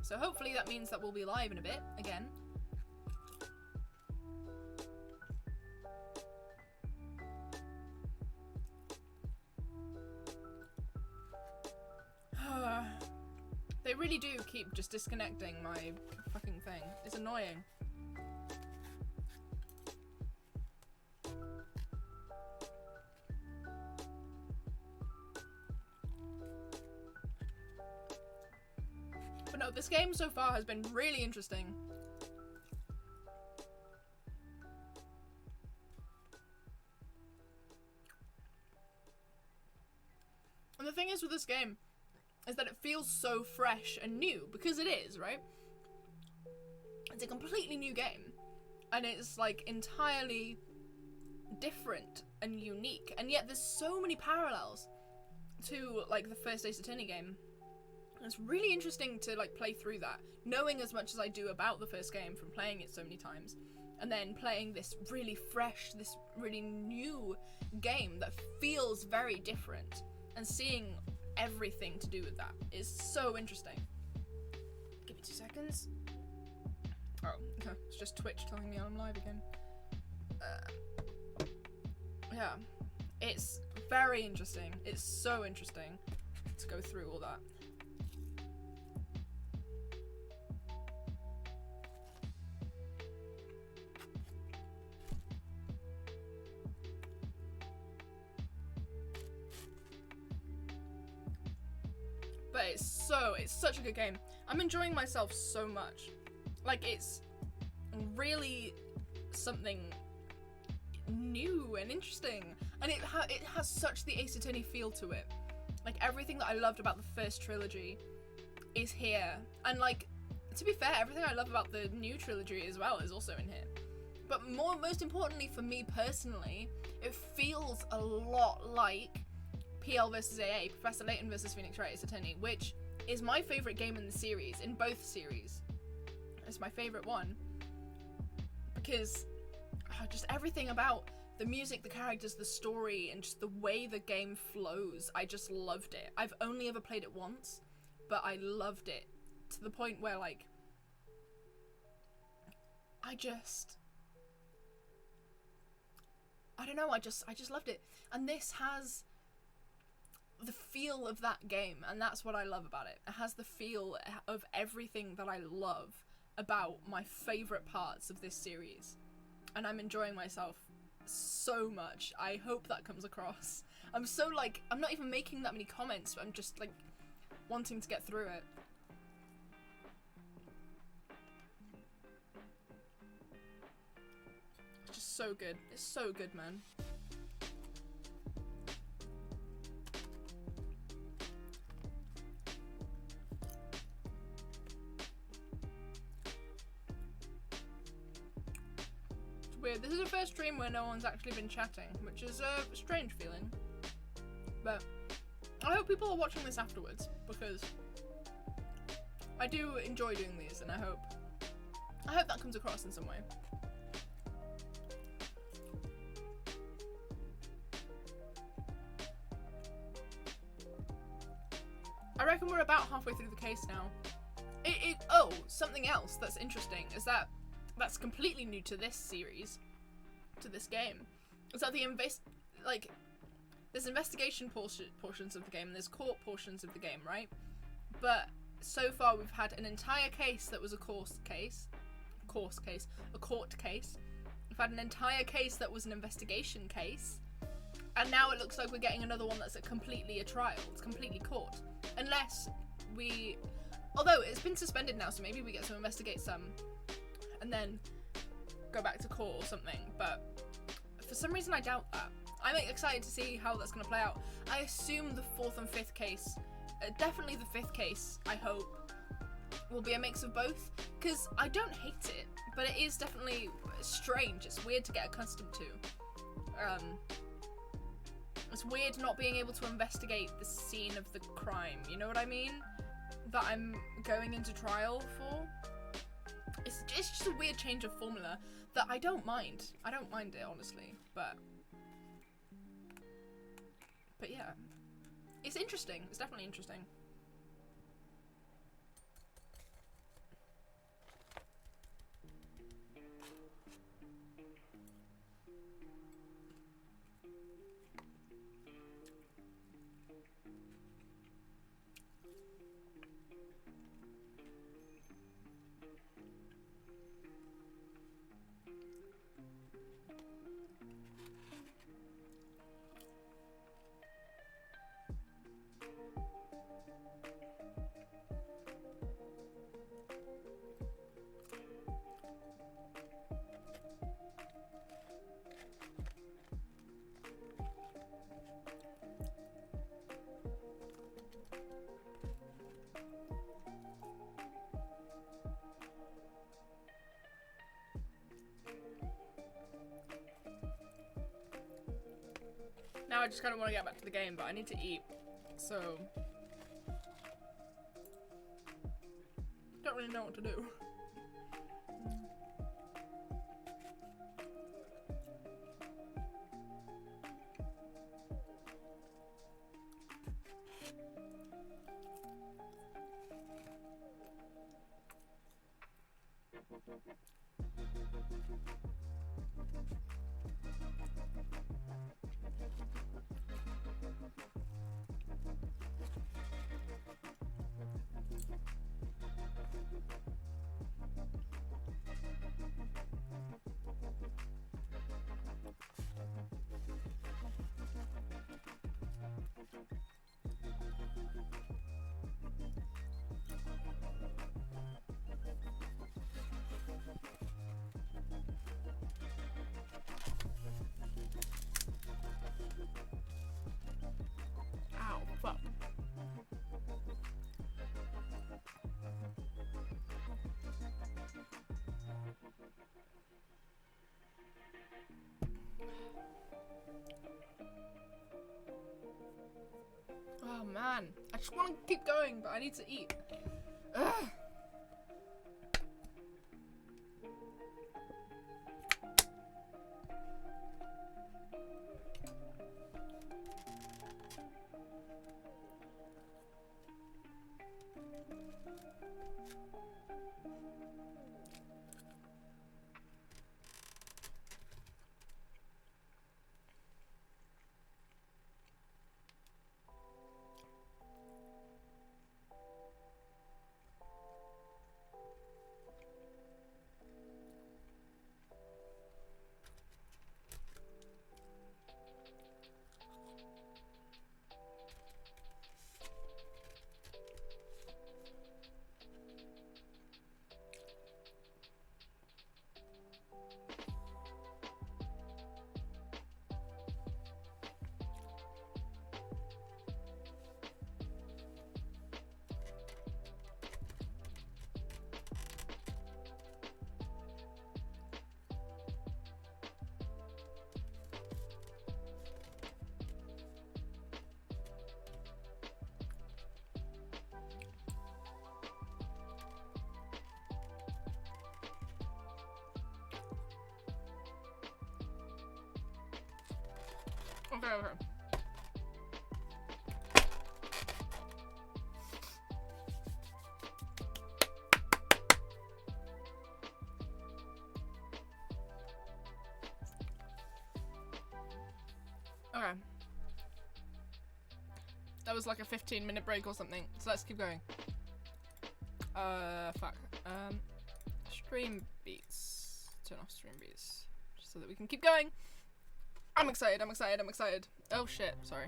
So hopefully that means that we'll be live in a bit again. They really do keep just disconnecting my fucking thing. It's annoying. But no, this game so far has been really interesting. And the thing is with this game is that it feels so fresh and new, because it is, right? It's a completely new game, and it's like entirely different and unique, and yet there's so many parallels to like the first Ace Attorney game. And it's really interesting to like play through that, knowing as much as I do about the first game from playing it so many times, and then playing this really fresh, this really new game that feels very different, and seeing everything to do with that is so interesting. Give me 2 seconds. Oh, it's just Twitch telling me I'm live again. Yeah, it's very interesting. It's so interesting to go through all that. But it's such a good game. I'm enjoying myself so much. Like, it's really something new and interesting, and it has such the Ace Attorney feel to it. Like, everything that I loved about the first trilogy is here, and like, to be fair, everything I love about the new trilogy as well is also in here. But most importantly for me personally, it feels a lot like PL vs AA, Professor Layton vs Phoenix Wright Ace Attorney, which is my favourite game in the series, in both series. It's my favourite one, because just everything about the music, the characters, the story, and just the way the game flows, I just loved it. I've only ever played it once, but I loved it to the point where, like, I don't know, I just loved it. And this has the feel of that game, and that's what I love about it. It has the feel of everything that I love about my favourite parts of this series, and I'm enjoying myself so much. I hope that comes across. I'm so, like, I'm not even making that many comments, but I'm just, like, wanting to get through it. It's just so good. It's so good, man. Weird. This is the first stream where no one's actually been chatting, which is a strange feeling. But I hope people are watching this afterwards, because I do enjoy doing these, and I hope that comes across in some way. I reckon we're about halfway through the case now. Oh, something else that's interesting is that that's completely new to this series, to this game, is that there's investigation portions of the game, and there's court portions of the game, right? But so far we've had an entire case that was a court case. We've had an entire case that was an investigation case, and now it looks like we're getting another one that's completely a trial. It's completely court. Unless although it's been suspended now, so maybe we get to investigate some and then go back to court or something, but for some reason I doubt that. I'm excited to see how that's going to play out. I assume the 4th and 5th case, definitely the 5th case, I hope, will be a mix of both, because I don't hate it, but it is definitely strange. It's weird to get accustomed to. It's weird not being able to investigate the scene of the crime, you know what I mean? That I'm going into trial for. It's just a weird change of formula that I don't mind. I don't mind it, honestly, but yeah. It's interesting. It's definitely interesting. I just kind of want to get back to the game, but I need to eat, so don't really know what to do. Ow, fuck. Oh man, I just want to keep going, but I need to eat. Ugh. Okay, okay. Okay. That was like a 15-minute break or something, so let's keep going. Fuck. Stream beats. Turn off stream beats. Just so that we can keep going. I'm excited, I'm excited, I'm excited. Oh shit, sorry.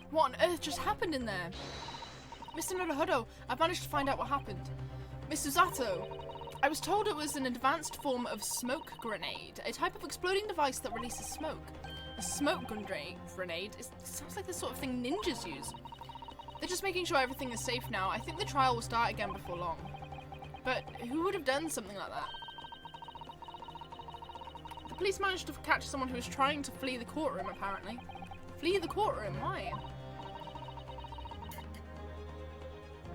What on earth just happened in there? Mr. Naruhodo, I've managed to find out what happened. Mr. Zato, I was told it was an advanced form of smoke grenade, a type of exploding device that releases smoke. A smoke grenade sounds like the sort of thing ninjas use. They're just making sure everything is safe now. I think the trial will start again before long. But who would have done something like that? The police managed to catch someone who was trying to flee the courtroom, apparently. Flee the courtroom? Why?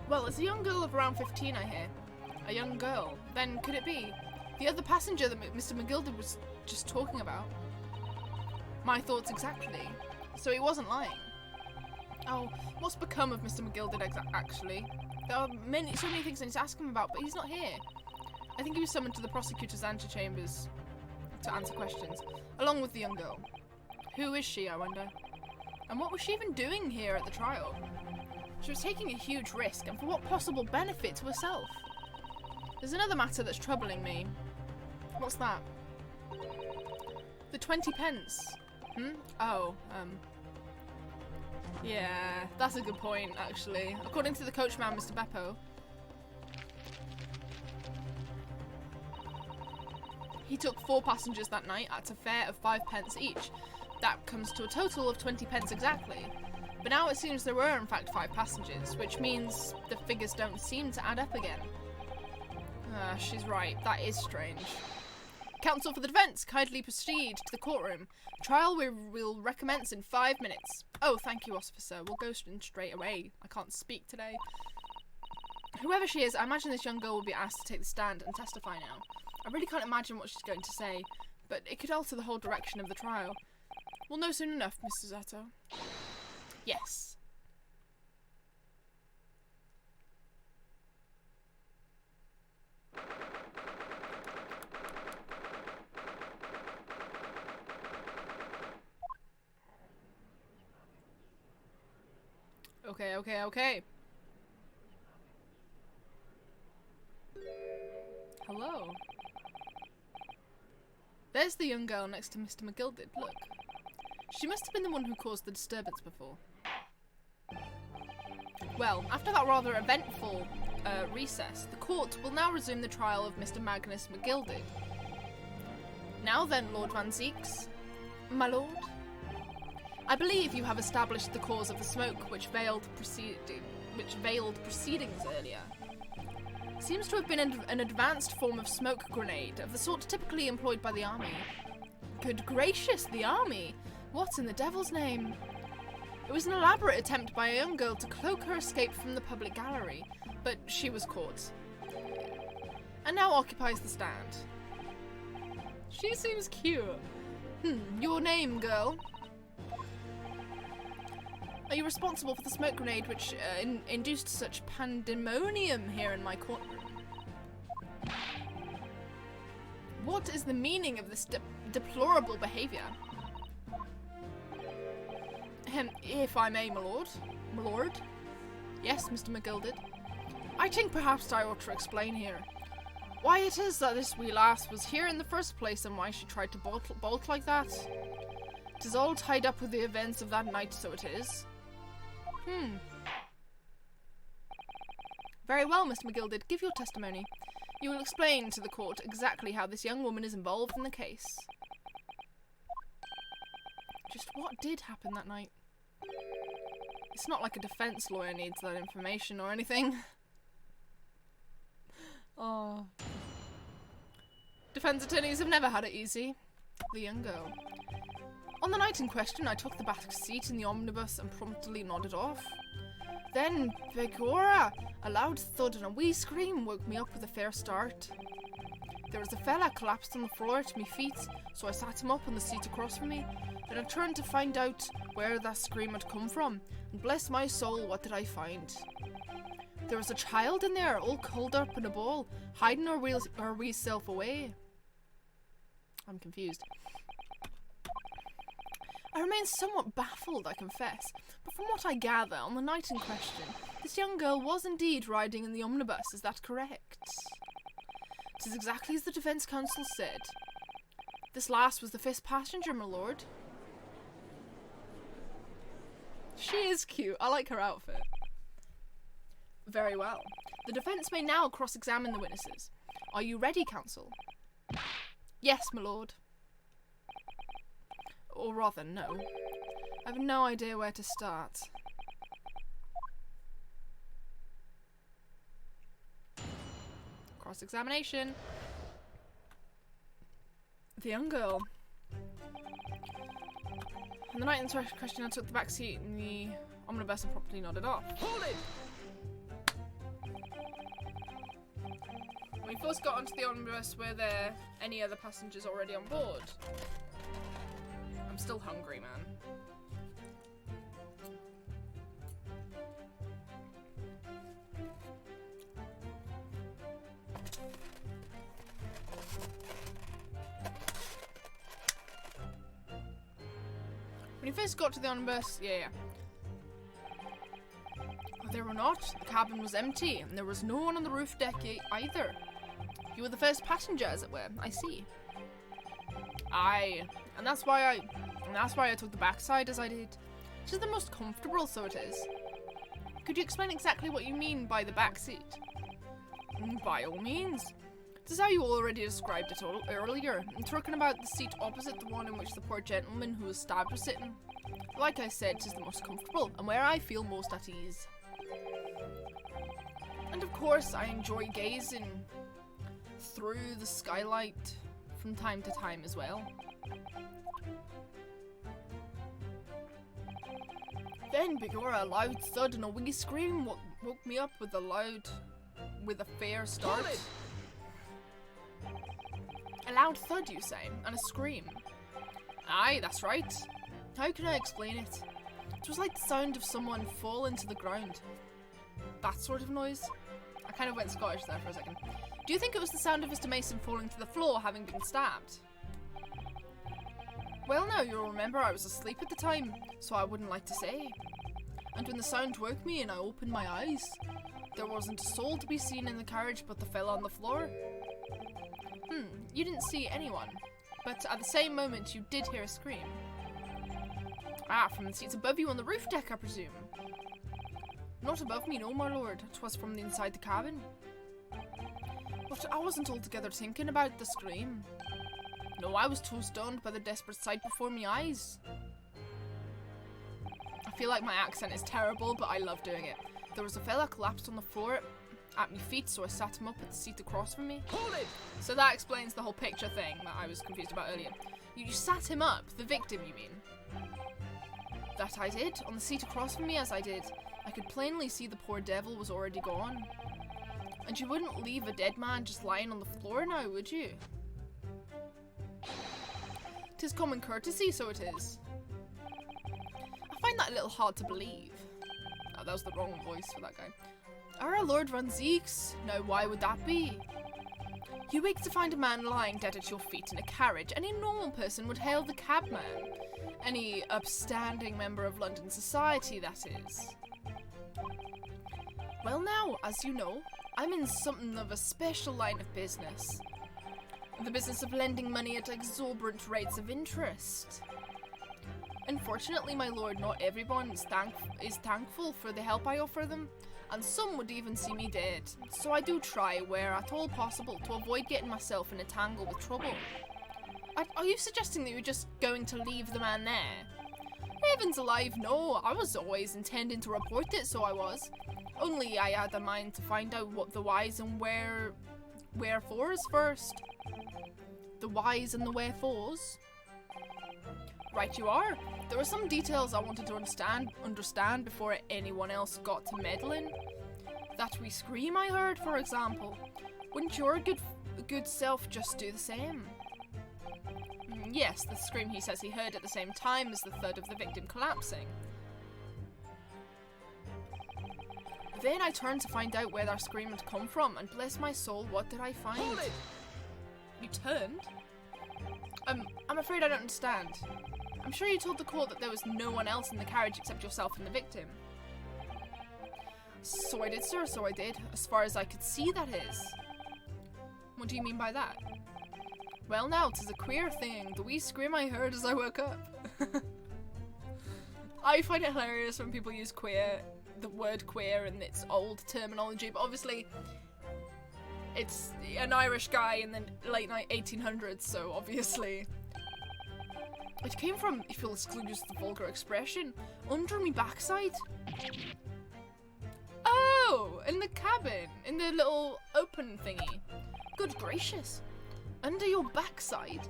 Well, it's a young girl of around 15, I hear. A young girl. Then could it be the other passenger that Mr. McGilder was just talking about? My thoughts exactly. So he wasn't lying. Oh, what's become of Mr. McGilder actually? There are so many things I need to ask him about, but he's not here. I think he was summoned to the prosecutor's antechambers to answer questions, along with the young girl. Who is she, I wonder? And what was she even doing here at the trial? She was taking a huge risk, and for what possible benefit to herself? There's another matter that's troubling me. What's that? The 20 pence. Oh, yeah, that's a good point, actually. According to the coachman, Mr. Beppo, he took 4 passengers that night at a fare of 5 pence each. That comes to a total of 20 pence exactly. But now it seems there were in fact 5 passengers, which means the figures don't seem to add up again. She's right, that is strange. Counsel for the defence, kindly proceed to the courtroom. Trial will recommence in 5 minutes. Oh, thank you, officer. We'll go straight away. I can't speak today. Whoever she is, I imagine this young girl will be asked to take the stand and testify now. I really can't imagine what she's going to say, but it could alter the whole direction of the trial. We'll know soon enough, Mr. Zato. Yes. Okay. Hello. There's the young girl next to Mr. McGilded, look. She must have been the one who caused the disturbance before. Well, after that rather eventful recess, the court will now resume the trial of Mr. Magnus McGilded. Now then, Lord Van Zeeks. My lord? I believe you have established the cause of the smoke which veiled proceedings earlier. Seems to have been an advanced form of smoke grenade, of the sort typically employed by the army. Good gracious, the army! What in the devil's name? It was an elaborate attempt by a young girl to cloak her escape from the public gallery, but she was caught. And now occupies the stand. She seems cute. Your name, girl? Are you responsible for the smoke grenade which induced such pandemonium here in my courtroom? What is the meaning of this deplorable behaviour? If I may, my lord. My lord? Yes, Mr. McGilded. I think perhaps I ought to explain here why it is that this wee lass was here in the first place and why she tried to bolt like that. 'Tis all tied up with the events of that night, so it is. Very well, Mr. McGilded, give your testimony. You will explain to the court exactly how this young woman is involved in the case. Just what did happen that night? It's not like a defense lawyer needs that information or anything. Oh. Defense attorneys have never had it easy. The young girl. On the night in question, I took the back seat in the omnibus and promptly nodded off. Then, begorra, a loud thud and a wee scream woke me up with a fair start. There was a fella collapsed on the floor at my feet, so I sat him up on the seat across from me. Then I turned to find out where that scream had come from, and bless my soul, what did I find? There was a child in there, all curled up in a ball, hiding her wee self away. I'm confused. I remain somewhat baffled, I confess, but from what I gather, on the night in question, this young girl was indeed riding in the omnibus, is that correct? It is exactly as the defence counsel said. This lass was the first passenger, my lord. She is cute, I like her outfit. Very well. The defence may now cross-examine the witnesses. Are you ready, counsel? Yes, my lord. Or rather, no. I have no idea where to start. Cross-examination. The young girl. On the night in question, I took the back seat in the omnibus and promptly nodded off. Hold it! When we first got onto the omnibus, were there any other passengers already on board? I'm still hungry, man. When you first got to the omnibus, yeah. Well, there were not. The cabin was empty, and there was no one on the roof deck either. You were the first passenger, as it were. I see. Aye, and that's why I took the backside as I did. It is the most comfortable, so it is. Could you explain exactly what you mean by the back seat? By all means. This is how you already described it earlier. I'm talking about the seat opposite the one in which the poor gentleman who was stabbed was sitting. Like I said, it is the most comfortable and where I feel most at ease. And of course, I enjoy gazing through the skylight from time to time as well. Then, begorra, a loud thud and a wee scream woke me up with a fair start. A loud thud, you say, and a scream. Aye, that's right. How can I explain it? It was like the sound of someone falling to the ground. That sort of noise. I kind of went Scottish there for a second. Do you think it was the sound of Mr. Mason falling to the floor having been stabbed? Well now, you'll remember I was asleep at the time, so I wouldn't like to say. And when the sound woke me and I opened my eyes, there wasn't a soul to be seen in the carriage but the fella on the floor. You didn't see anyone, but at the same moment you did hear a scream. Ah, from the seats above you on the roof deck, I presume. Not above me, no, my lord. 'Twas from the inside the cabin. But I wasn't altogether thinking about the scream. No, I was too stunned by the desperate sight before me eyes. I feel like my accent is terrible, but I love doing it. There was a fella collapsed on the floor at me feet, so I sat him up at the seat across from me. Hold it! So that explains the whole picture thing that I was confused about earlier. You sat him up, the victim, you mean? That I did, on the seat across from me as I did. I could plainly see the poor devil was already gone. And you wouldn't leave a dead man just lying on the floor now, would you? 'Tis common courtesy, so it is. I find that a little hard to believe. Oh, that was the wrong voice for that guy. Our Lord Van Zeeks. Now, why would that be? You wake to find a man lying dead at your feet in a carriage. Any normal person would hail the cabman. Any upstanding member of London society, that is. Well now, as you know, I'm in something of a special line of business. The business of lending money at exorbitant rates of interest. Unfortunately, my lord, not everyone is thankful for the help I offer them, and some would even see me dead. So I do try, where at all possible, to avoid getting myself in a tangle with trouble. Are you suggesting that you're just going to leave the man there? Heavens alive, no. I was always intending to report it, so I was. Only I had a mind to find out what the whys and wherefores first. The whys and the wherefores? Right you are. There were some details I wanted to understand before anyone else got to meddling. That wee scream I heard, for example. Wouldn't your good self just do the same? Yes, the scream he says he heard at the same time as the thud of the victim collapsing. Then I turned to find out where that scream had come from, and bless my soul, what did I find? Hold it! You turned? I'm afraid I don't understand. I'm sure you told the court that there was no one else in the carriage except yourself and the victim. So I did, sir, so I did. As far as I could see, that is. What do you mean by that? Well now, 'tis a queer thing. The wee scream I heard as I woke up. I find it hilarious when people use queer, the word queer in its old terminology, but obviously it's an Irish guy in the late 1800s, so obviously it came from, if you'll excuse the vulgar expression, under me backside. Oh, in the cabin, in the little open thingy. Good gracious, under your backside.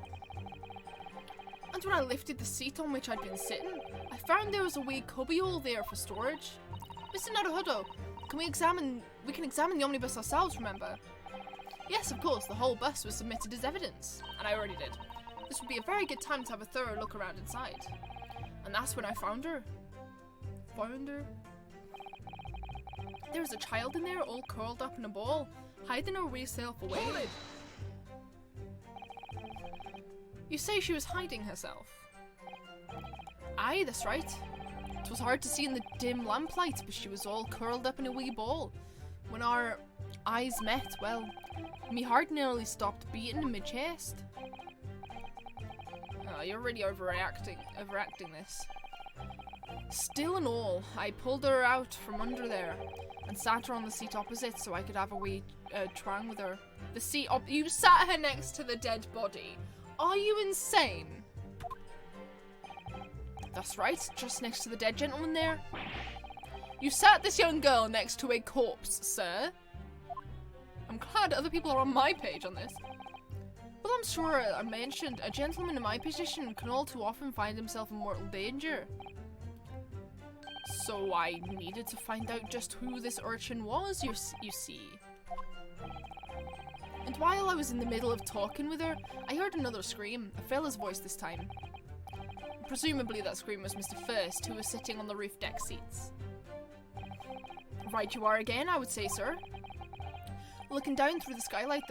And when I lifted the seat on which I'd been sitting, I found there was a wee cubbyhole there for storage. Mr. Naruhodo, we can examine the omnibus ourselves, remember? Yes, of course, the whole bus was submitted as evidence, and I already did. This would be a very good time to have a thorough look around inside. And that's when I found her. There was a child in there, all curled up in a ball, hiding her wee self away. You say she was hiding herself? Aye, that's right. It was hard to see in the dim lamplight, but she was all curled up in a wee ball. When our eyes met, well, me heart nearly stopped beating in my chest. Oh, you're really overacting this. Still and all, I pulled her out from under there, and sat her on the seat opposite so I could have a wee twang with her. The seat you sat her next to the dead body. Are you insane? That's right, just next to the dead gentleman there. You sat this young girl next to a corpse, sir. I'm glad other people are on my page on this. Well, I'm sure I mentioned a gentleman in my position can all too often find himself in mortal danger. So I needed to find out just who this urchin was, you see. And while I was in the middle of talking with her, I heard another scream, a fella's voice this time. Presumably that scream was Mr. First, who was sitting on the roof deck seats. Right you are again, I would say, sir. Looking down through the skylight,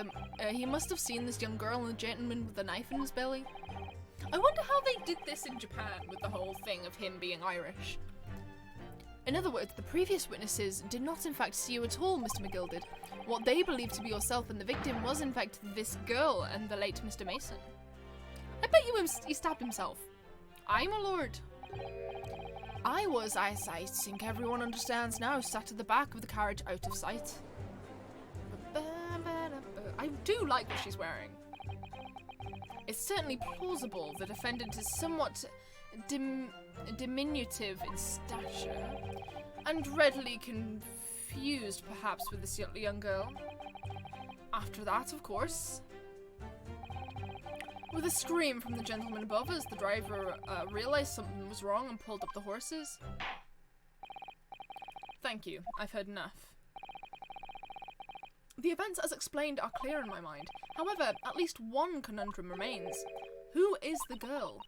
he must have seen this young girl and a gentleman with a knife in his belly. I wonder how they did this in Japan with the whole thing of him being Irish. In other words, the previous witnesses did not in fact see you at all, Mr. McGill did. What they believed to be yourself and the victim was in fact this girl and the late Mr. Mason. I bet he stabbed himself. Aye, my lord. I was, as I think everyone understands now, sat at the back of the carriage out of sight. I do like what she's wearing. It's certainly plausible the defendant is somewhat diminutive in stature, and readily confused perhaps with this young girl. After that, of course, with a scream from the gentleman above us, the driver realised something was wrong and pulled up the horses. Thank you, I've heard enough. The events as explained are clear in my mind. However, at least one conundrum remains. Who is the girl?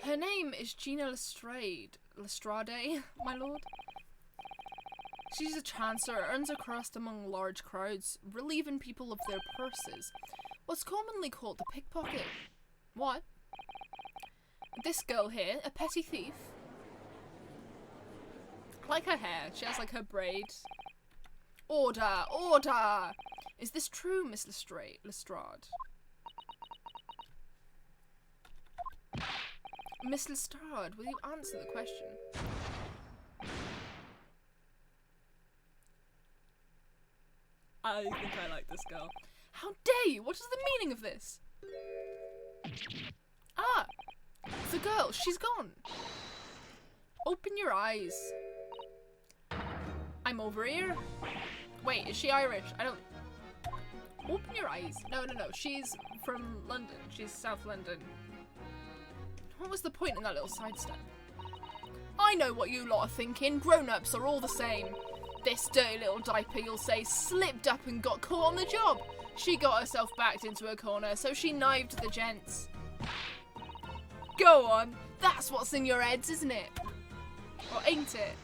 Her name is Gina Lestrade, my lord. She's a chancer, earns her crust among large crowds, relieving people of their purses. What's commonly called a pickpocket. What? This girl here, a petty thief. Like her hair, she has like her braids. Order! Order! Is this true, Miss Lestrade? Miss Lestrade, will you answer the question? I think I like this girl. How dare you? What is the meaning of this? Ah! The girl, she's gone. Open your eyes. I'm over here. Wait, is she Irish? I don't... Open your eyes. No. She's from London. She's South London. What was the point in that little sidestep? I know what you lot are thinking. Grown-ups are all the same. This dirty little diaper, you'll say, slipped up and got caught on the job. She got herself backed into a corner, so she knifed the gents. Go on. That's what's in your heads, isn't it? Or ain't it?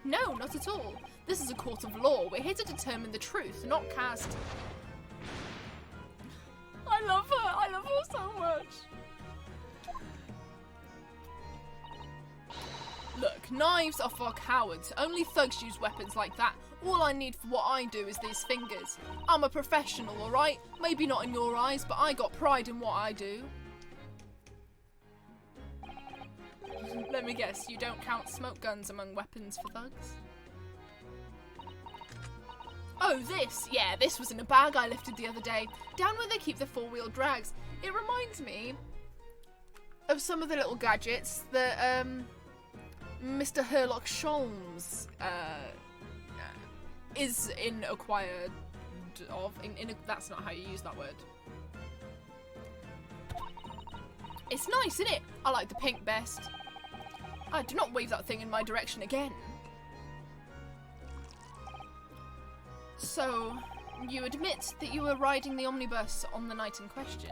No, not at all. This is a court of law. We're here to determine the truth, not cast... I love her. I love her so much. Look, knives are for cowards. Only thugs use weapons like that. All I need for what I do is these fingers. I'm a professional, alright? Maybe not in your eyes, but I got pride in what I do. Let me guess, you don't count smoke guns among weapons for thugs? Oh, this! Yeah, this was in a bag I lifted the other day. Down where they keep the four-wheel drags. It reminds me of some of the little gadgets that, Mr. Herlock Sholmes, is acquired of. That's not how you use that word. It's nice, isn't it? I like the pink best. Do not wave that thing in my direction again. So, you admit that you were riding the omnibus on the night in question?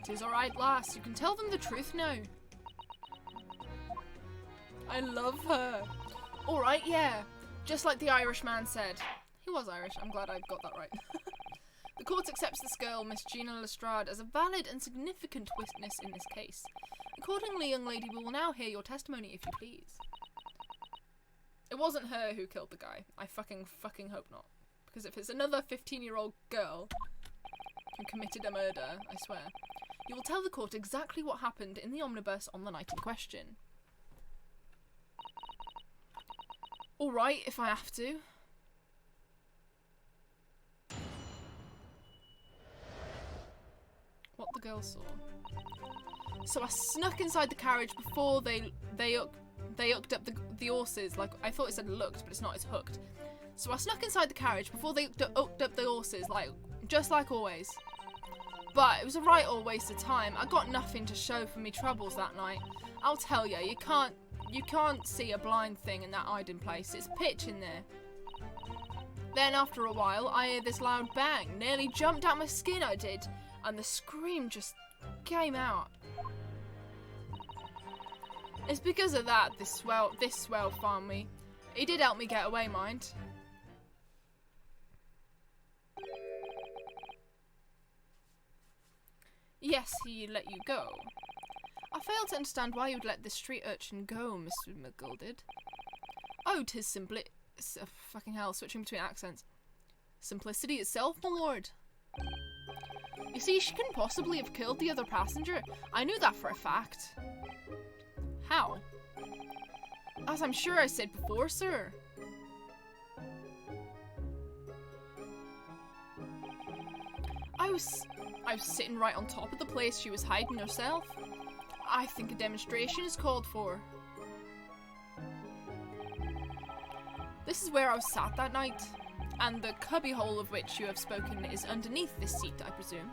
It is alright, lass. You can tell them the truth now. I love her. Alright, yeah. Just like the Irish man said. He was Irish. I'm glad I got that right. The court accepts this girl, Miss Gina Lestrade, as a valid and significant witness in this case. Accordingly, young lady, we will now hear your testimony, if you please. It wasn't her who killed the guy. I fucking hope not. Because if it's another 15-year-old girl who committed a murder, I swear. You will tell the court exactly what happened in the omnibus on the night in question. Alright, if I have to. What the girl saw. So I snuck inside the carriage before they hooked up the horses. Like, I thought it said looked, but it's not, it's hooked. So I snuck inside the carriage before they hooked up the horses, like, just like always. But it was a right old waste of time. I got nothing to show for me troubles that night. I'll tell you, you can't see a blind thing in that hiding place. It's pitch in there. Then after a while, I heard this loud bang. Nearly jumped out my skin, I did. And the scream just came out. It's because of that this swell found me. He did help me get away, mind. Yes, he let you go. I fail to understand why you'd let this street urchin go, Mr. McGill did. Oh, 'tis simply... fucking hell, switching between accents. Simplicity itself, my lord. You see, she couldn't possibly have killed the other passenger. I knew that for a fact. How? As I'm sure I said before, sir. I was sitting right on top of the place she was hiding herself. I think a demonstration is called for. This is where I was sat that night, and the cubbyhole of which you have spoken is underneath this seat, I presume.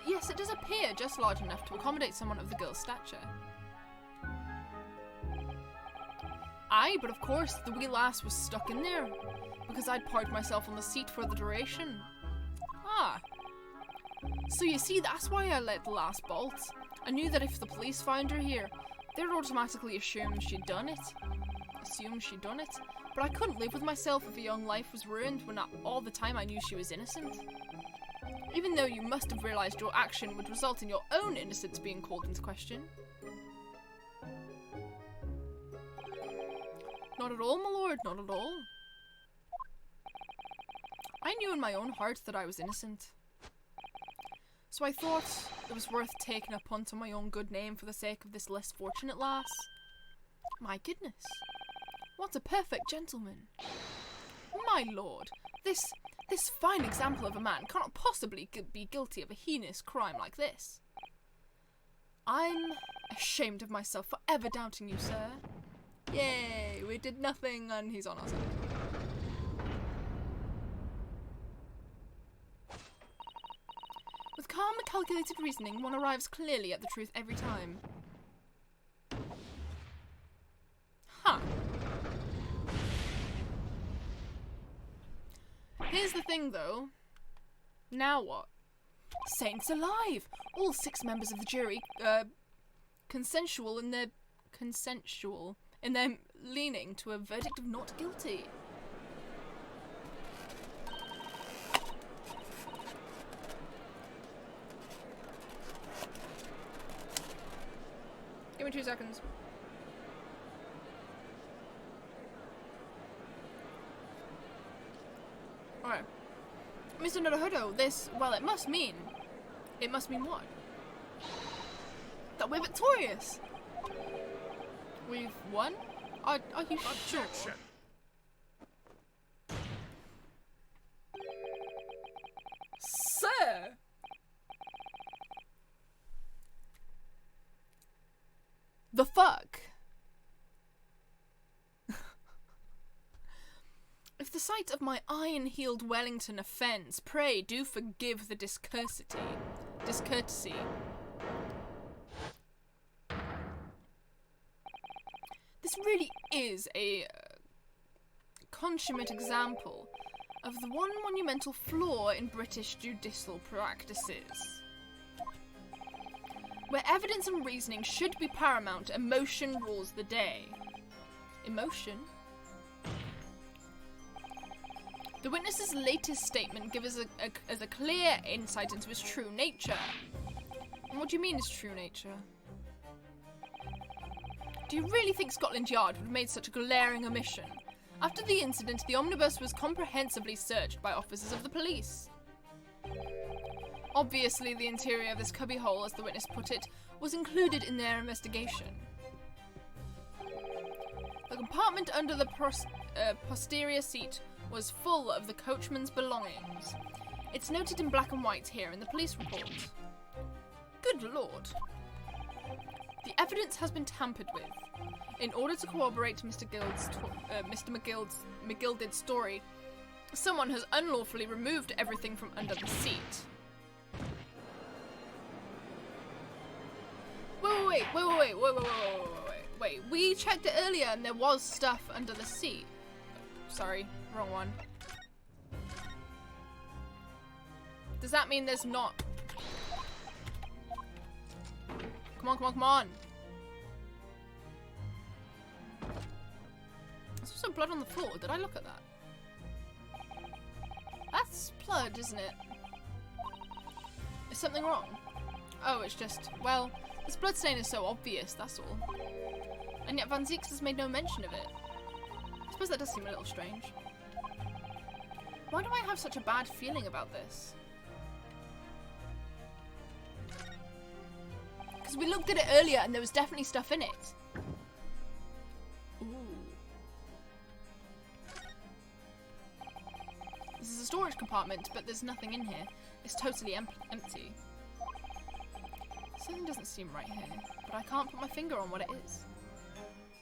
Yes, it does appear just large enough to accommodate someone of the girl's stature. Aye, but of course, the wee lass was stuck in there, because I'd parked myself on the seat for the duration. Ah. So you see, that's why I let the lass bolt. I knew that if the police found her here, they'd automatically assume she'd done it. But I couldn't live with myself if a young life was ruined when all the time I knew she was innocent. Even though you must have realised your action would result in your own innocence being called into question. Not at all, my lord, not at all. I knew in my own heart that I was innocent. So I thought it was worth taking a punt on my own good name for the sake of this less fortunate lass. My goodness, what a perfect gentleman. My lord, this fine example of a man cannot possibly be guilty of a heinous crime like this. I'm ashamed of myself for ever doubting you, sir. Yay, we did nothing and he's on our side. With calm and calculated reasoning, one arrives clearly at the truth every time. Huh. Here's the thing, though. Now what? Saints alive! All 6 members of the jury, consensual in their leaning to a verdict of not guilty. Give me 2 seconds. Alright. Mr. Naruhodo, this, well, it must mean what? That we're victorious! We've won? Are you sure? Objection! Sir! The fuck? If the sight of my iron-heeled Wellington offends, pray do forgive the discourtesy. This really is a consummate example of the one monumental flaw in British judicial practices. Where evidence and reasoning should be paramount, emotion rules the day. Emotion? The witness's latest statement gives us a clear insight into his true nature. And what do you mean his true nature? Do you really think Scotland Yard would have made such a glaring omission After the incident, the omnibus was comprehensively searched by officers of the police. Obviously, the interior of this cubbyhole, as the witness put it, was included in their investigation. The compartment under the posterior seat was full of the coachman's belongings. It's noted in black and white here in the police report. Good lord. The evidence has been tampered with. In order to corroborate Mr. McGilded's story, someone has unlawfully removed everything from under the seat. Wait. We checked it earlier and there was stuff under the seat. Sorry, wrong one. Does that mean there's not... Come on. There's also blood on the floor. Did I look at that? That's blood, isn't it? Is something wrong? Oh, it's just, well, this blood stain is so obvious, that's all. And yet Van Zieks has made no mention of it. I suppose that does seem a little strange. Why do I have such a bad feeling about this? Because we looked at it earlier and there was definitely stuff in it. Ooh. This is a storage compartment, but there's nothing in here. It's totally empty. Something doesn't seem right here, but I can't put my finger on what it is.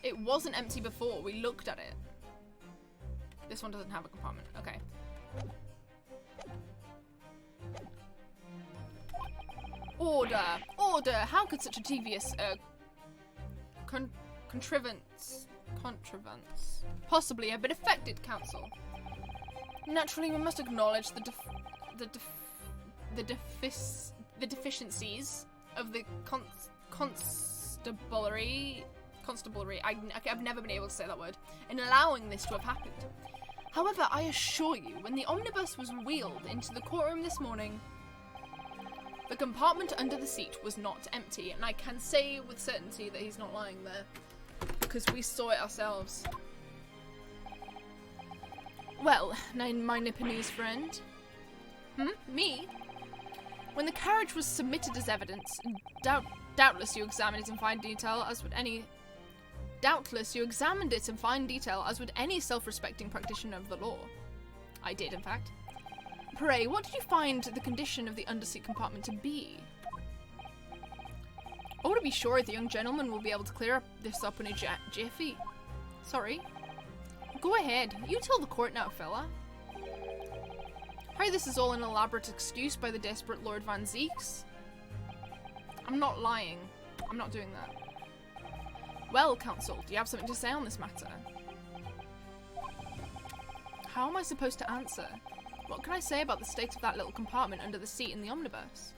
It wasn't empty before. We looked at it. This one doesn't have a compartment. Okay. Order! How could such a devious contrivance possibly have been effected, Counsel? Naturally, we must acknowledge the deficiencies of the constabulary. I've never been able to say that word in allowing this to have happened. However, I assure you, when the omnibus was wheeled into the courtroom this morning, the compartment under the seat was not empty, and I can say with certainty that he's not lying there, because we saw it ourselves. Well, my Nipponese friend. Me? When the carriage was submitted as evidence, doubtless you examined it in fine detail, as would any... Doubtless you examined it in fine detail, as would any self-respecting practitioner of the law. I did, in fact. Pray, what did you find the condition of the underseat compartment to be? Oh, to be sure, the young gentleman will be able to clear this up in a jiffy. Sorry. Go ahead. You tell the court now, fella. How this is all an elaborate excuse by the desperate Lord Van Zieks? I'm not lying. I'm not doing that. Well, Counsel, do you have something to say on this matter? How am I supposed to answer? What can I say about the state of that little compartment under the seat in the omnibus?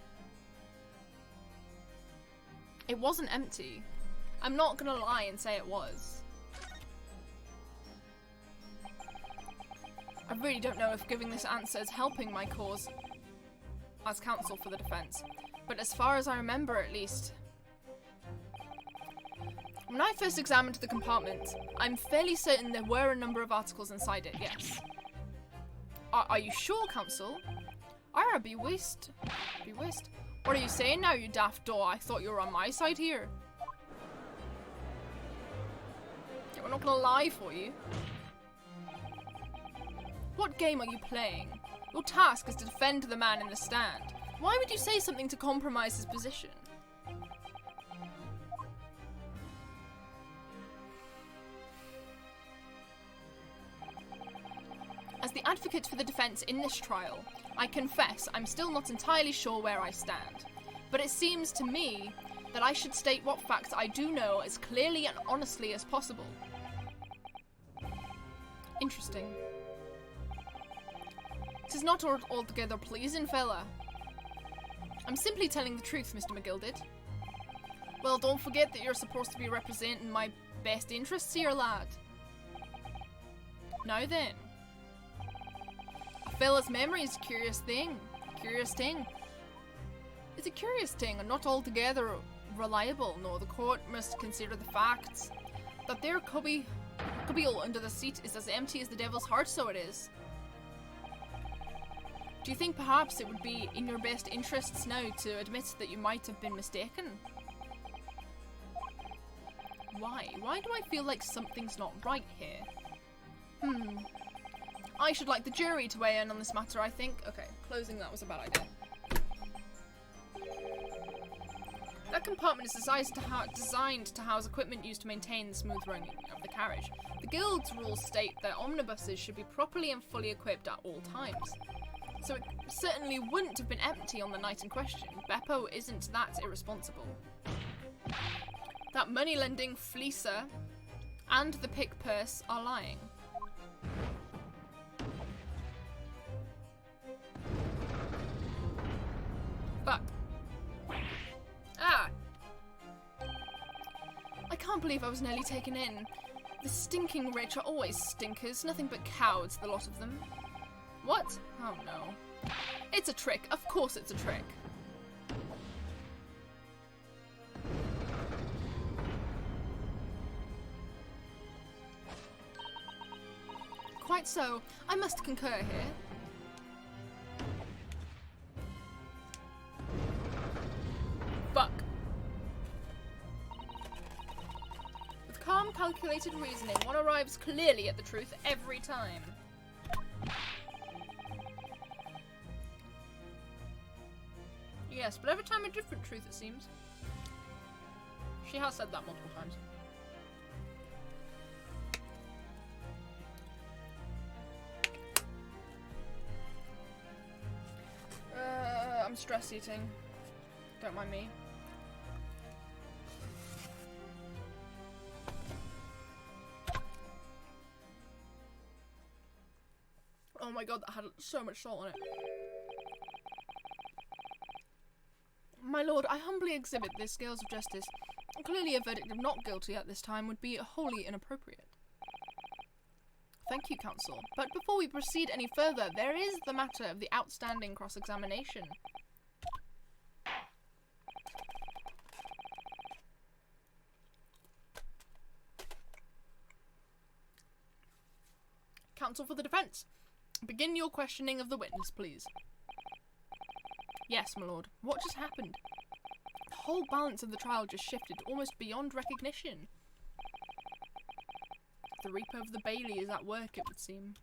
It wasn't empty. I'm not gonna lie and say it was. I really don't know if giving this answer is helping my cause as counsel for the defense, but as far as I remember at least, when I first examined the compartment, I'm fairly certain there were a number of articles inside it, yes. Are you sure, Counsel? Ara, be whist. Be whist. What are you saying now, you daft doll? I thought you were on my side here. Yeah, we're not gonna lie for you. What game are you playing? Your task is to defend the man in the stand. Why would you say something to compromise his position? As the advocate for the defense in this trial, I confess I'm still not entirely sure where I stand, but it seems to me that I should state what facts I do know as clearly and honestly as possible. Interesting. It is not altogether pleasing, fella. I'm simply telling the truth, Mr. McGilded. Well, don't forget that you're supposed to be representing my best interests here, lad. Now then. A fella's memory is a curious thing. It's a curious thing and not altogether reliable. No, the court must consider the facts that their cubby Could be all under the seat is as empty as the devil's heart, so it is. Do you think perhaps it would be in your best interests now to admit that you might have been mistaken? Why? Why do I feel like something's not right here? I should like the jury to weigh in on this matter, I think. Okay, closing that was a bad idea. That compartment is designed to house equipment used to maintain the smooth running of the carriage. The Guild's rules state that omnibuses should be properly and fully equipped at all times. So it certainly wouldn't have been empty on the night in question. Beppo isn't that irresponsible. That money-lending fleecer and the pick purse are lying. Fuck. Ah! I can't believe I was nearly taken in. The stinking rich are always stinkers, nothing but cowards, the lot of them. What? Oh no. It's a trick. Of course it's a trick. Quite so. I must concur here. Fuck. With calm, calculated reasoning, one arrives clearly at the truth every time. Yes, but every time a different truth, it seems. She has said that multiple times. I'm stress eating. Don't mind me. Oh my god, that had so much salt on it. My lord, I humbly exhibit the scales of justice. Clearly a verdict of not guilty at this time would be wholly inappropriate. Thank you, counsel. But before we proceed any further, there is the matter of the outstanding cross-examination. Counsel for the defence. Begin your questioning of the witness, please. Yes, my lord. What just happened? The whole balance of the trial just shifted, almost beyond recognition. The Reaper of the Bailey is at work, it would seem.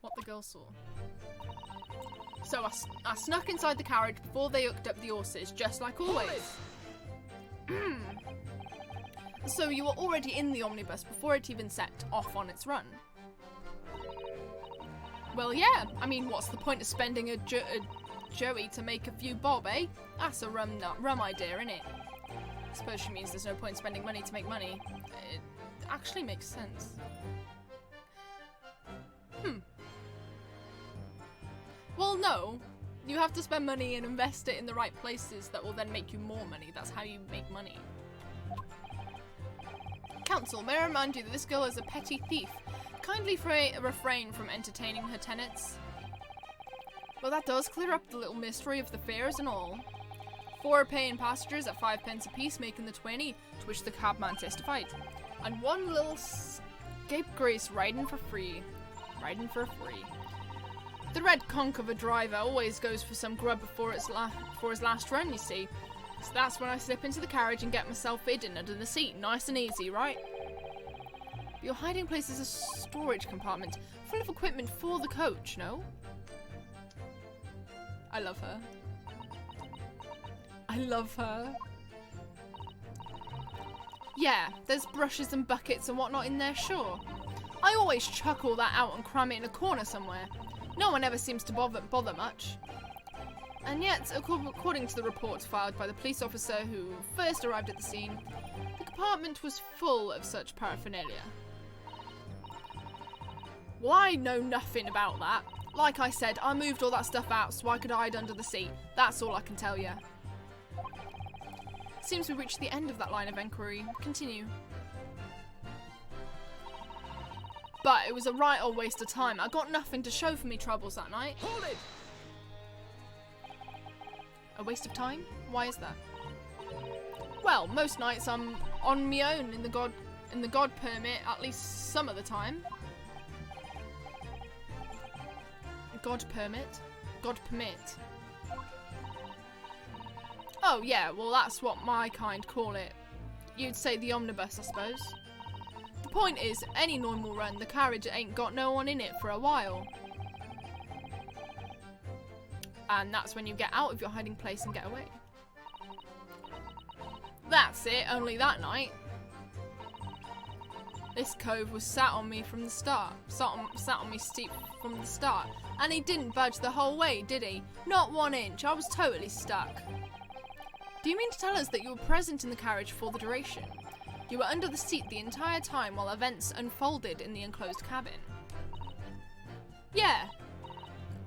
What the girl saw. So I snuck inside the carriage before they hooked up the horses, just like always. So you were already in the omnibus before it even set off on its run? Well, yeah. I mean, what's the point of spending a Joey to make a few bob, eh? That's a rum idea, innit? I suppose she means there's no point in spending money to make money. It actually makes sense. Well, no. You have to spend money and invest it in the right places that will then make you more money. That's how you make money. Counsel, may I remind you that this girl is a petty thief. Kindly refrain from entertaining her tenants. Well, that does clear up the little mystery of the fares and all. 4 paying passengers at 5 pence apiece, making the 20, to which the cabman testified. And 1 little scapegrace riding for free. Riding for free. The red conch of a driver always goes for some grub before his last run, you see. So that's when I slip into the carriage and get myself hidden under the seat, nice and easy, right? Your hiding place is a storage compartment full of equipment for the coach, no? I love her. I love her. Yeah, there's brushes and buckets and whatnot in there, sure. I always chuck all that out and cram it in a corner somewhere. No one ever seems to bother much. And yet, according to the reports filed by the police officer who first arrived at the scene, the compartment was full of such paraphernalia. Well, I know nothing about that. Like I said, I moved all that stuff out so I could hide under the seat. That's all I can tell you. Seems we reached the end of that line of enquiry. Continue. But it was a right old waste of time. I got nothing to show for me troubles that night. Hold it! A waste of time? Why is that? Well, most nights I'm on my own in the God permit, at least some of the time. God permit? God permit. Oh yeah, well that's what my kind call it. You'd say the omnibus, I suppose. The point is, any normal run, the carriage ain't got no one in it for a while. And that's when you get out of your hiding place and get away. That's it, only that night. This cove was sat on me from the start. Sat on me steep from the start. And he didn't budge the whole way, did he? Not 1 inch, I was totally stuck. Do you mean to tell us that you were present in the carriage for the duration? You were under the seat the entire time while events unfolded in the enclosed cabin? Yeah.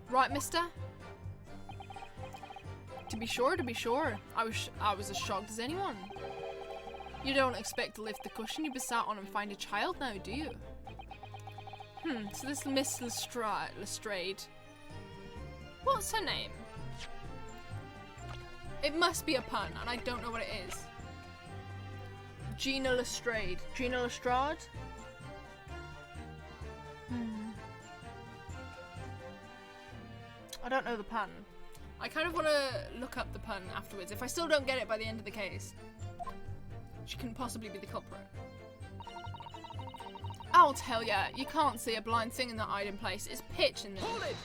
Right, mister? To be sure. I was as shocked as anyone. You don't expect to lift the cushion you've been sat on and find a child now, do you? So this Miss Lestrade. What's her name? It must be a pun, and I don't know what it is. Gina Lestrade. Gina Lestrade? I don't know the pun. I kind of want to look up the pun afterwards. If I still don't get it by the end of the case, she couldn't possibly be the culprit. I'll tell ya, you can't see a blind thing in that hiding place. It's pitch in there. Hold it!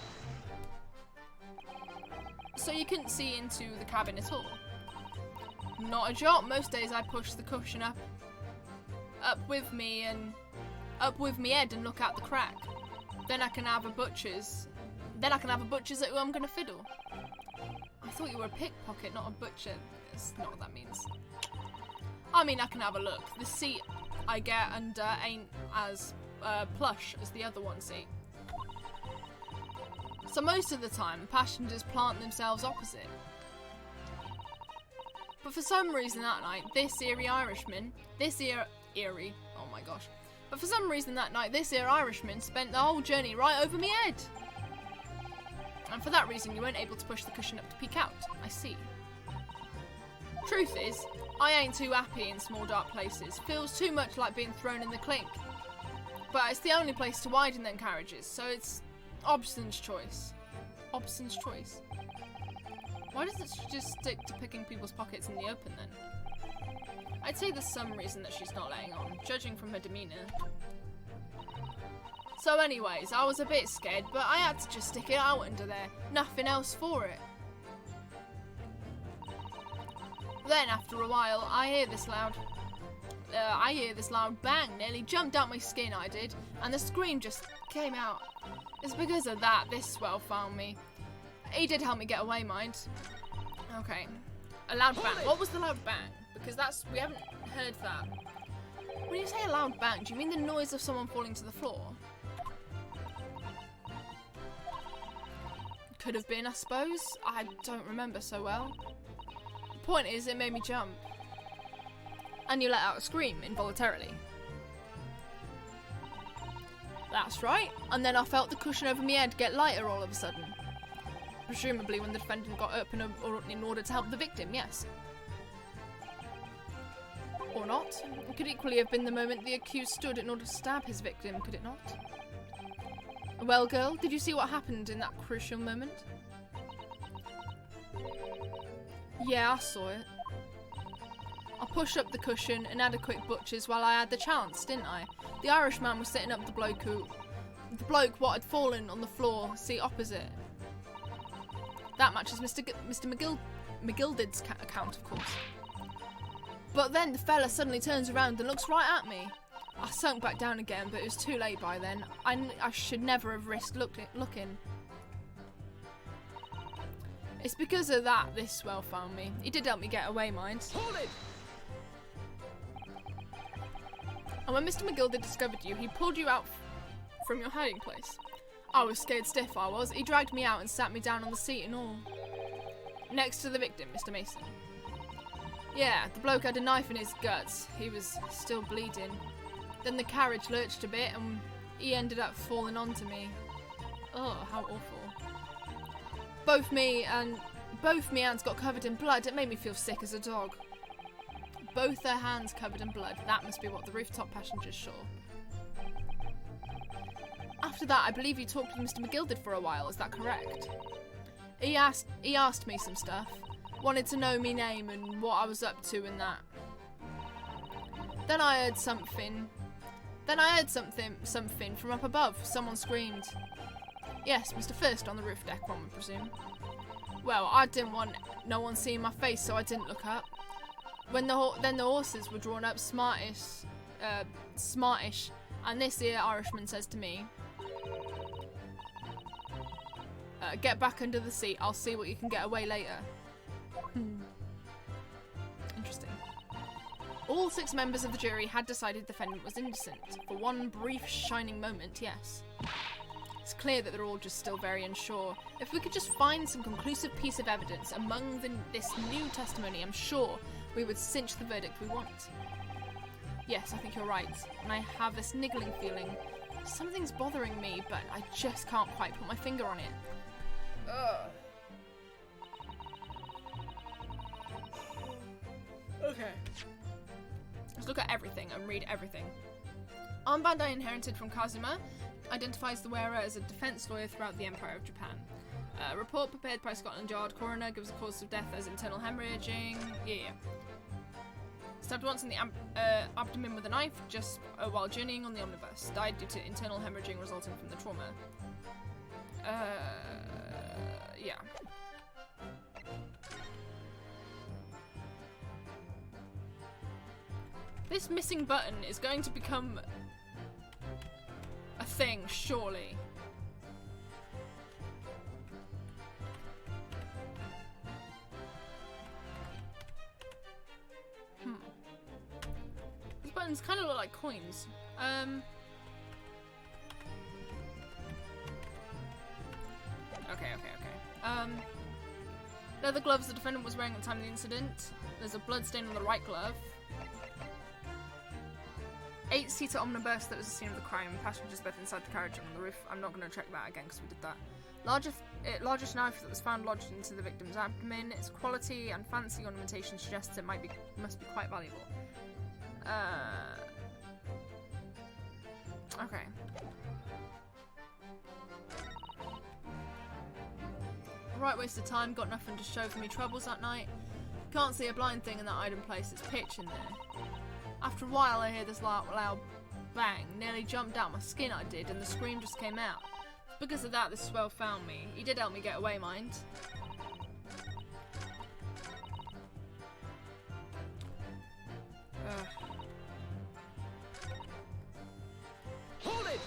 So you couldn't see into the cabin at all? Not a jot. Most days I push the cushion up with me head and look out the crack. Then I can have a butcher's at who I'm gonna fiddle. I thought you were a pickpocket, not a butcher. That's not what that means. I mean, I can have a look. The seat I get under ain't as plush as the other one seat. So most of the time, passengers plant themselves opposite. But for some reason that night, this here Irishman spent the whole journey right over me head. And for that reason, you weren't able to push the cushion up to peek out. I see. Truth is, I ain't too happy in small dark places. Feels too much like being thrown in the clink. But it's the only place to hide in them carriages, so it's Obson's choice. Obson's choice. Why does it just stick to picking people's pockets in the open then? I'd say there's some reason that she's not letting on, judging from her demeanour. So anyways, I was a bit scared, but I had to just stick it out under there. Nothing else for it. Then after a while, I hear this loud bang. Nearly jumped out my skin, I did, and the scream just came out. It's because of that this swell found me. He did help me get away, mind. Okay. A loud bang. What was the loud bang? Because we haven't heard that. When you say a loud bang, do you mean the noise of someone falling to the floor? Could have been, I suppose. I don't remember so well. The point is, it made me jump. And you let out a scream involuntarily. That's right. And then I felt the cushion over my head get lighter all of a sudden. Presumably when the defendant got up in order to help the victim, yes. Or not. It could equally have been the moment the accused stood in order to stab his victim, could it not? Well, girl, did you see what happened in that crucial moment? Yeah, I saw it. I pushed up the cushion and had a quick butcher's while I had the chance, didn't I? The Irishman was setting up the bloke what had fallen on the floor, seat opposite. That matches Mr. McGilded's account, of course. But then the fella suddenly turns around and looks right at me. I sunk back down again, but it was too late by then. I should never have risked looking. It's because of that this swell found me. He did help me get away, mind. Hold it! And when Mr. McGilded discovered you, he pulled you out from your hiding place. I was scared stiff, I was. He dragged me out and sat me down on the seat and all. Next to the victim, Mr. Mason. Yeah, the bloke had a knife in his guts. He was still bleeding. Then the carriage lurched a bit and he ended up falling onto me. Oh, how awful. Both me and Both me hands got covered in blood. It made me feel sick as a dog. Both their hands covered in blood. That must be what the rooftop passengers saw. After that, I believe you talked with Mr. McGill for a while. Is that correct? He asked me some stuff. Wanted to know me name and what I was up to and that. Then I heard something from up above. Someone screamed. Yes, Mr. First on the roof deck, one would presume. Well, I didn't want no one seeing my face, so I didn't look up. Then the horses were drawn up smartish, and this here Irishman says to me, get back under the seat, I'll see what you can get away later. Interesting. All 6 members of the jury had decided the defendant was innocent. For one brief shining moment, yes. It's clear that they're all just still very unsure. If we could just find some conclusive piece of evidence among this new testimony, I'm sure we would cinch the verdict we want. Yes, I think you're right. And I have this niggling feeling. Something's bothering me, but I just can't quite put my finger on it. Ugh. Okay. Let's look at everything and read everything. Armband I inherited from Kazuma identifies the wearer as a defense lawyer throughout the Empire of Japan. Report prepared by Scotland Yard coroner gives a cause of death as internal hemorrhaging. Yeah. Stabbed once in the abdomen with a knife just while journeying on the omnibus. Died due to internal hemorrhaging resulting from the trauma. Yeah. This missing button is going to become a thing, surely. These buttons kind of look like coins. Okay. Leather gloves the defendant was wearing at the time of the incident. There's a blood stain on the right glove. 8-seater omnibus that was the scene of the crime. Passengers both inside the carriage and on the roof. I'm not going to check that again because we did that. Largest knife that was found lodged into the victim's abdomen. Its quality and fancy ornamentation suggests it must be quite valuable. Okay. Right waste of time. Got nothing to show for me troubles that night. Can't see a blind thing in that item place. It's pitch in there. After a while, I hear this loud bang. Nearly jumped out my skin, I did, and the scream just came out. Because of that, this swell found me. He did help me get away, mind. Hold it!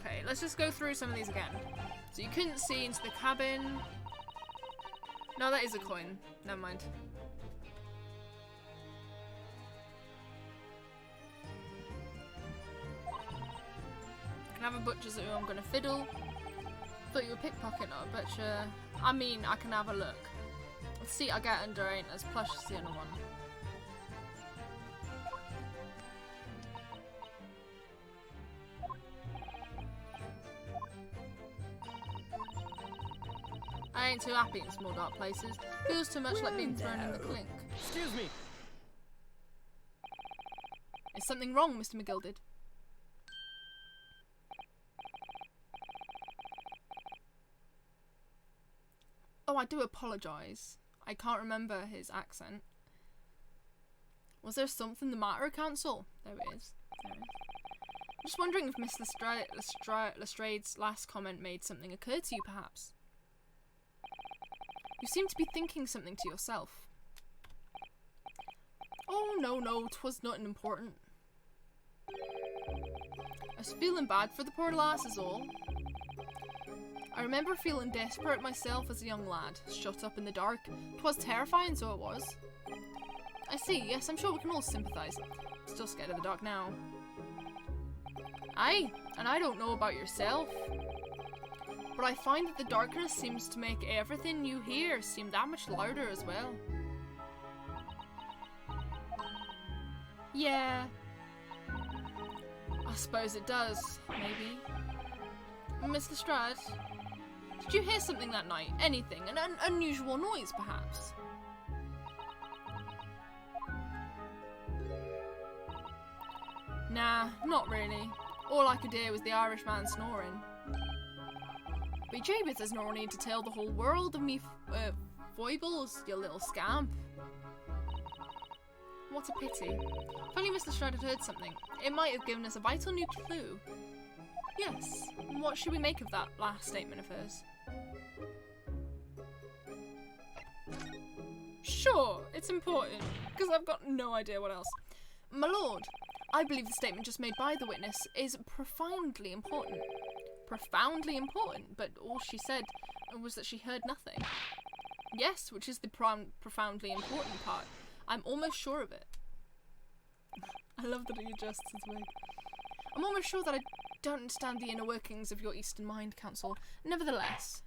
Okay, let's just go through some of these again. So you couldn't see into the cabin. No, that is a coin. Never mind. Can have a butcher's who I'm gonna fiddle. Thought you were pickpocket, not a butcher. I mean, I can have a look. The seat I get under ain't as plush as the other one. I ain't too happy in small dark places. Feels too much like being thrown in the clink. Excuse me. Is something wrong, Mr. McGilded? Oh, I do apologise. I can't remember his accent. Was there something the matter, Counsel? There it is. There it is. I'm just wondering if Miss Lestrade's last comment made something occur to you, perhaps. You seem to be thinking something to yourself. Oh, no, 'twas nothing important. I was feeling bad for the poor lass is all. I remember feeling desperate myself as a young lad, shut up in the dark. 'Twas terrifying, so it was. I see, yes, I'm sure we can all sympathise. Still scared of the dark now. Aye, and I don't know about yourself, but I find that the darkness seems to make everything you hear seem that much louder as well. Yeah. I suppose it does, maybe. Miss Lestrade? Did you hear something that night? Anything? An unusual noise, perhaps? Nah, not really. All I could hear was the Irishman snoring. But Jabez, there's no need to tell the whole world of me foibles, you little scamp. What a pity. If only Mr. Stride had heard something. It might have given us a vital new clue. Yes. What should we make of that last statement of hers? Sure, it's important, because I've got no idea what else. My lord, I believe the statement just made by the witness is profoundly important. Profoundly important, but all she said was that she heard nothing. Yes, which is the profoundly important part. I'm almost sure of it. I love that he adjusts his wig. I'm almost sure that I don't understand the inner workings of your Eastern Mind Council. Nevertheless,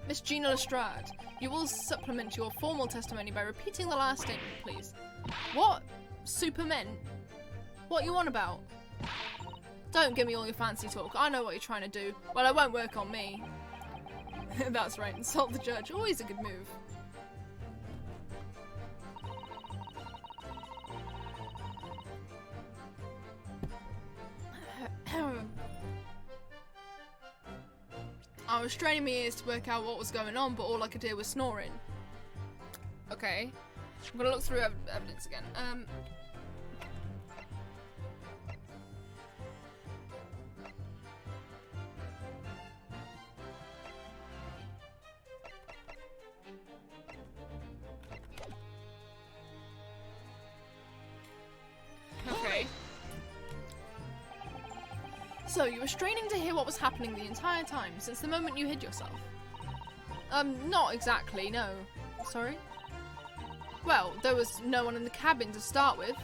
Miss Gina Lestrade, you will supplement your formal testimony by repeating the last statement, please. What? Supermen? What you on about? Don't give me all your fancy talk. I know what you're trying to do. Well, it won't work on me. That's right. Insult the judge. Always a good move. I was straining my ears to work out what was going on, but all I could hear was snoring. Okay. I'm gonna look through evidence again. Okay. So, you were straining to hear what was happening the entire time, since the moment you hid yourself? Not exactly, no. Sorry? Well, there was no one in the cabin to start with.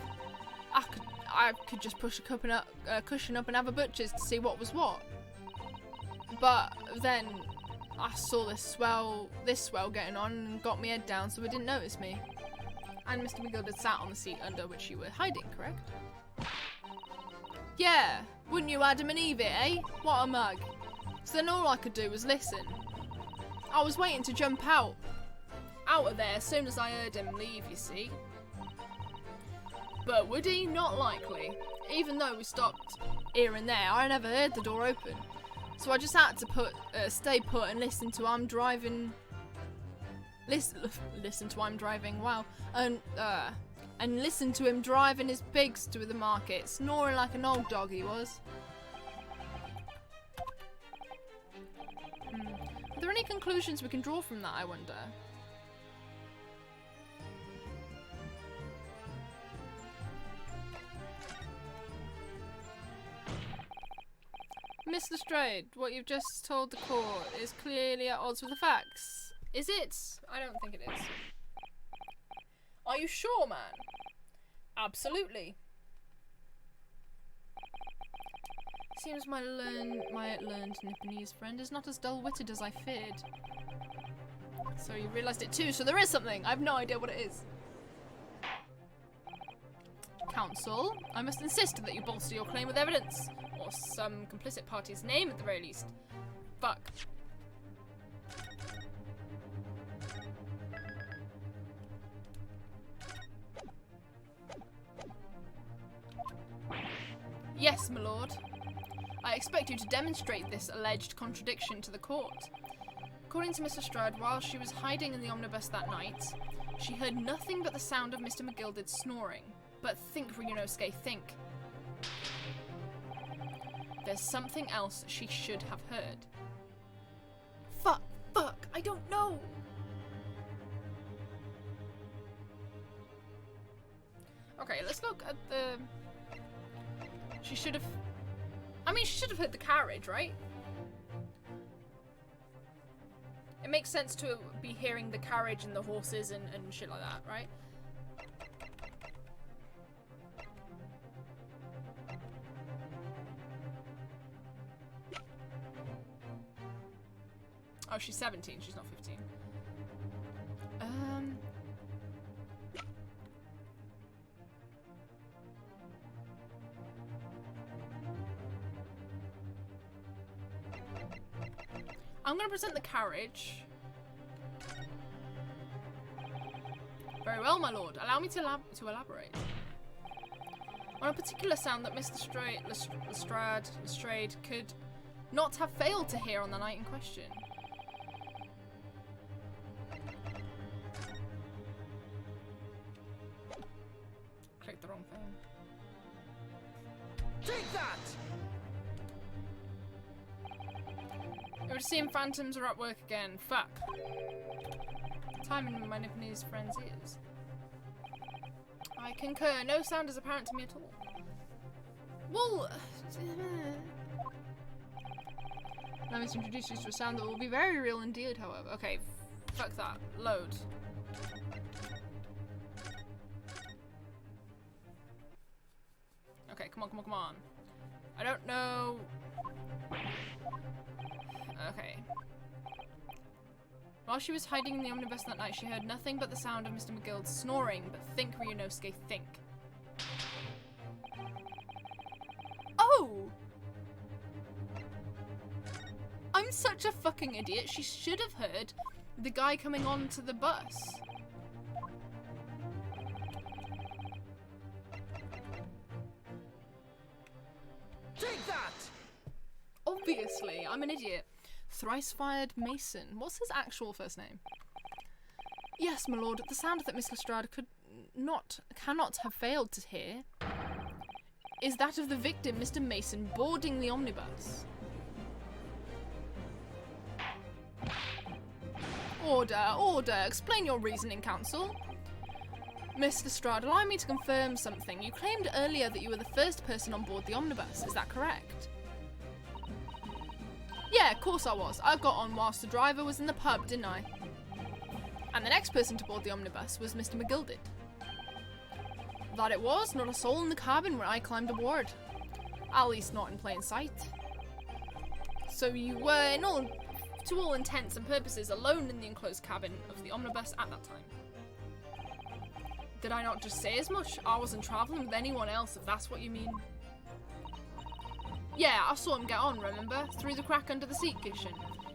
I could just push a cushion up and have a butcher's to see what was what. But then I saw this swell getting on and got my head down, so it didn't notice me. And Mr. McGill had sat on the seat under which you were hiding, correct? Yeah, wouldn't you Adam and Eve it, eh? What a mug. So then all I could do was listen. I was waiting to jump out of there as soon as I heard him leave, you see. But would he? Not likely. Even though we stopped here and there, I never heard the door open. So I just had to stay put and listen to I'm driving. Listen to I'm driving. Wow. And listen to him driving his pigs to the market, snoring like an old dog he was. Are there any conclusions we can draw from that, I wonder? Miss Lestrade, what you've just told the court is clearly at odds with the facts. Is it? I don't think it is. Are you sure, man? Absolutely. Seems my learned Nipponese friend is not as dull-witted as I feared. So you realised it too, so there is something! I have no idea what it is. Counsel, I must insist that you bolster your claim with evidence. Or some complicit party's name at the very least. Fuck. Yes, my lord. I expect you to demonstrate this alleged contradiction to the court. According to Mr. Stride, while she was hiding in the omnibus that night, she heard nothing but the sound of Mr. McGilded's snoring. But think, Ryunosuke, think. There's something else she should have heard. Fuck, I don't know. Okay, let's look at the... She should have... I mean, she should have heard the carriage, right? It makes sense to be hearing the carriage and the horses and shit like that, right? Oh, she's 17, she's not 15. present the carriage. Very well, my lord. Allow me to elaborate. On a particular sound that Mr. Lestrade could not have failed to hear on the night in question. Clicked the wrong thing. Take that! It would seem phantoms are at work again. Fuck. Time in my Nipponese friend's ears. I concur. No sound is apparent to me at all. Well... Let me introduce you to a sound that will be very real indeed, however. Okay, fuck that. Load. Okay, come on, come on, come on. I don't know... Okay. While she was hiding in the omnibus that night, she heard nothing but the sound of Mr. McGill's snoring, but think, Ryunosuke, think. Oh! I'm such a fucking idiot. She should have heard the guy coming on to the bus. Take that! Obviously, I'm an idiot. Thrice-fired Mason. What's his actual first name? Yes, my lord. The sound that Miss Lestrade cannot have failed to hear is that of the victim, Mr. Mason, boarding the omnibus. Order, order. Explain your reasoning, counsel. Miss Lestrade, allow me to confirm something. You claimed earlier that you were the first person on board the omnibus. Is that correct? Yeah, of course I was. I got on whilst the driver was in the pub, didn't I? And the next person to board the omnibus was Mr. McGill did. That it was. Not a soul in the cabin when I climbed aboard. At least not in plain sight. So you were, to all intents and purposes, alone in the enclosed cabin of the omnibus at that time. Did I not just say as much? I wasn't travelling with anyone else, if that's what you mean. Yeah, I saw him get on, remember? Through the crack under the seat cushion.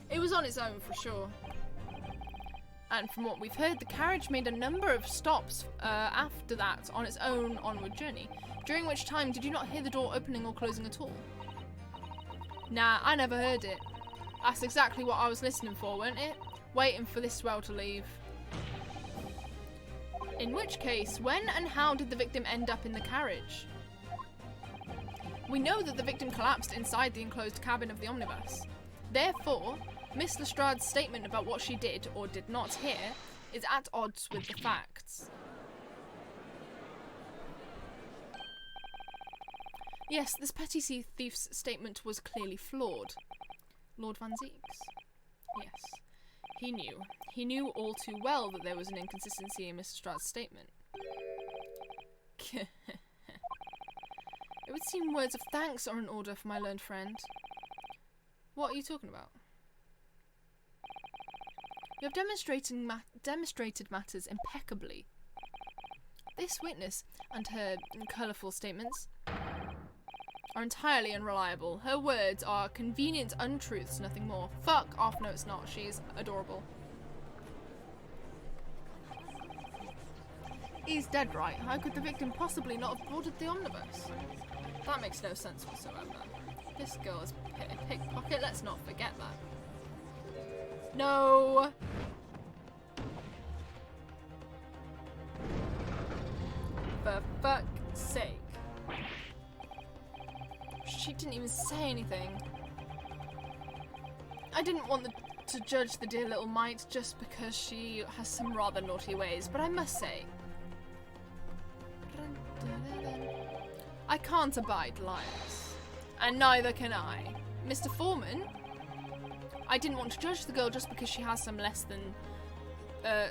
It was on its own, for sure. And from what we've heard, the carriage made a number of stops after that on its own onward journey. During which time, did you not hear the door opening or closing at all? Nah, I never heard it. That's exactly what I was listening for, weren't it? Waiting for this swell to leave. In which case, when and how did the victim end up in the carriage? We know that the victim collapsed inside the enclosed cabin of the omnibus. Therefore, Miss Lestrade's statement about what she did or did not hear is at odds with the facts. Yes, this petty thief's statement was clearly flawed. Lord Van Zeeks? Yes. He knew. He knew all too well that there was an inconsistency in Miss Lestrade's statement. It would seem words of thanks are in order for my learned friend. What are you talking about? You have demonstrated matters impeccably. This witness and her colourful statements are entirely unreliable. Her words are convenient untruths, nothing more. Fuck off, no it's not. She's adorable. He's dead right. How could the victim possibly not have boarded the omnibus? That makes no sense whatsoever. This girl is a pickpocket, let's not forget that. No! For fuck's sake. She didn't even say anything. I didn't want to judge the dear little mite just because she has some rather naughty ways, but I must say, I can't abide liars. And neither can I. Mr. Foreman, I didn't want to judge the girl just because she has some less than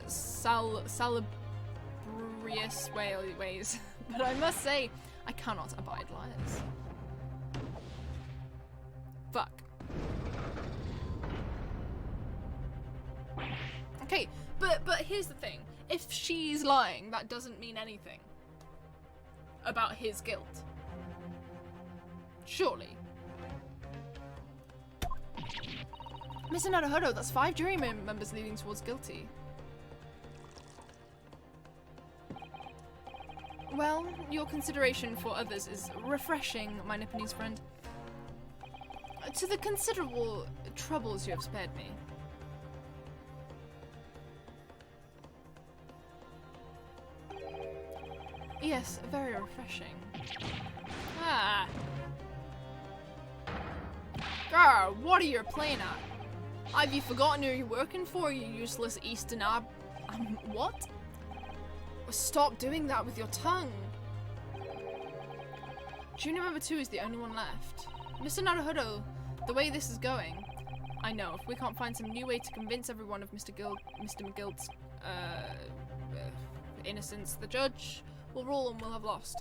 salubrious ways. But I must say, I cannot abide liars. Fuck. Okay, but here's the thing. If she's lying, that doesn't mean anything about his guilt. Surely. Mr. Naruhodo, that's 5 jury members leaning towards guilty. Well, your consideration for others is refreshing, my Nipponese friend. To the considerable troubles you have spared me. Yes, very refreshing. Ah. Girl, what are you playing at? Have you forgotten who you're working for, you useless Eastern what? Stop doing that with your tongue. Junior member 2 is the only one left. Mr. Naruhodo, the way this is going, I know, if we can't find some new way to convince everyone of Mr. McGilt's innocence, the judge will rule and we'll have lost.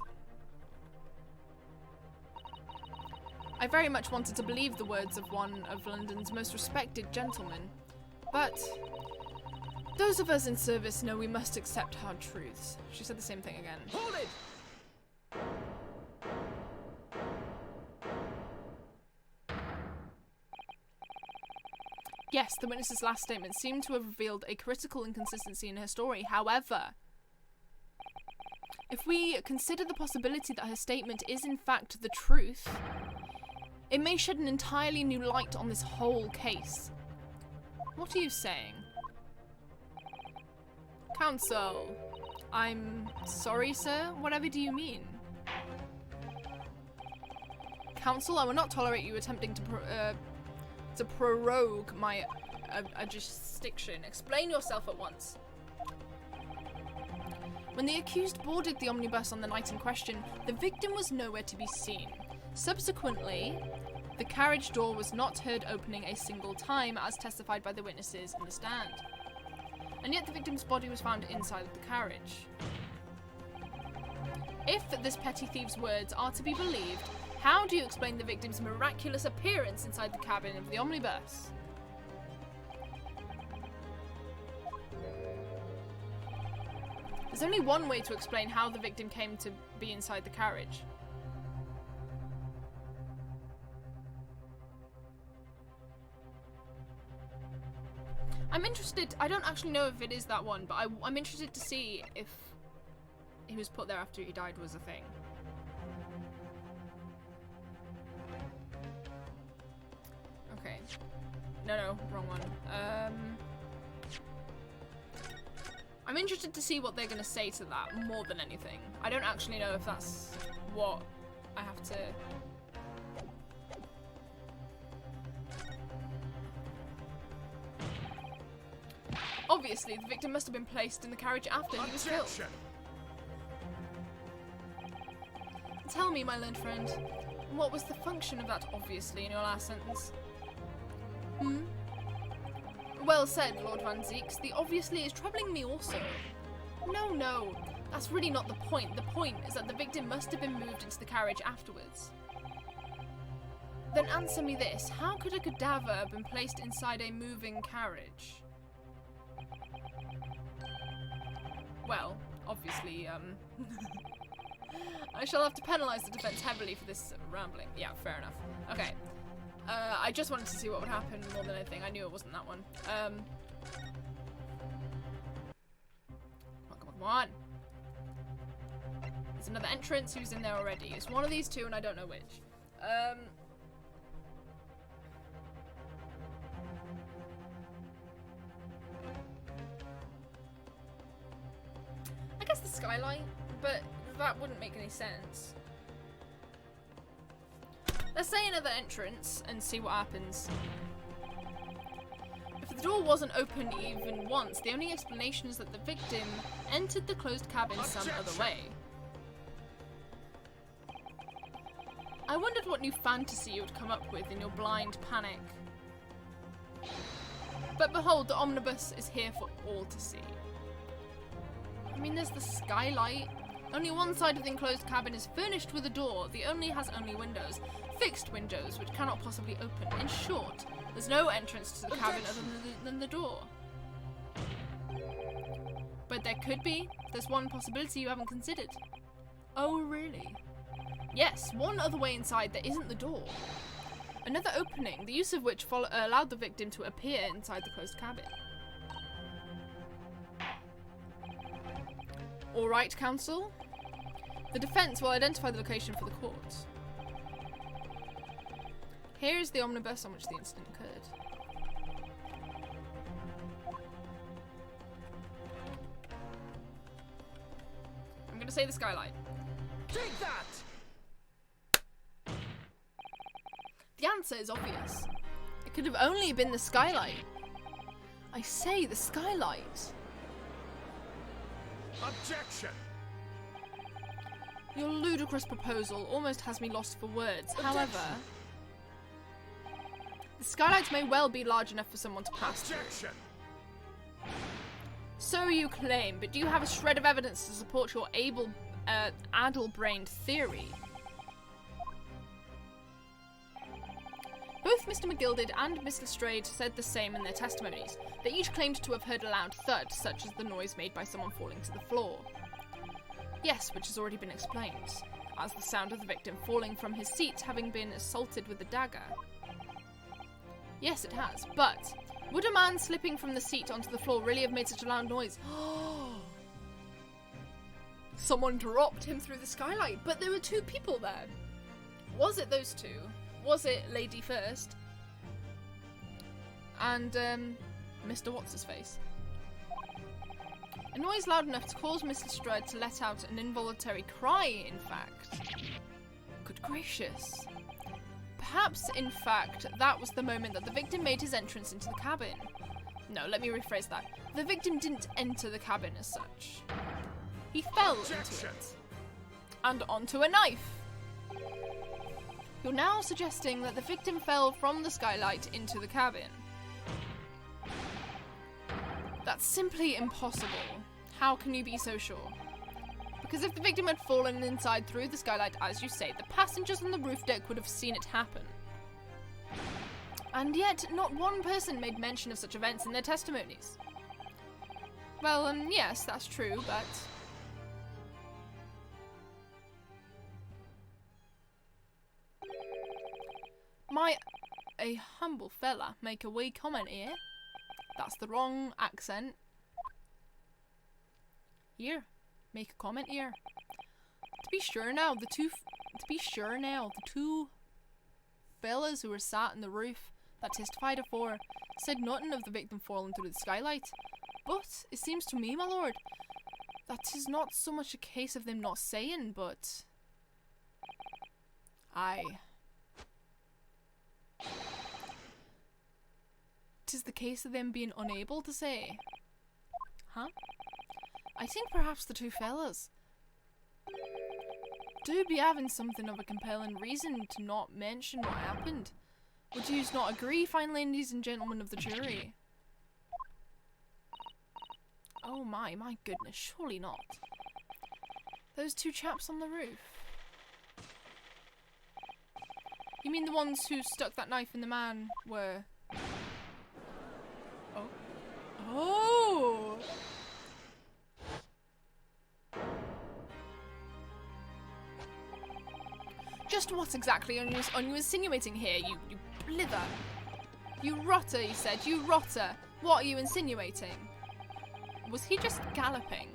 I very much wanted to believe the words of one of London's most respected gentlemen, but those of us in service know we must accept hard truths. She said the same thing again. Hold it! Yes, the witness's last statement seemed to have revealed a critical inconsistency in her story. However, if we consider the possibility that her statement is in fact the truth, it may shed an entirely new light on this whole case. What are you saying? Counsel, I'm sorry, sir. Whatever do you mean? Counsel, I will not tolerate you attempting to prorogue my jurisdiction. Explain yourself at once. When the accused boarded the omnibus on the night in question, the victim was nowhere to be seen. Subsequently, the carriage door was not heard opening a single time, as testified by the witnesses in the stand. And yet the victim's body was found inside the carriage. If this petty thief's words are to be believed, how do you explain the victim's miraculous appearance inside the cabin of the omnibus? There's only one way to explain how the victim came to be inside the carriage. I'm interested, I don't actually know if it is that one, but I'm interested to see if he was put there after he died was a thing. Okay. No, wrong one. I'm interested to see what they're gonna say to that more than anything. I don't actually know if that's what I have to... Obviously, the victim must have been placed in the carriage after he was killed. Tell me, my learned friend, what was the function of that obviously in your last sentence? Well said, Lord Van Zeeks. The obviously is troubling me also. No, that's really not the point. The point is that the victim must have been moved into the carriage afterwards. Then answer me this. How could a cadaver have been placed inside a moving carriage? Well, obviously, I shall have to penalise the defence heavily for this rambling. Yeah, fair enough. Okay. I just wanted to see what would happen more than anything. I knew it wasn't that one. Come on. There's another entrance. Who's in there already? It's one of these two and I don't know which. I guess the skylight, but that wouldn't make any sense. Let's say another entrance and see what happens. If the door wasn't open even once, the only explanation is that the victim entered the closed cabin some other way. I wondered what new fantasy you would come up with in your blind panic. But behold, the omnibus is here for all to see. I mean, there's the skylight. Only one side of the enclosed cabin is furnished with a door. The only has only windows. Fixed windows, which cannot possibly open. In short, there's no entrance to the cabin other than the door. But there could be. There's one possibility you haven't considered. Oh, really? Yes, one other way inside that isn't the door. Another opening, the use of which allowed the victim to appear inside the closed cabin. All right, counsel. The defense will identify the location for the court. Here is the omnibus on which the incident occurred. I'm going to say the skylight. Take that! The answer is obvious. It could have only been the skylight. I say the skylight. Objection! Your ludicrous proposal almost has me lost for words. Objection. However, the skylight may well be large enough for someone to pass Objection! through. So you claim, but do you have a shred of evidence to support your addle-brained theory? Both Mr. McGilded and Miss Lestrade said the same in their testimonies. They each claimed to have heard a loud thud, such as the noise made by someone falling to the floor. Yes, which has already been explained, as the sound of the victim falling from his seat having been assaulted with a dagger. Yes, it has, but would a man slipping from the seat onto the floor really have made such a loud noise? Someone dropped him through the skylight, but there were two people there. Was it those two? Was it Lady First? And, Mr. What's-his-face? A noise loud enough to cause Miss Lestrade to let out an involuntary cry, in fact. Good gracious. Perhaps, in fact, that was the moment that the victim made his entrance into the cabin. No, let me rephrase that. The victim didn't enter the cabin as such. He fell into it. And onto a knife. You're now suggesting that the victim fell from the skylight into the cabin. That's simply impossible. How can you be so sure? Because if the victim had fallen inside through the skylight, as you say, the passengers on the roof deck would have seen it happen. And yet, not one person made mention of such events in their testimonies. Well, yes, that's true, but... a humble fella make a wee comment here. That's the wrong accent. Here, make a comment here. To be sure now, the two fellas who were sat in the roof that testified afore said nothing of the victim falling through the skylight. But it seems to me, my lord, that 'tis not so much a case of them not saying, but aye. 'Tis the case of them being unable to say. Huh? I think perhaps the two fellas do be having something of a compelling reason to not mention what happened. Would yous not agree, fine ladies and gentlemen of the jury? Oh my goodness, surely not. Those two chaps on the roof. You mean the ones who stuck that knife in the man were... Oh. Oh! Just what exactly are you insinuating here, you blither? You rotter, he said, you rotter. What are you insinuating? Was he just galloping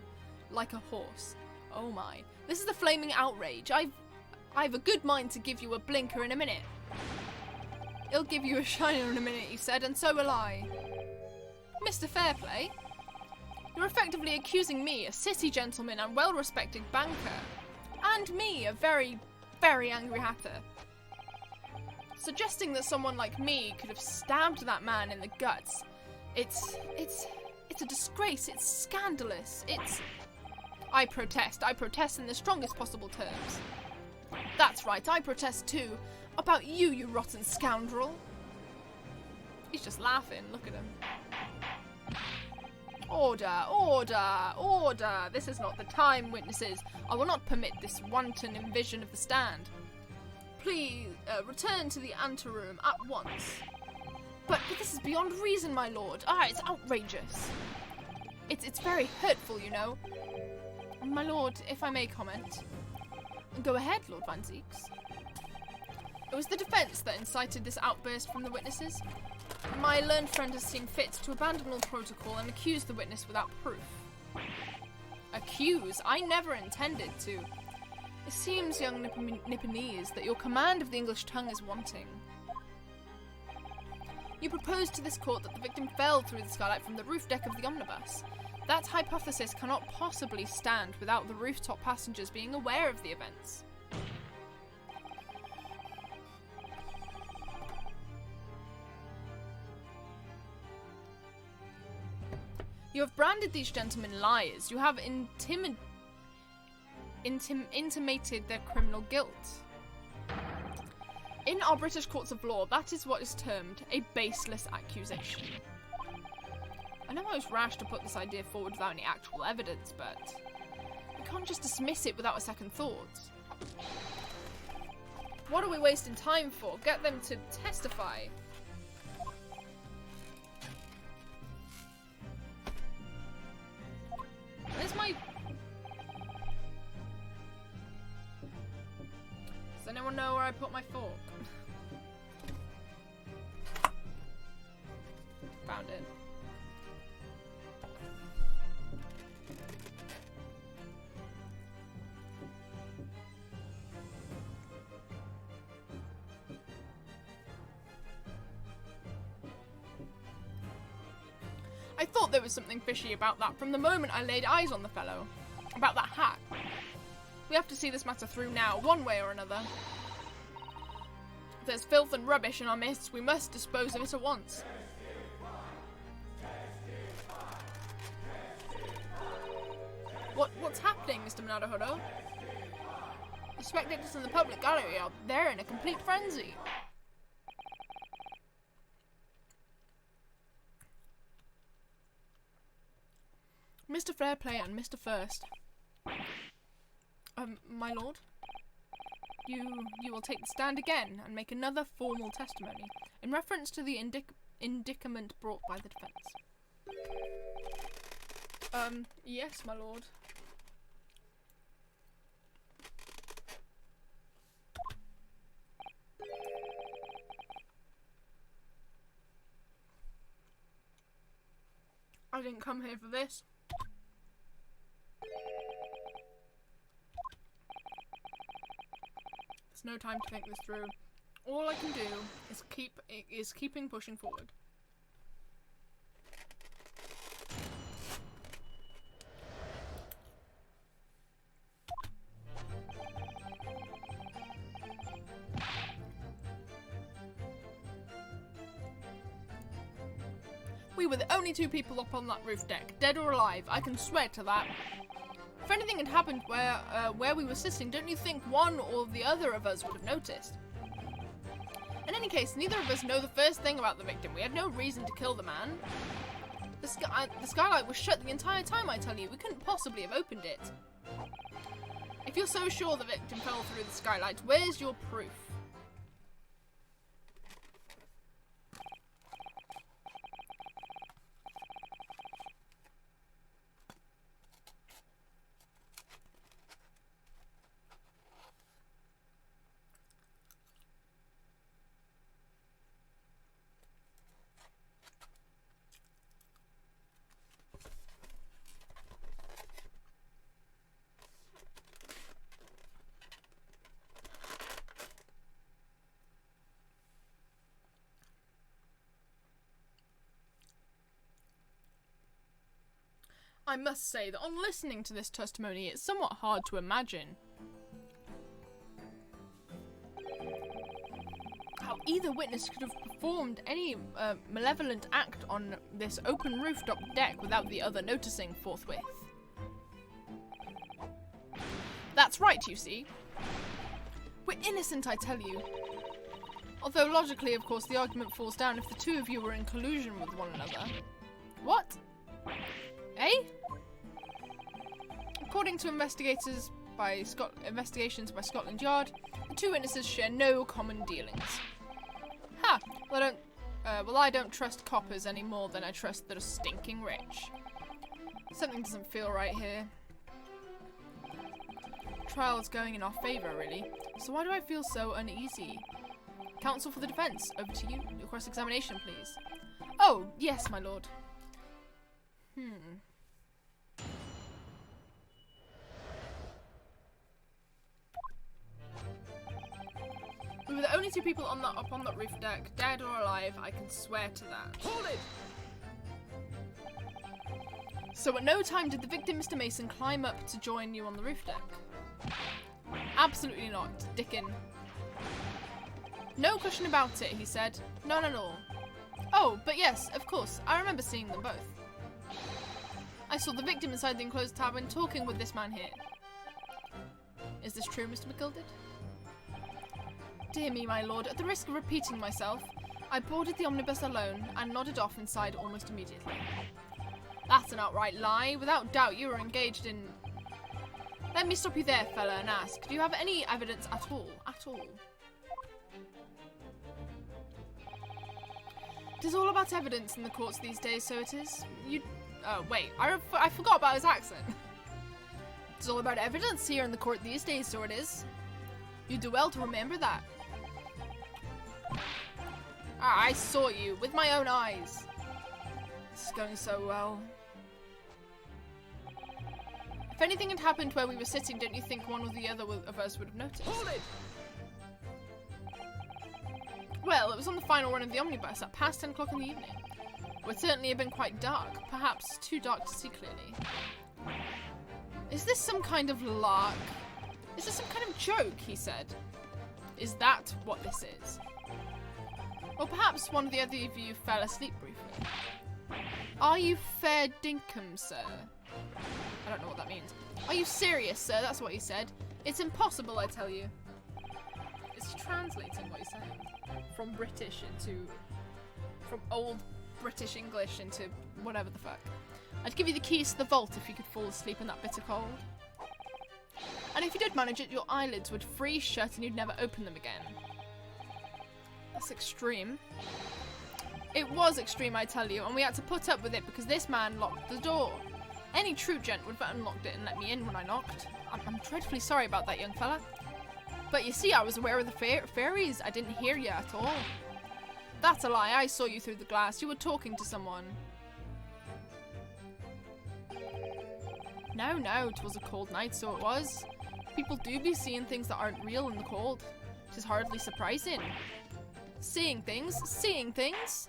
like a horse? Oh my. This is a flaming outrage. I've a good mind to give you a blinker in a minute. He'll give you a shiner in a minute, he said, and so will I. Mr. Fairplay, you're effectively accusing me, a city gentleman and well-respected banker, and me, a very, very angry hatter, suggesting that someone like me could have stabbed that man in the guts. It's a disgrace, it's scandalous, I protest in the strongest possible terms. That's right, I protest too. About you, you rotten scoundrel. He's just laughing, look at him. Order, order, order. This is not the time, witnesses. I will not permit this wanton invasion of the stand. Please, return to the anteroom at once. But this is beyond reason, my lord. It's outrageous. It's very hurtful, you know. My lord, if I may comment. Go ahead, Lord Van Zeeks. It was the defense that incited this outburst from the witnesses. My learned friend has seen fit to abandon all protocol and accuse the witness without proof. Accuse? I never intended to. It seems, young Nipponese, that your command of the English tongue is wanting. You proposed to this court that the victim fell through the skylight from the roof deck of the omnibus. That hypothesis cannot possibly stand without the rooftop passengers being aware of the events. You have branded these gentlemen liars. You have intimated their criminal guilt. In our British courts of law, that is what is termed a baseless accusation. I know I was rash to put this idea forward without any actual evidence, but we can't just dismiss it without a second thought. What are we wasting time for? Get them to testify. Where's my... Does anyone know where I put my fork? Found it. I thought there was something fishy about that from the moment I laid eyes on the fellow. About that hat. We have to see this matter through now, one way or another. If there's filth and rubbish in our midst, we must dispose of it at once. What's happening, Mr. Minadohodo? The spectators in the public gallery are there in a complete frenzy. Mr. Fairplay and Mr. First. My lord? You will take the stand again and make another formal testimony in reference to the indictment brought by the defence. Yes, my lord. I didn't come here for this. There's no time to think this through. All I can do is keeping pushing forward. We were the only two people up on that roof deck, dead or alive. I can swear to that. If anything had happened where we were sitting, don't you think one or the other of us would have noticed? In any case, neither of us know the first thing about the victim. We had no reason to kill the man. The skylight was shut the entire time, I tell you. We couldn't possibly have opened it. If you're so sure the victim fell through the skylight, where's your proof? I must say that on listening to this testimony, it's somewhat hard to imagine how either witness could have performed any malevolent act on this open rooftop deck without the other noticing forthwith. That's right, you see. We're innocent, I tell you. Although logically, of course, the argument falls down if the two of you were in collusion with one another. What? Eh? According to investigations by Scotland Yard, the two witnesses share no common dealings. Ha! Well, I don't trust coppers any more than I trust the stinking rich. Something doesn't feel right here. Trial's going in our favour, really. So why do I feel so uneasy? Counsel for the defense, over to you. Your cross-examination, please. Oh, yes, my lord. We were the only two people up on that roof deck, dead or alive. I can swear to that. Hold it! So at no time did the victim, Mr. Mason, climb up to join you on the roof deck? Absolutely not, Dickon. No question about it, he said. None at all. Oh, but yes, of course, I remember seeing them both. I saw the victim inside the enclosed tavern talking with this man here. Is this true, Mr. McGilded? Dear me, my lord, at the risk of repeating myself, I boarded the omnibus alone and nodded off inside almost immediately. That's an outright lie. Without doubt, you were engaged in... Let me stop you there, fella, and ask, do you have any evidence at all? At all? It is all about evidence in the courts these days, so it is. Oh, wait, I forgot about his accent. It's all about evidence here in the court these days, so it is. You do well to remember that. I saw you with my own eyes. This is going so well. If anything had happened where we were sitting, don't you think one or the other of us would have noticed? Hold it! Well, it was on the final run of the omnibus at past 10 o'clock in the evening. It would certainly have been quite dark, perhaps too dark to see clearly. Is this some kind of lark? Is this some kind of joke, he said. Is that what this is? Or perhaps one of the other of you fell asleep briefly. Are you fair dinkum, sir? I don't know what that means. Are you serious, sir? That's what he said. It's impossible, I tell you. It's translating what he's saying. From British into... From old British English into whatever the fuck. I'd give you the keys to the vault if you could fall asleep in that bitter cold. And if you did manage it, your eyelids would freeze shut and you'd never open them again. That's extreme. It was extreme, I tell you, and we had to put up with it because this man locked the door. Any true gent would have unlocked it and let me in when I knocked. I'm dreadfully sorry about that, young fella. But you see, I was aware of the fairies. I didn't hear you at all. That's a lie. I saw you through the glass. You were talking to someone. No, 'twas a cold night, so it was. People do be seeing things that aren't real in the cold. 'Tis hardly surprising. Seeing things.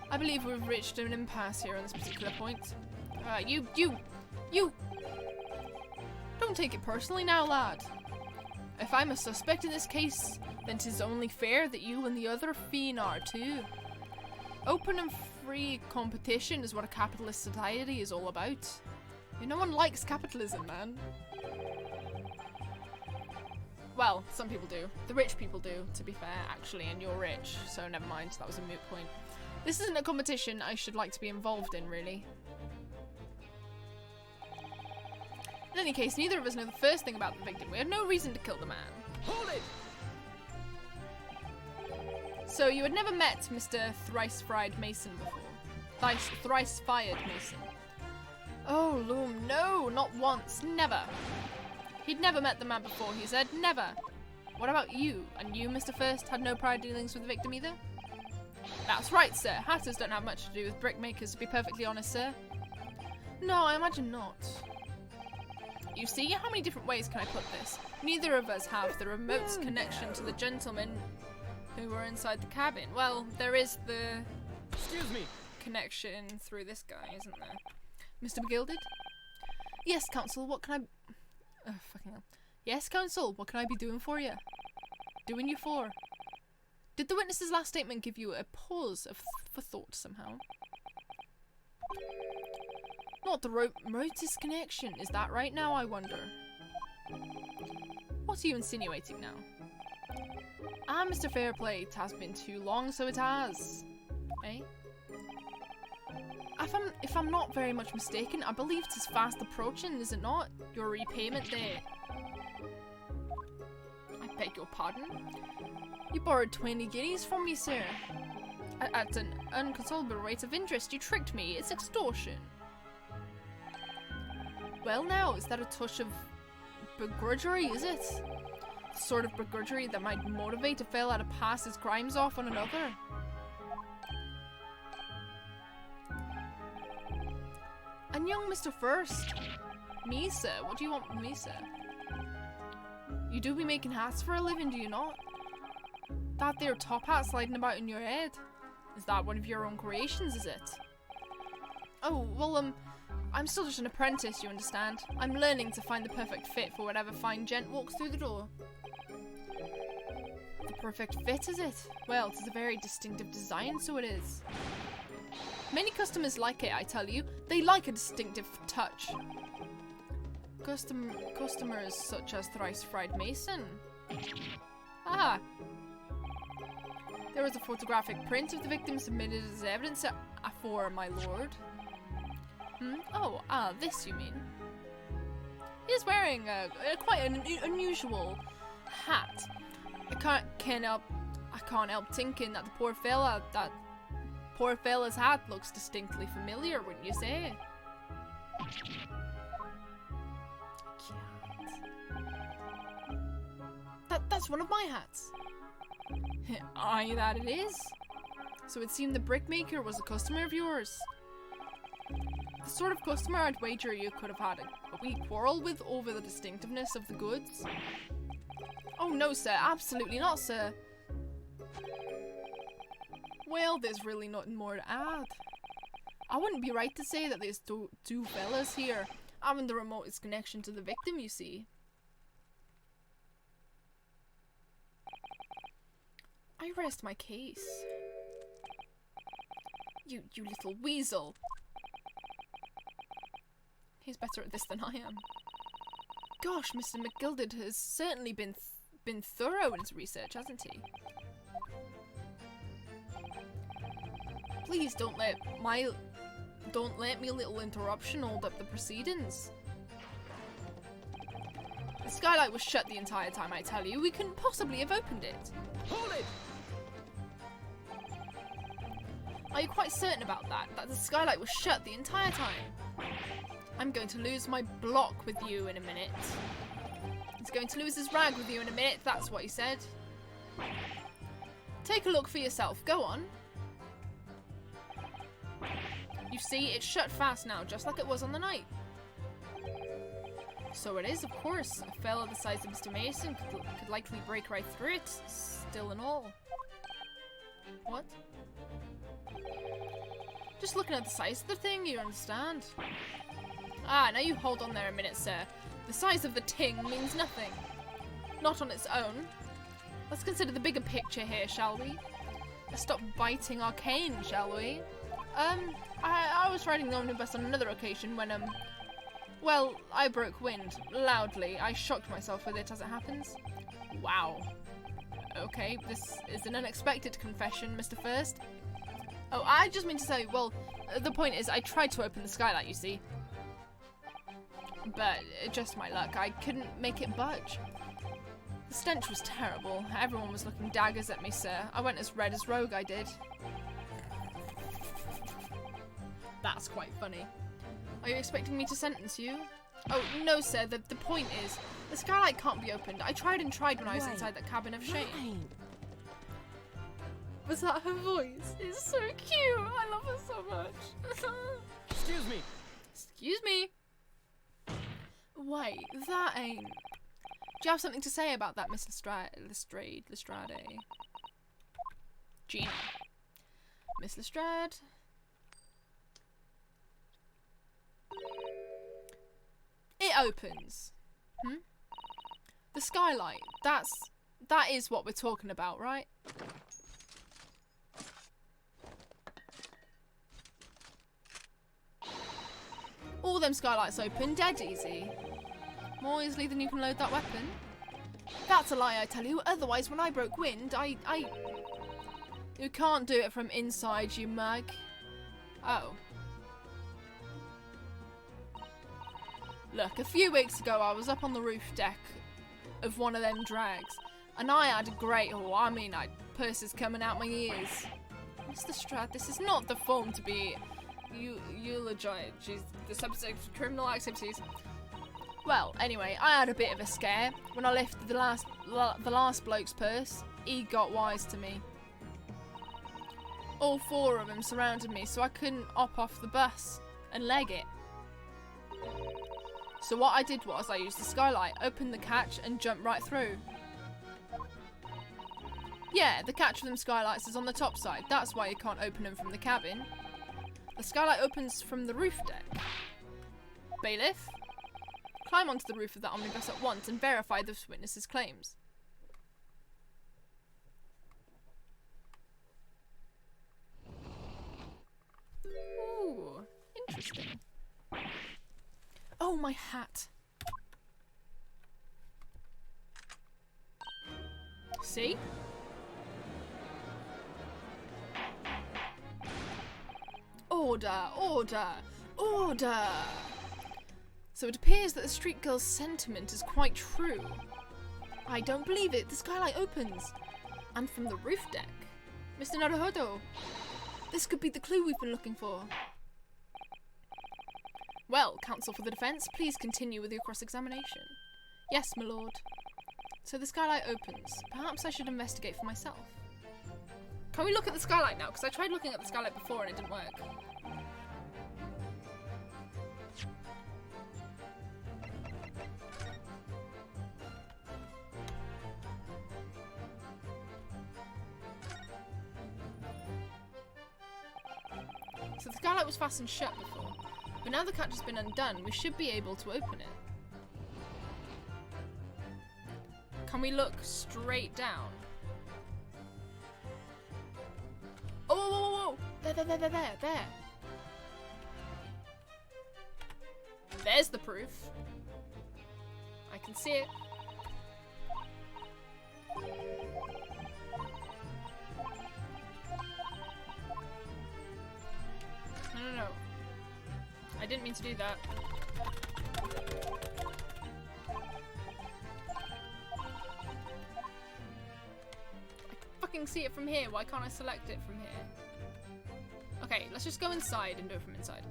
I believe we've reached an impasse here on this particular point. You! Don't take it personally now, lad. If I'm a suspect in this case, then 'tis only fair that you and the other fiend are too. Open and free competition is what a capitalist society is all about. No one likes capitalism, man. Well, some people do. The rich people do, to be fair, actually, and you're rich, so never mind, that was a moot point. This isn't a competition I should like to be involved in, really. In any case, neither of us know the first thing about the victim. We had no reason to kill the man. Hold it! So you had never met Mr. Thrice-Fried Mason before? Thrice-Fired Mason? Oh, Loom, no, not once, never. He'd never met the man before, he said, never. What about you? And you, Mr. First, had no prior dealings with the victim either? That's right, sir. Hatters don't have much to do with brickmakers, to be perfectly honest, sir. No, I imagine not. You see, how many different ways can I put this? Neither of us have the remote connection to the gentleman who were inside the cabin. Well, there is the... Excuse me. Connection through this guy, isn't there? Mr. McGilded? Yes, counsel, what can I... Oh, fucking hell. Yes, counsel, what can I be doing for you? Doing you for? Did the witness's last statement give you a pause for thought somehow? Not the remotest connection. Is that right now, I wonder? What are you insinuating now? Ah, Mr. Fairplay, it has been too long, so it has. Eh? If I'm not very much mistaken, I believe it is fast approaching, is it not? Your repayment day. I beg your pardon? You borrowed 20 guineas from me, sir. At an uncontrollable rate of interest. You tricked me. It's extortion. Well now, is that a touch of begrudgery, is it? the sort of begrudgery that might motivate a fella to pass his crimes off on another. And young Mr. First. Me, sir? What do you want from me, sir? You do be making hats for a living, do you not? That there top hat sliding about in your head. Is that one of your own creations, is it? Oh, well, I'm still just an apprentice, you understand. I'm learning to find the perfect fit for whatever fine gent walks through the door. The perfect fit, is it? Well, it is a very distinctive design, so it is. Many customers like it, I tell you. They like a distinctive touch. Customers such as Thrice Fried Mason. Ah. There was a photographic print of the victim submitted as evidence for my lord. Oh, this you mean. He's wearing quite an unusual hat. I can't help thinking that the poor fella's hat looks distinctly familiar, wouldn't you say? That's one of my hats. Aye, that it is. So it seemed the brickmaker was a customer of yours. The sort of customer I'd wager you could have had a wee quarrel with over the distinctiveness of the goods. Oh no, sir, absolutely not, sir. Well, there's really nothing more to add. I wouldn't be right to say that there's two fellas here having the remotest connection to the victim, you see. I rest my case. You little weasel. He's better at this than I am. Gosh, Mr. McGilded has certainly been thorough in his research, hasn't he? Please don't let me little interruption hold up the proceedings. The skylight was shut the entire time, I tell you. We couldn't possibly have opened it. Hold it! Are you quite certain about that? That the skylight was shut the entire time? I'm going to lose my block with you in a minute. He's going to lose his rag with you in a minute, that's what he said. Take a look for yourself, go on. You see, it's shut fast now, just like it was on the night. So it is, of course. A fellow the size of Mr. Mason could likely break right through it, still and all. What? Just looking at the size of the thing, you understand. Ah, now you hold on there a minute, sir. The size of the ting means nothing. Not on its own. Let's consider the bigger picture here, shall we? Let's stop biting our cane, shall we? I was riding the omnibus on another occasion when, well, I broke wind. Loudly. I shocked myself with it, as it happens. Wow. Okay, this is an unexpected confession, Mr. First. Oh, I just mean to say, well, the point is, I tried to open the skylight, you see. But, just my luck, I couldn't make it budge. The stench was terrible. Everyone was looking daggers at me, sir. I went as red as rogue, I did. That's quite funny. Are you expecting me to sentence you? Oh, no, sir. The point is, the skylight can't be opened. I tried and tried when I was inside that cabin of shame. Was that her voice? It's so cute. I love her so much. Excuse me. Excuse me. Wait, that ain't... Do you have something to say about that, Miss Lestrade? Gina. Miss Lestrade. It opens. The skylight. That is what we're talking about, right? All them skylights open, dead easy. More easily than you can load that weapon. That's a lie, I tell you. Otherwise, when I broke wind, You can't do it from inside, you mug. Oh. Look, a few weeks ago, I was up on the roof deck of one of them drags, and I had a great haul. I mean, I had purses coming out my ears. Mr. Strad, this is not the form to be eulogized. The subject of criminal activities. Well, anyway, I had a bit of a scare. When I lifted the last bloke's purse, he got wise to me. All four of them surrounded me, so I couldn't hop off the bus and leg it. So what I did was I used the skylight, opened the catch and jumped right through. Yeah, the catch for them skylights is on the top side. That's why you can't open them from the cabin. The skylight opens from the roof deck. Bailiff, climb onto the roof of that omnibus at once and verify this witness's claims. Ooh, interesting. Oh, my hat. See? Order, order, order! So it appears that the street girl's sentiment is quite true. I don't believe it. The skylight opens. And from the roof deck. Mr. Naruhodo, this could be the clue we've been looking for. Well, counsel for the defense, please continue with your cross-examination. Yes, my lord. So the skylight opens. Perhaps I should investigate for myself. Can we look at the skylight now? Because I tried looking at the skylight before and it didn't work. So the skylight was fastened shut before, but now the catch has been undone, we should be able to open it. Can we look straight down? Oh, whoa, whoa, whoa, whoa! There. There's the proof. I can see it. No. I didn't mean to do that. I fucking see it from here. Why can't I select it from here? Okay, let's just go inside and do it from inside.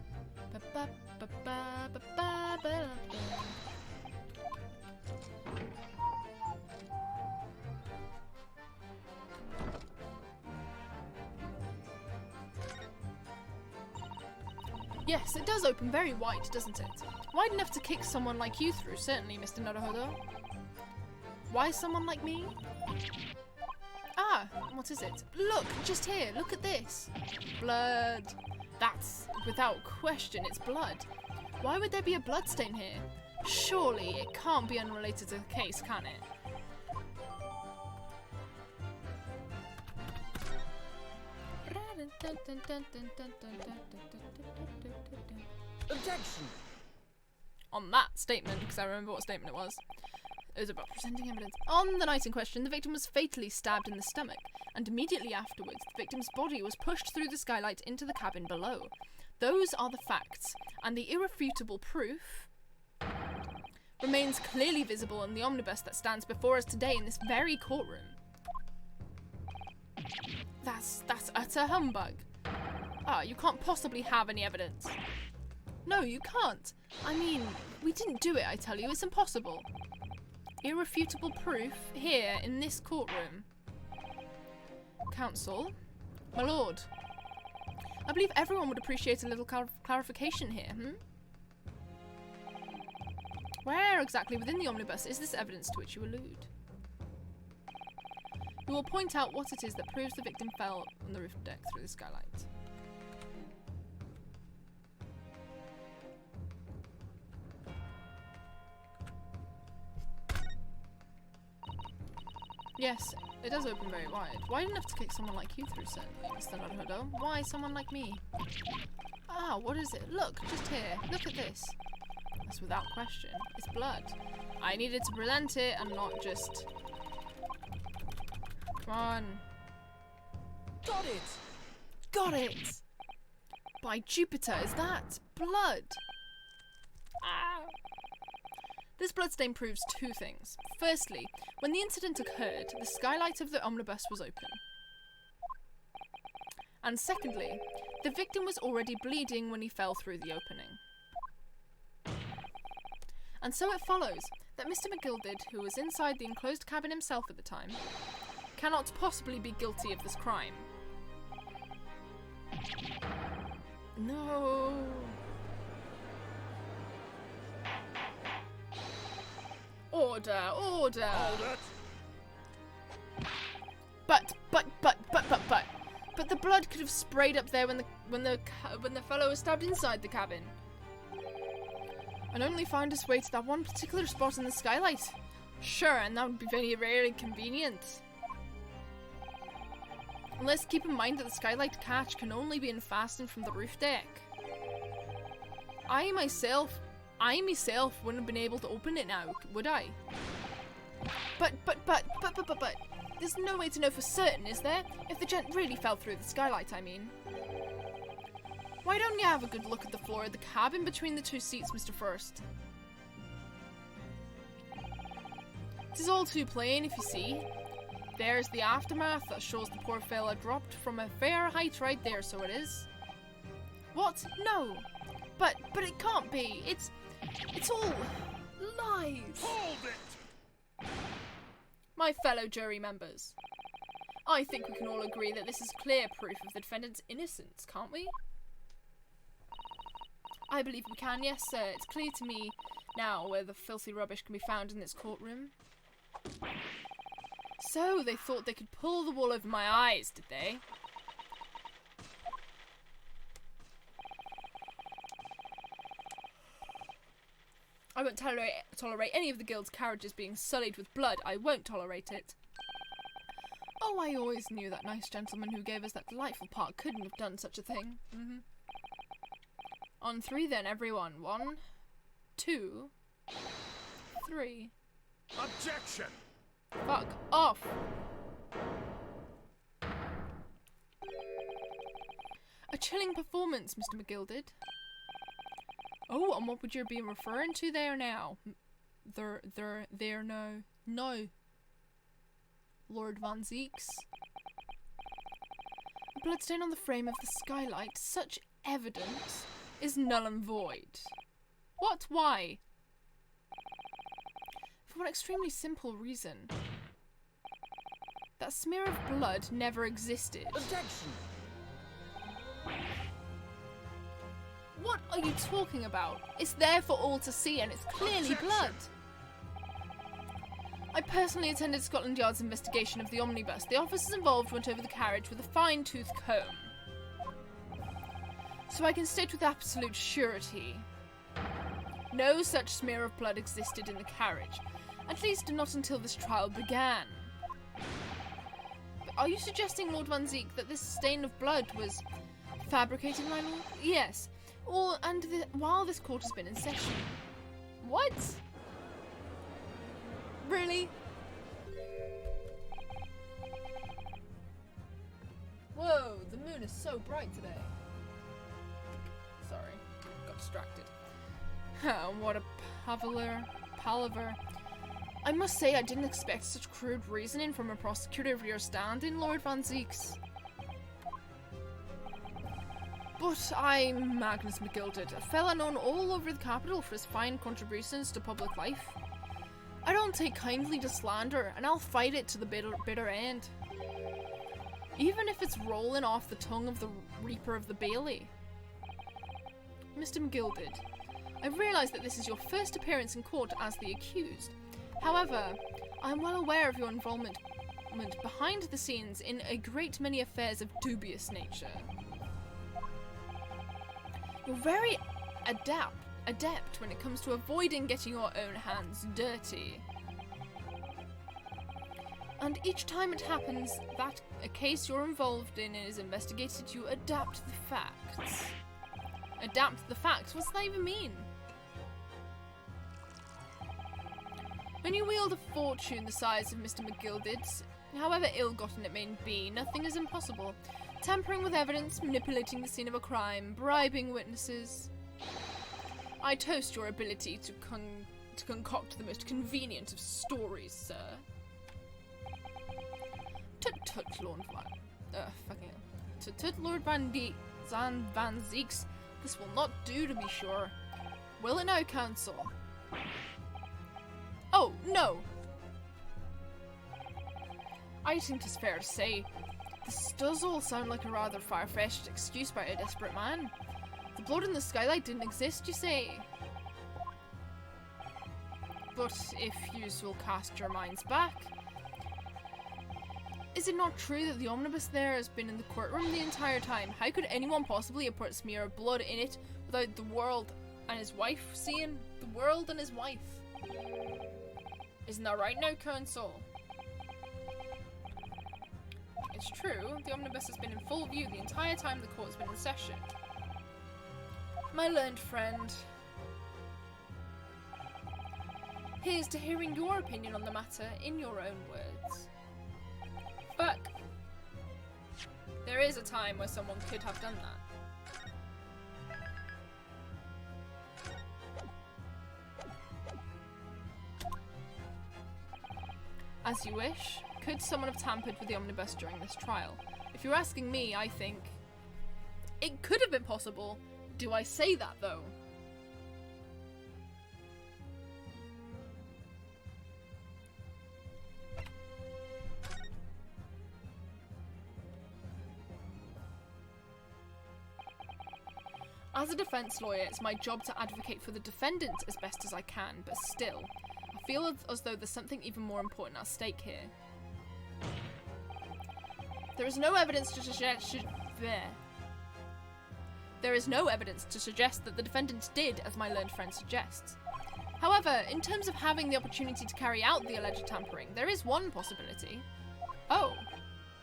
Yes, it does open very wide, doesn't it? Wide enough to kick someone like you through, certainly, Mr. Naruhodo. Why someone like me? Ah, what is it? Look, just here, look at this. Blood. That's, without question, it's blood. Why would there be a bloodstain here? Surely it can't be unrelated to the case, can it? Objection! On that statement, because I remember what statement it was about presenting evidence. On the night in question, the victim was fatally stabbed in the stomach, and immediately afterwards, the victim's body was pushed through the skylight into the cabin below. Those are the facts, and the irrefutable proof remains clearly visible in the omnibus that stands before us today in this very courtroom. That's utter humbug. Ah, you can't possibly have any evidence. No, you can't. I mean, we didn't do it, I tell you. It's impossible. Irrefutable proof here in this courtroom. Counsel, my lord. I believe everyone would appreciate a little clarification here, Where exactly within the omnibus is this evidence to which you allude? We will point out what it is that proves the victim fell on the roof deck through the skylight. Yes, it does open very wide. Wide enough to kick someone like you through, certainly, Mr. Naruhodo. Why someone like me? Ah, what is it? Look, just here. Look at this. That's without question. It's blood. I needed to present it and not just... Come on. Got it! Got it! By Jupiter, is that blood? Ah. This bloodstain proves two things. Firstly, when the incident occurred, the skylight of the omnibus was open. And secondly, the victim was already bleeding when he fell through the opening. And so it follows that Mr. McGilded, who was inside the enclosed cabin himself at the time, cannot possibly be guilty of this crime. No. Order, order. Hold it. But the blood could have sprayed up there when the fellow was stabbed inside the cabin, and only found its way to that one particular spot in the skylight. Sure, and that would be very rare and convenient. And let's keep in mind that the skylight catch can only be unfastened from the roof deck. I myself wouldn't have been able to open it now, would I? But, there's no way to know for certain, is there? If the gent really fell through the skylight, I mean. Why don't you have a good look at the floor of the cabin between the two seats, Mr. First? It is all too plain, if you see. There's the aftermath that shows the poor fella dropped from a fair height right there, so it is. What? No! But it can't be. It's all lies. Hold it! My fellow jury members, I think we can all agree that this is clear proof of the defendant's innocence, can't we? I believe we can, yes sir. It's clear to me now where the filthy rubbish can be found in this courtroom. So, they thought they could pull the wool over my eyes, did they? I won't tolerate any of the guild's carriages being sullied with blood. I won't tolerate it. Oh, I always knew that nice gentleman who gave us that delightful park couldn't have done such a thing. On three then, everyone. 1, 2, 3. Objection! Fuck off! A chilling performance, Mr. McGilded. Oh, and what would you be referring to there now? There no. No. Lord Van Zeeks. Bloodstain on the frame of the skylight. Such evidence is null and void. What? Why? For one extremely simple reason. That smear of blood never existed. Objection! What are you talking about? It's there for all to see and it's clearly Objection. blood. I personally attended Scotland Yard's investigation of the omnibus. The officers involved went over the carriage with a fine-tooth comb. So I can state with absolute surety, no such smear of blood existed in the carriage. At least not until this trial began. But are you suggesting, Lord Van Zeek, that this stain of blood was fabricated, my lord? Yes. While this court has been in session. What? Really? Whoa, the moon is so bright today. Sorry, got distracted. What a palaver. I must say I didn't expect such crude reasoning from a prosecutor of your standing, Lord Van Zeeks. But I'm Magnus McGilded, a fella known all over the capital for his fine contributions to public life. I don't take kindly to slander, and I'll fight it to the bitter end. Even if it's rolling off the tongue of the Reaper of the Bailey. Mr. McGilded, I realise that this is your first appearance in court as the accused. However, I'm well aware of your involvement behind the scenes in a great many affairs of dubious nature. You're very adept when it comes to avoiding getting your own hands dirty. And each time it happens that a case you're involved in is investigated, you adapt the facts. Adapt the facts? What's that even mean? When you wield a fortune the size of Mr. McGilded's, however ill-gotten it may be, nothing is impossible. Tampering with evidence, manipulating the scene of a crime, bribing witnesses. I toast your ability to concoct the most convenient of stories, sir. Tut, Lord Van Zeeks. This will not do, to be sure. Will it now, counsel? Oh, no! I think it's fair to say, this does all sound like a rather far-fetched excuse by a desperate man. The blood in the skylight didn't exist, you say? But if yous will cast your minds back, is it not true that the omnibus there has been in the courtroom the entire time? How could anyone possibly have put a smear of blood in it without the world and his wife seeing? The world and his wife. Isn't that right now, Counsel? It's true, the omnibus has been in full view the entire time the court's been in session. My learned friend, here's to hearing your opinion on the matter in your own words. But there is a time where someone could have done that. As you wish. Could someone have tampered with the omnibus during this trial? If you're asking me, I think it could have been possible. Do I say that, though? As a defense lawyer, it's my job to advocate for the defendant as best as I can, but still, I feel as though there's something even more important at stake here. There is no evidence to suggest that the defendant did, as my learned friend suggests. However, in terms of having the opportunity to carry out the alleged tampering, there is one possibility. Oh,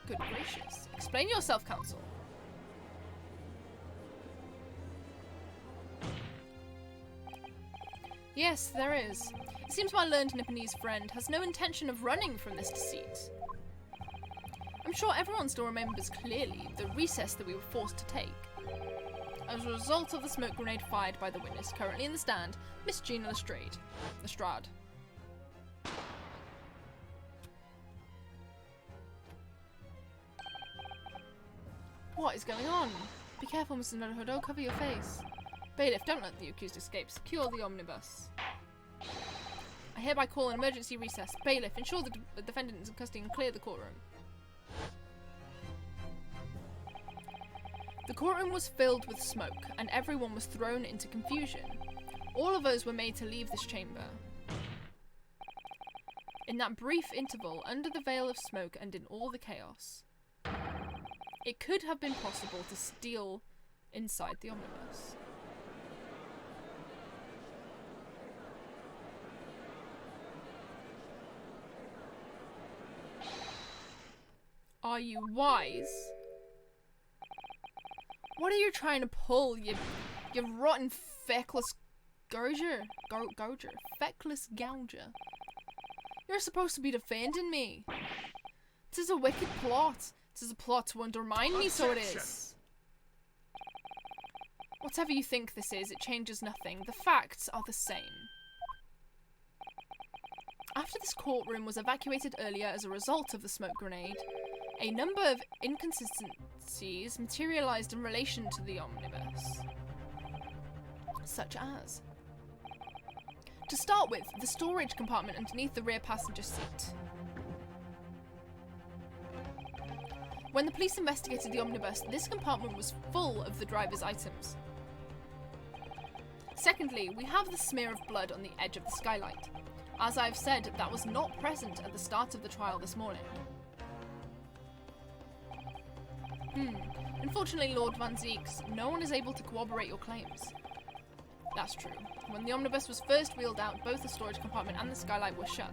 good gracious. Explain yourself, counsel. Yes, there is. It seems my learned Nipponese friend has no intention of running from this deceit. I'm sure everyone still remembers clearly the recess that we were forced to take. As a result of the smoke grenade fired by the witness currently in the stand, Miss Gina Lestrade. What is going on? Be careful, Mr. Nutterhood, don't cover your face. Bailiff, don't let the accused escape. Secure the omnibus. I hereby call an emergency recess. Bailiff, ensure the defendant is in custody and clear the courtroom. The courtroom was filled with smoke, and everyone was thrown into confusion. All of us were made to leave this chamber. In that brief interval, under the veil of smoke and in all the chaos, it could have been possible to steal inside the omnibus. Are you wise? What are you trying to pull, you rotten feckless gouger? Feckless gouger. You're supposed to be defending me. 'Tis a wicked plot. 'Tis a plot to undermine me, so it is. Whatever you think this is, it changes nothing. The facts are the same. After this courtroom was evacuated earlier as a result of the smoke grenade, a number of inconsistencies materialized in relation to the omnibus. Such as, to start with, the storage compartment underneath the rear passenger seat. When the police investigated the omnibus, this compartment was full of the driver's items. Secondly, we have the smear of blood on the edge of the skylight. As I've said, that was not present at the start of the trial this morning. Unfortunately, Lord Van Zeeks, no one is able to corroborate your claims. That's true. When the omnibus was first wheeled out, both the storage compartment and the skylight were shut.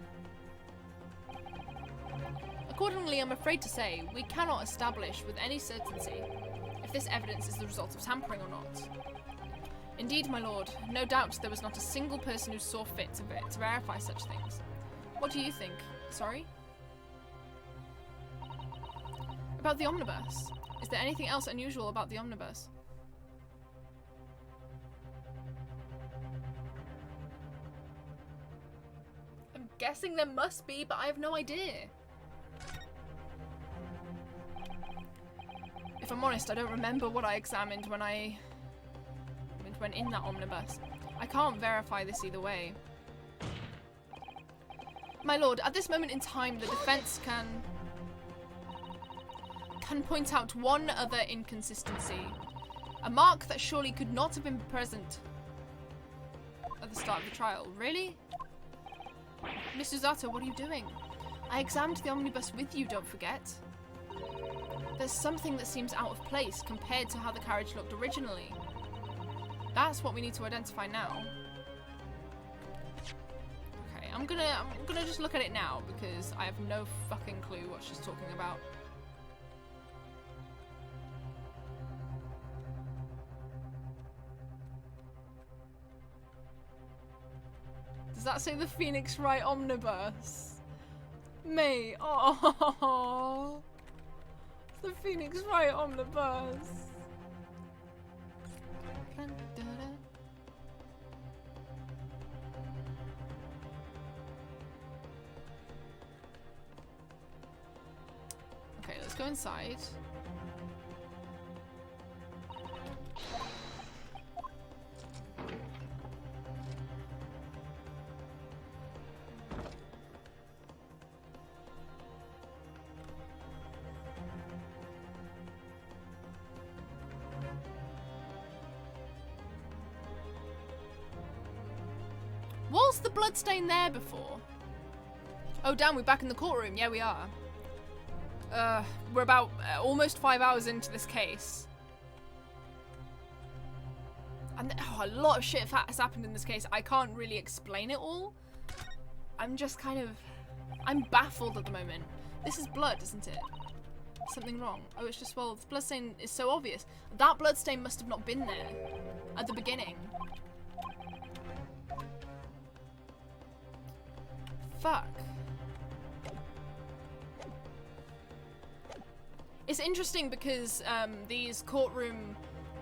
Accordingly, I'm afraid to say, we cannot establish with any certainty if this evidence is the result of tampering or not. Indeed, my lord, no doubt there was not a single person who saw fit to verify such things. What do you think? Sorry? About the omnibus. Is there anything else unusual about the omnibus? I'm guessing there must be, but I have no idea. If I'm honest, I don't remember what I examined when I went in that omnibus. I can't verify this either way. My lord, at this moment in time, the defense can point out one other inconsistency. A mark that surely could not have been present at the start of the trial. Really? Mr. Zato, what are you doing? I examined the omnibus with you, don't forget. There's something that seems out of place compared to how the carriage looked originally. That's what we need to identify now. Okay, I'm gonna just look at it now because I have no fucking clue what she's talking about. Does that say the Phoenix Wright Omnibus? Mate, oh, the Phoenix Wright Omnibus. Okay, let's go inside. Was the bloodstain there before? Oh damn, we're back in the courtroom. Yeah, we are. We're about almost 5 hours into this case. And a lot of shit has happened in this case. I can't really explain it all. I'm just kind of... I'm baffled at the moment. This is blood, isn't it? Something wrong. Oh, it's just, well, the bloodstain is so obvious. That bloodstain must have not been there at the beginning. Fuck. It's interesting because these courtroom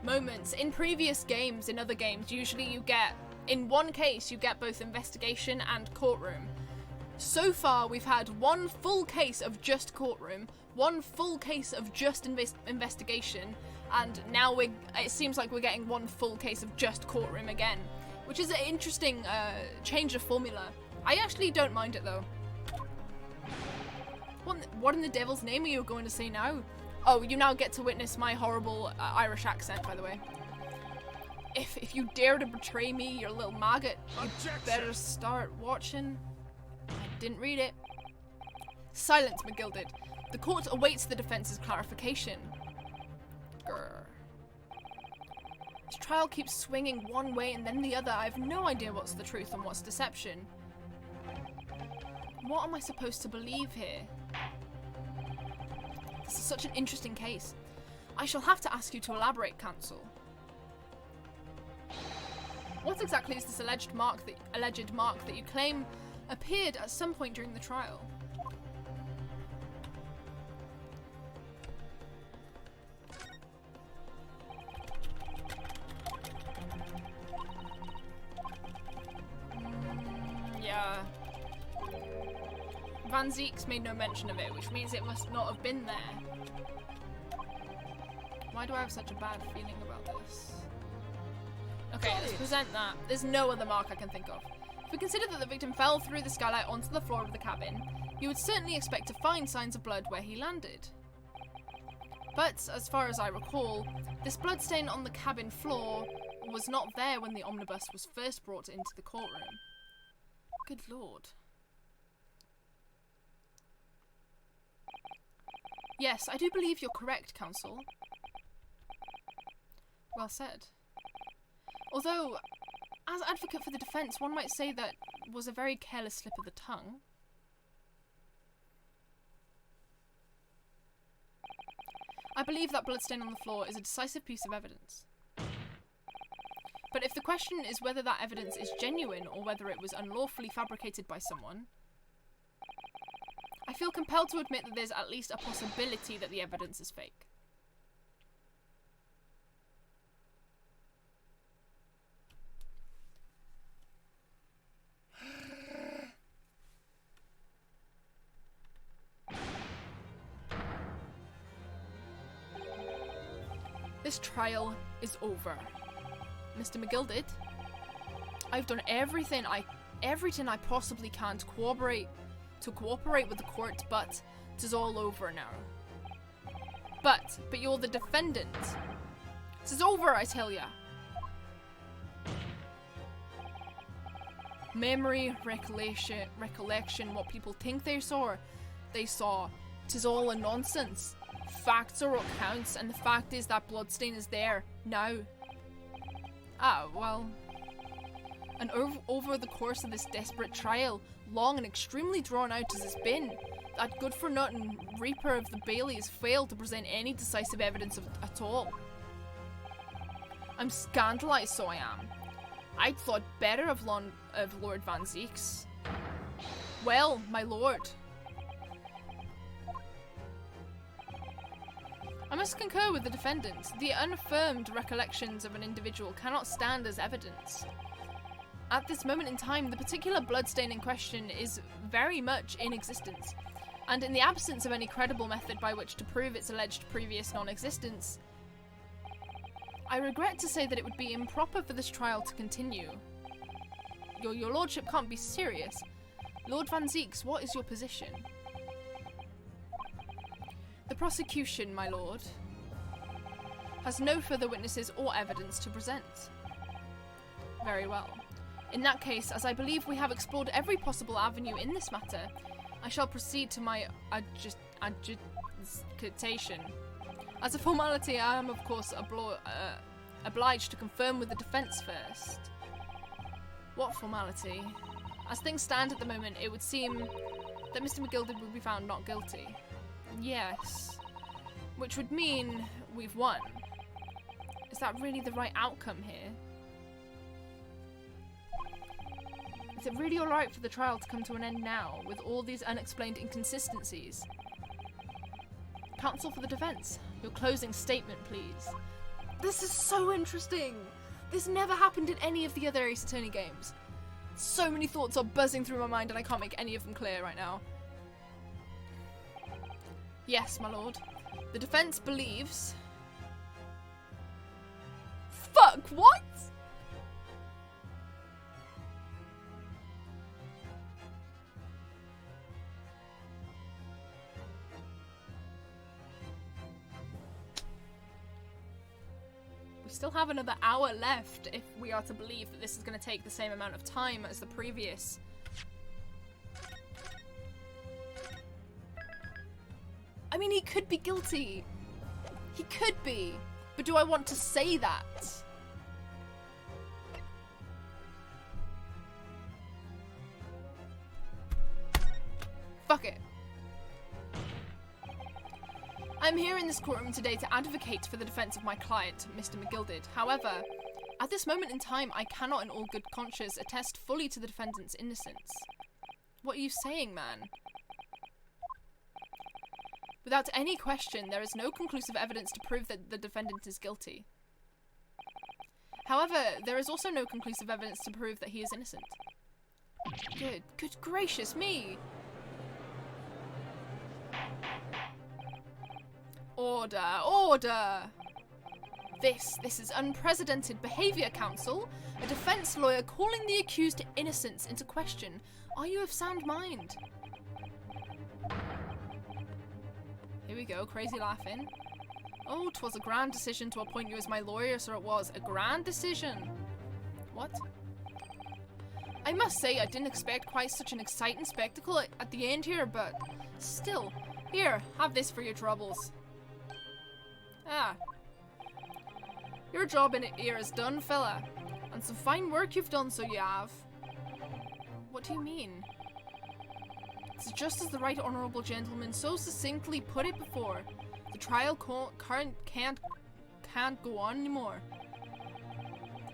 moments in previous games, in other games, usually you get, in one case, you get both investigation and courtroom. So far, we've had one full case of just courtroom, one full case of just investigation, and now it seems like we're getting one full case of just courtroom again, which is an interesting change of formula. I actually don't mind it though. What in the devil's name are you going to say now? Oh, you now get to witness my horrible Irish accent, by the way. If you dare to betray me, you little maggot, you better start watching. I didn't read it. Silence, McGilded. The court awaits the defense's clarification. Grr. This trial keeps swinging one way and then the other. I have no idea what's the truth and what's deception. What am I supposed to believe here? This is such an interesting case. I shall have to ask you to elaborate, counsel. What exactly is this alleged mark that you claim appeared at some point during the trial? Yeah. Van Zeek's made no mention of it, which means it must not have been there. Why do I have such a bad feeling about this? Okay, let's present that. There's no other mark I can think of. If we consider that the victim fell through the skylight onto the floor of the cabin, you would certainly expect to find signs of blood where he landed. But, as far as I recall, this bloodstain on the cabin floor was not there when the omnibus was first brought into the courtroom. Good lord. Yes, I do believe you're correct, counsel. Well said. Although, as advocate for the defence, one might say that was a very careless slip of the tongue. I believe that bloodstain on the floor is a decisive piece of evidence. But if the question is whether that evidence is genuine or whether it was unlawfully fabricated by someone, I feel compelled to admit that there's at least a possibility that the evidence is fake. This trial is over. Mr. McGilded, I've done everything I possibly can to corroborate to cooperate with the court, but 'tis all over now. But you're the defendant. 'Tis over, I tell ya. Memory, recollection, what people think they saw. 'Tis all a nonsense. Facts are what counts, and the fact is that bloodstain is there, now. Ah, well. And over the course of this desperate trial, long and extremely drawn out as it's been, that good-for-nothing Reaper of the Baileys failed to present any decisive evidence at all. I'm scandalized, so I am. I'd thought better of Lord Van Zieks. Well, my lord. I must concur with the defendant. The unaffirmed recollections of an individual cannot stand as evidence. At this moment in time, the particular bloodstain in question is very much in existence, and in the absence of any credible method by which to prove its alleged previous non-existence, I regret to say that it would be improper for this trial to continue. Your lordship can't be serious. Lord Van Zieks, what is your position? The prosecution, my lord, has no further witnesses or evidence to present. Very well. In that case, as I believe we have explored every possible avenue in this matter, I shall proceed to my adjudication. As a formality, I am of course obliged to confirm with the defence first. What formality? As things stand at the moment, it would seem that Mr. McGilded will be found not guilty. Yes. Which would mean we've won. Is that really the right outcome here? Is it really alright for the trial to come to an end now, with all these unexplained inconsistencies? Counsel for the defence, your closing statement, please. This is so interesting! This never happened in any of the other Ace Attorney games. So many thoughts are buzzing through my mind and I can't make any of them clear right now. Yes, my lord. The defence believes... Fuck, what?! We still have another hour left if we are to believe that this is going to take the same amount of time as the previous. I mean, he could be guilty. He could be. But do I want to say that? Fuck it. I'm here in this courtroom today to advocate for the defence of my client, Mr. McGilded. However, at this moment in time, I cannot in all good conscience attest fully to the defendant's innocence. What are you saying, man? Without any question, there is no conclusive evidence to prove that the defendant is guilty. However, there is also no conclusive evidence to prove that he is innocent. Good gracious me! Order, order! This is unprecedented behaviour, counsel. A defence lawyer calling the accused innocence into question. Are you of sound mind? Here we go, crazy laughing. Oh, 'twas a grand decision to appoint you as my lawyer, so it was. A grand decision. What? I must say, I didn't expect quite such an exciting spectacle at the end here, but still. Here, have this for your troubles. Ah. Your job in here is done, fella. And some fine work you've done, so you have. What do you mean? It's just as the right honourable gentleman so succinctly put it before. The trial can't go on anymore.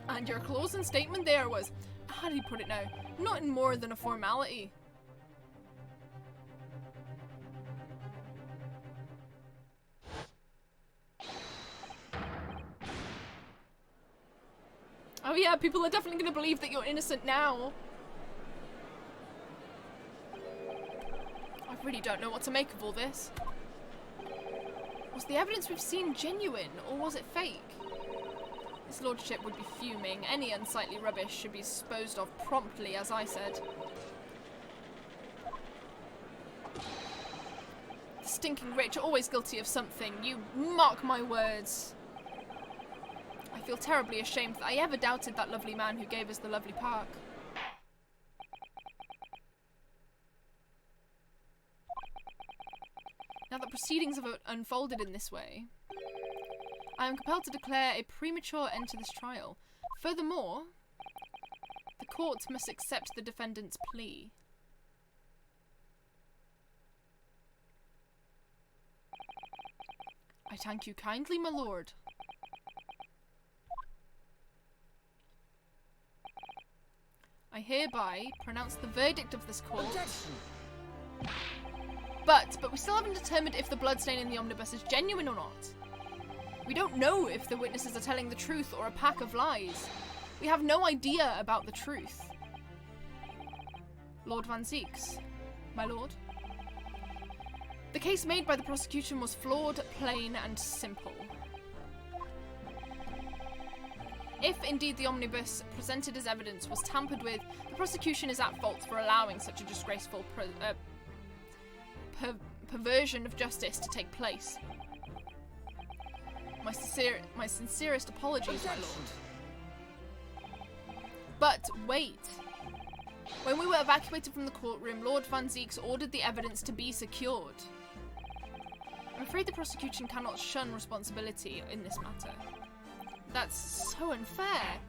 And your closing statement there was, how do you put it now? Nothing more than a formality. Oh yeah, people are definitely going to believe that you're innocent now. I really don't know what to make of all this. Was the evidence we've seen genuine, or was it fake? His lordship would be fuming. Any unsightly rubbish should be disposed of promptly, as I said. stinking rich, always guilty of something. You mark my words. I feel terribly ashamed that I ever doubted that lovely man who gave us the lovely park. Now that proceedings have unfolded in this way, I am compelled to declare a premature end to this trial. Furthermore, the court must accept the defendant's plea. I thank you kindly, my lord. I hereby pronounce the verdict of this court. Objection. But we still haven't determined if the bloodstain in the omnibus is genuine or not. We don't know if the witnesses are telling the truth or a pack of lies. We have no idea about the truth. Lord Van Zieks, my lord. The case made by the prosecution was flawed, plain, and simple. If indeed the omnibus presented as evidence was tampered with, the prosecution is at fault for allowing such a disgraceful perversion of justice to take place. My sincerest apologies, my lord. But wait. When we were evacuated from the courtroom, Lord Van Zieks ordered the evidence to be secured. I'm afraid the prosecution cannot shun responsibility in this matter. That's so unfair.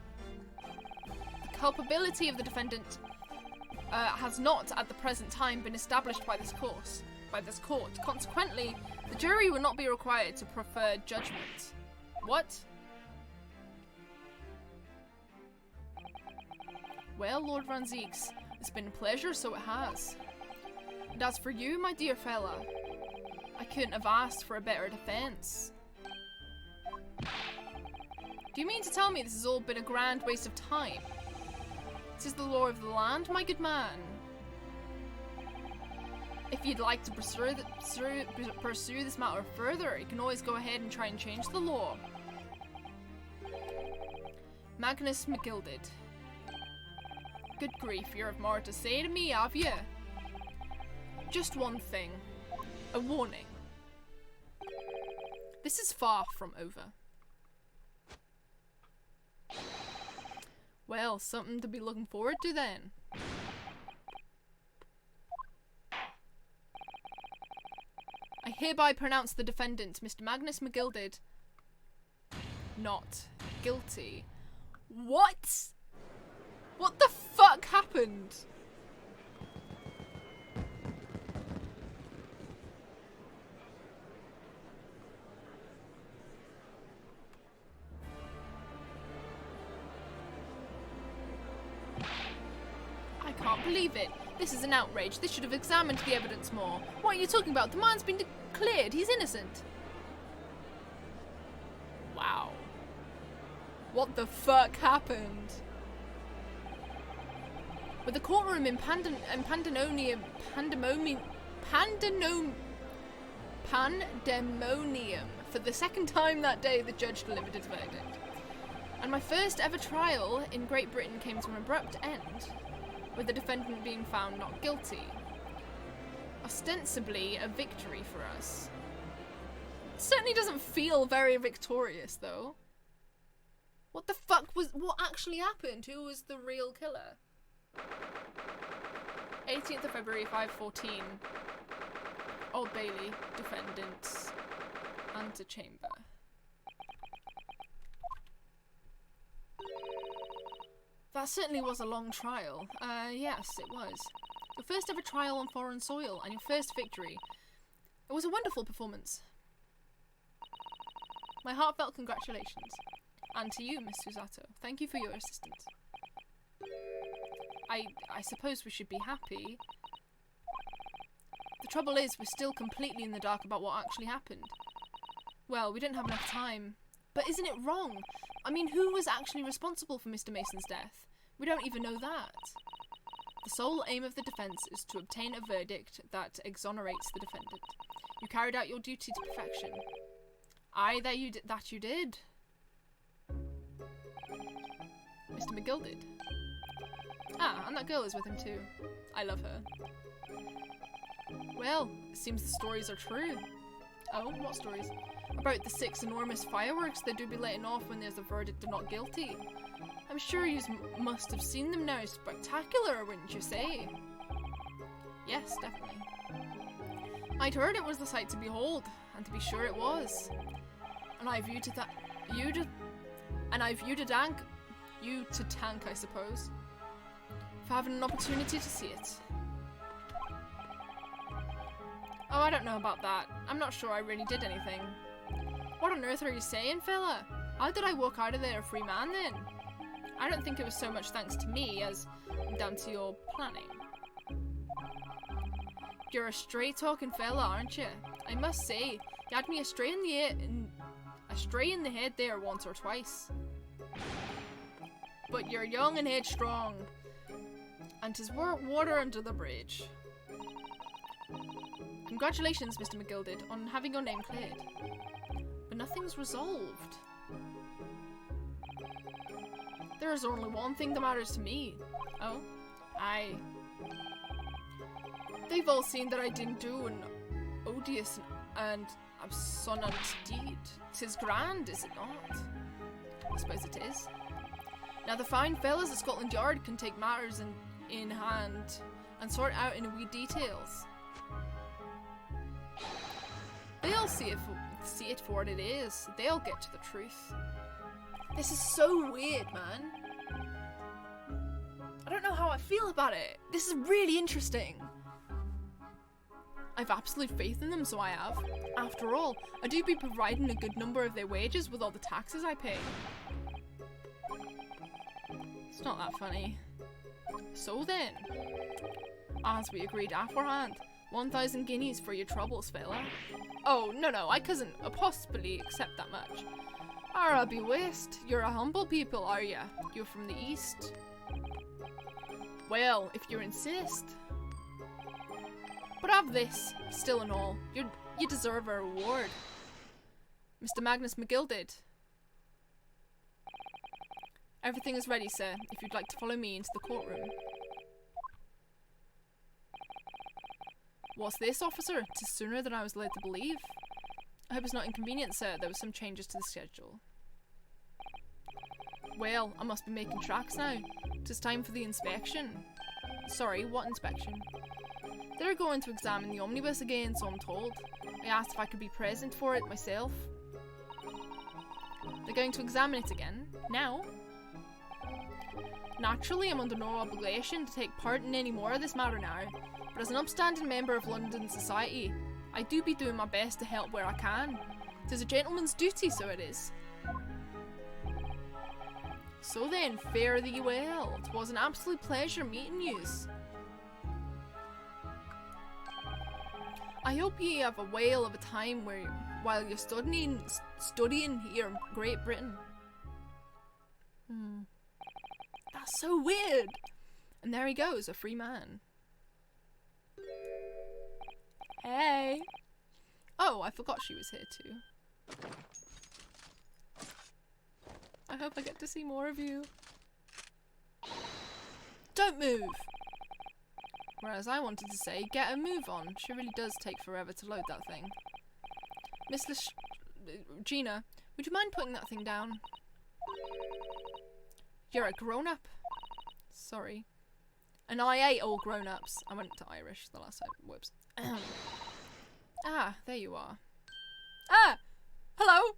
The culpability of the defendant has not, at the present time, been established by this court. Consequently, the jury will not be required to prefer judgment. What? Well, Lord Van Zieks, it's been a pleasure, so it has. And as for you, my dear fella, I couldn't have asked for a better defense. Do you mean to tell me this has all been a grand waste of time? This is the law of the land, my good man. If you'd like to pursue this matter further, you can always go ahead and try and change the law. Magnus McGilded. Good grief, you have more to say to me, have you? Just one thing. A warning. This is far from over. Well, something to be looking forward to then. I hereby pronounce the defendant, Mr. Magnus McGilded, not guilty. What? What the fuck happened? I can't believe it. This is an outrage. They should have examined the evidence more. What are you talking about? The man's been declared. He's innocent. Wow. What the fuck happened? With the courtroom in pandemonium for the second time that day, the judge delivered his verdict. And my first ever trial in Great Britain came to an abrupt end, with the defendant being found not guilty. Ostensibly a victory for us. It certainly doesn't feel very victorious, though. What the fuck what actually happened? Who was the real killer? 18th of February, 5:14. Old Bailey, defendants, antechamber. That certainly was a long trial. Yes, it was. Your first ever trial on foreign soil, and your first victory. It was a wonderful performance. My heartfelt congratulations. And to you, Miss Susato. Thank you for your assistance. I suppose we should be happy. The trouble is, we're still completely in the dark about what actually happened. Well, we didn't have enough time. But isn't it wrong? I mean, who was actually responsible for Mr. Mason's death? We don't even know that. The sole aim of the defence is to obtain a verdict that exonerates the defendant. You carried out your duty to perfection. Aye, that you did. Mr. McGilded. Ah, and that girl is with him too. I love her. Well, it seems the stories are true. Oh, what stories? About the 6 enormous fireworks they do be letting off when there's a verdict of not guilty. I'm sure you must have seen them now. Spectacular, wouldn't you say? Yes, definitely. I'd heard it was the sight to behold, and to be sure it was. And I viewed you to tank, I suppose, for having an opportunity to see it. Oh, I don't know about that. I'm not sure I really did anything. What on earth are you saying, fella? How did I walk out of there a free man then? I don't think it was so much thanks to me as down to your planning. You're a straight-talking fella, aren't you? I must say, you had me astray in the head there once or twice. But you're young and headstrong, and 'tis water under the bridge. Congratulations, Mr. McGilded, on having your name cleared. But nothing's resolved. There is only one thing that matters to me. Oh? Aye. They've all seen that I didn't do an odious and absonant deed. 'Tis grand, is it not? I suppose it is. Now the fine fellas of Scotland Yard can take matters in hand and sort out in wee details. They'll see it for what it is. They'll get to the truth. This is so weird, man. I don't know how I feel about it. This is really interesting. I've absolute faith in them, so I have. After all, I do be providing a good number of their wages with all the taxes I pay. It's not that funny. So then, as we agreed aforehand, 1,000 guineas for your troubles, fella. Oh, no, I couldn't possibly accept that much. I'll be waste. You're a humble people, are ya? You're from the east. Well, if you insist. But have this, still and all, you deserve a reward. Mr. Magnus McGilded. Everything is ready, sir, if you'd like to follow me into the courtroom. What's this, officer? 'Tis sooner than I was led to believe. I hope it's not inconvenient, sir. There were some changes to the schedule. Well, I must be making tracks now. 'Tis time for the inspection. Sorry, what inspection? They're going to examine the omnibus again, so I'm told. I asked if I could be present for it myself. They're going to examine it again? Now? Naturally, I'm under no obligation to take part in any more of this matter now, but as an upstanding member of London society, I do be doing my best to help where I can. 'Tis a gentleman's duty, so it is. So then, fare thee well. 'Twas an absolute pleasure meeting yous. I hope ye have a whale of a time while you're studying here in Great Britain. That's so weird. And there he goes, a free man. Hey. Oh, I forgot she was here too. I hope I get to see more of you. Don't move! Whereas I wanted to say, get a move on. She really does take forever to load that thing. Miss Gina, would you mind putting that thing down? You're a grown-up. Sorry. And I hate all grown-ups. I went to Irish the last time. Whoops. Ah, there you are. Ah! Hello!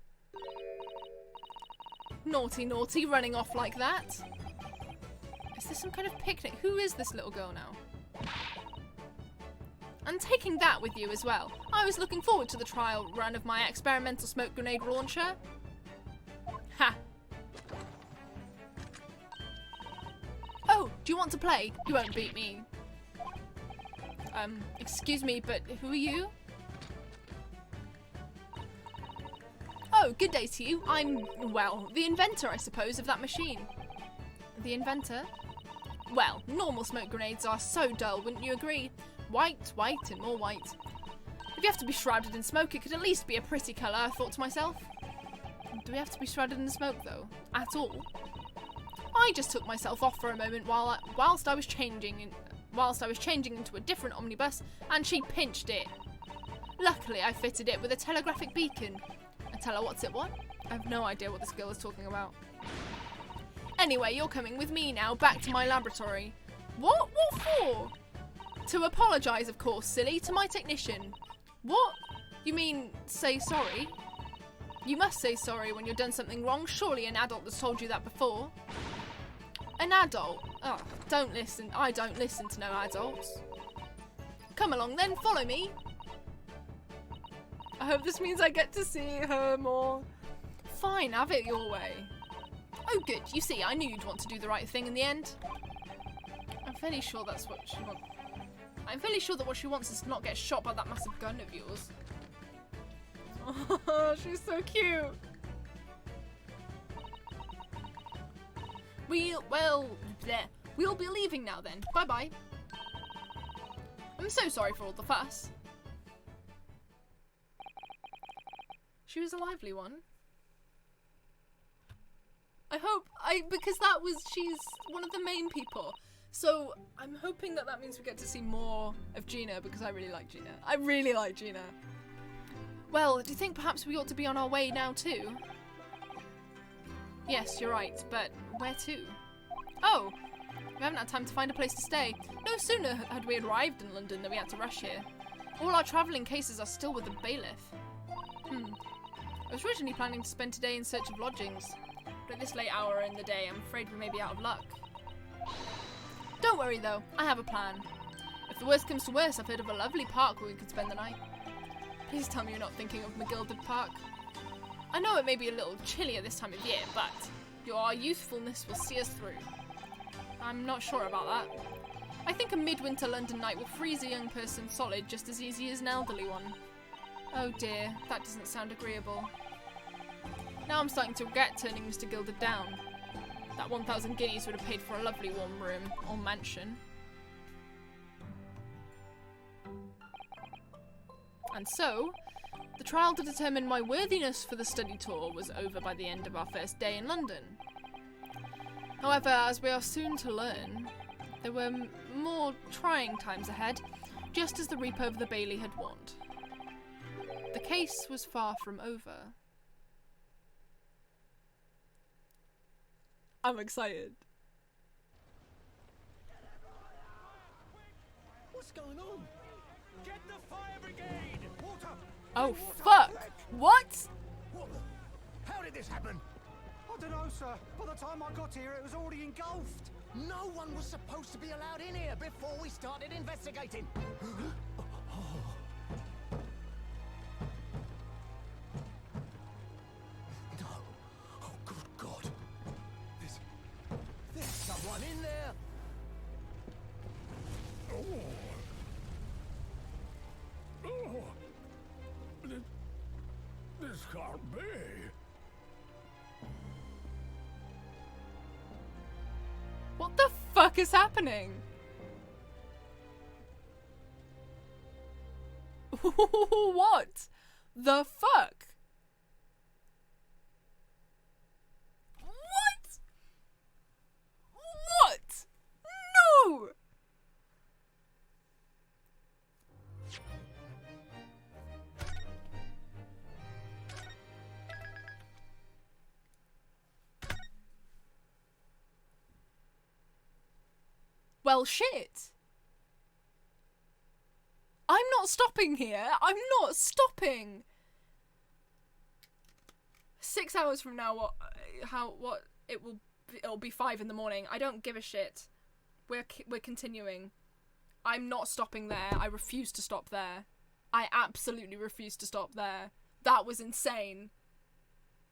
Naughty, naughty, running off like that. Is this some kind of picnic? Who is this little girl now? And taking that with you as well. I was looking forward to the trial run of my experimental smoke grenade launcher. Ha! Oh, do you want to play? You won't beat me. Excuse me, but who are you? Oh, good day to you. I'm, well, the inventor, I suppose, of that machine. The inventor? Well, normal smoke grenades are so dull, wouldn't you agree? White, white, and more white. If you have to be shrouded in smoke, it could at least be a pretty colour, I thought to myself. Do we have to be shrouded in smoke, though? At all? I just took myself off for a moment whilst I was changing whilst I was changing into a different omnibus, and she pinched it. Luckily, I fitted it with a telegraphic beacon. I tell her what's it what? I have no idea what this girl is talking about. Anyway, you're coming with me now, back to my laboratory. What? What for? To apologise, of course, silly, to my technician. What? You mean, say sorry? You must say sorry when you've done something wrong. Surely an adult has told you that before. An adult? Oh, don't listen. I don't listen to no adults. Come along then, follow me. I hope this means I get to see her more. Fine, have it your way. Oh good, you see, I knew you'd want to do the right thing in the end. I'm fairly sure that's what she wants. I'm fairly sure that what she wants is to not get shot by that massive gun of yours. Oh, she's so cute. We'll be leaving now then. Bye-bye. I'm so sorry for all the fuss. She was a lively one. Because she's one of the main people. So I'm hoping that means we get to see more of Gina, because I really like Gina. I really like Gina. Well, do you think perhaps we ought to be on our way now too? Yes, you're right, but where to? Oh, we haven't had time to find a place to stay. No sooner had we arrived in London than we had to rush here. All our travelling cases are still with the bailiff. I was originally planning to spend today in search of lodgings, but at this late hour in the day, I'm afraid we may be out of luck. Don't worry though, I have a plan. If the worst comes to worst, I've heard of a lovely park where we could spend the night. Please tell me you're not thinking of McGilded Park. I know it may be a little chilly at this time of year, but your youthfulness will see us through. I'm not sure about that. I think a midwinter London night will freeze a young person solid just as easy as an elderly one. Oh dear, that doesn't sound agreeable. Now I'm starting to regret turning Mr. Gilded down. That 1,000 guineas would have paid for a lovely warm room, or mansion. And so, the trial to determine my worthiness for the study tour was over by the end of our first day in London. However, as we are soon to learn, there were more trying times ahead, just as the Reaper of the Bailey had warned. The case was far from over. I'm excited. What's going on? Get the fire brigade! Water! Oh fuck! What? What the? How did this happen? I don't know, sir. By the time I got here, it was already engulfed. No one was supposed to be allowed in here before we started investigating. No. Oh, good God. There's someone in there. Oh. Oh. This can't be. What the fuck is happening? What the fuck? What? What? No! Well, shit. I'm not stopping here. I'm not stopping. 6 hours from now, it'll be 5 in the morning. I don't give a shit. We're continuing. I'm not stopping there. I refuse to stop there. I absolutely refuse to stop there. That was insane.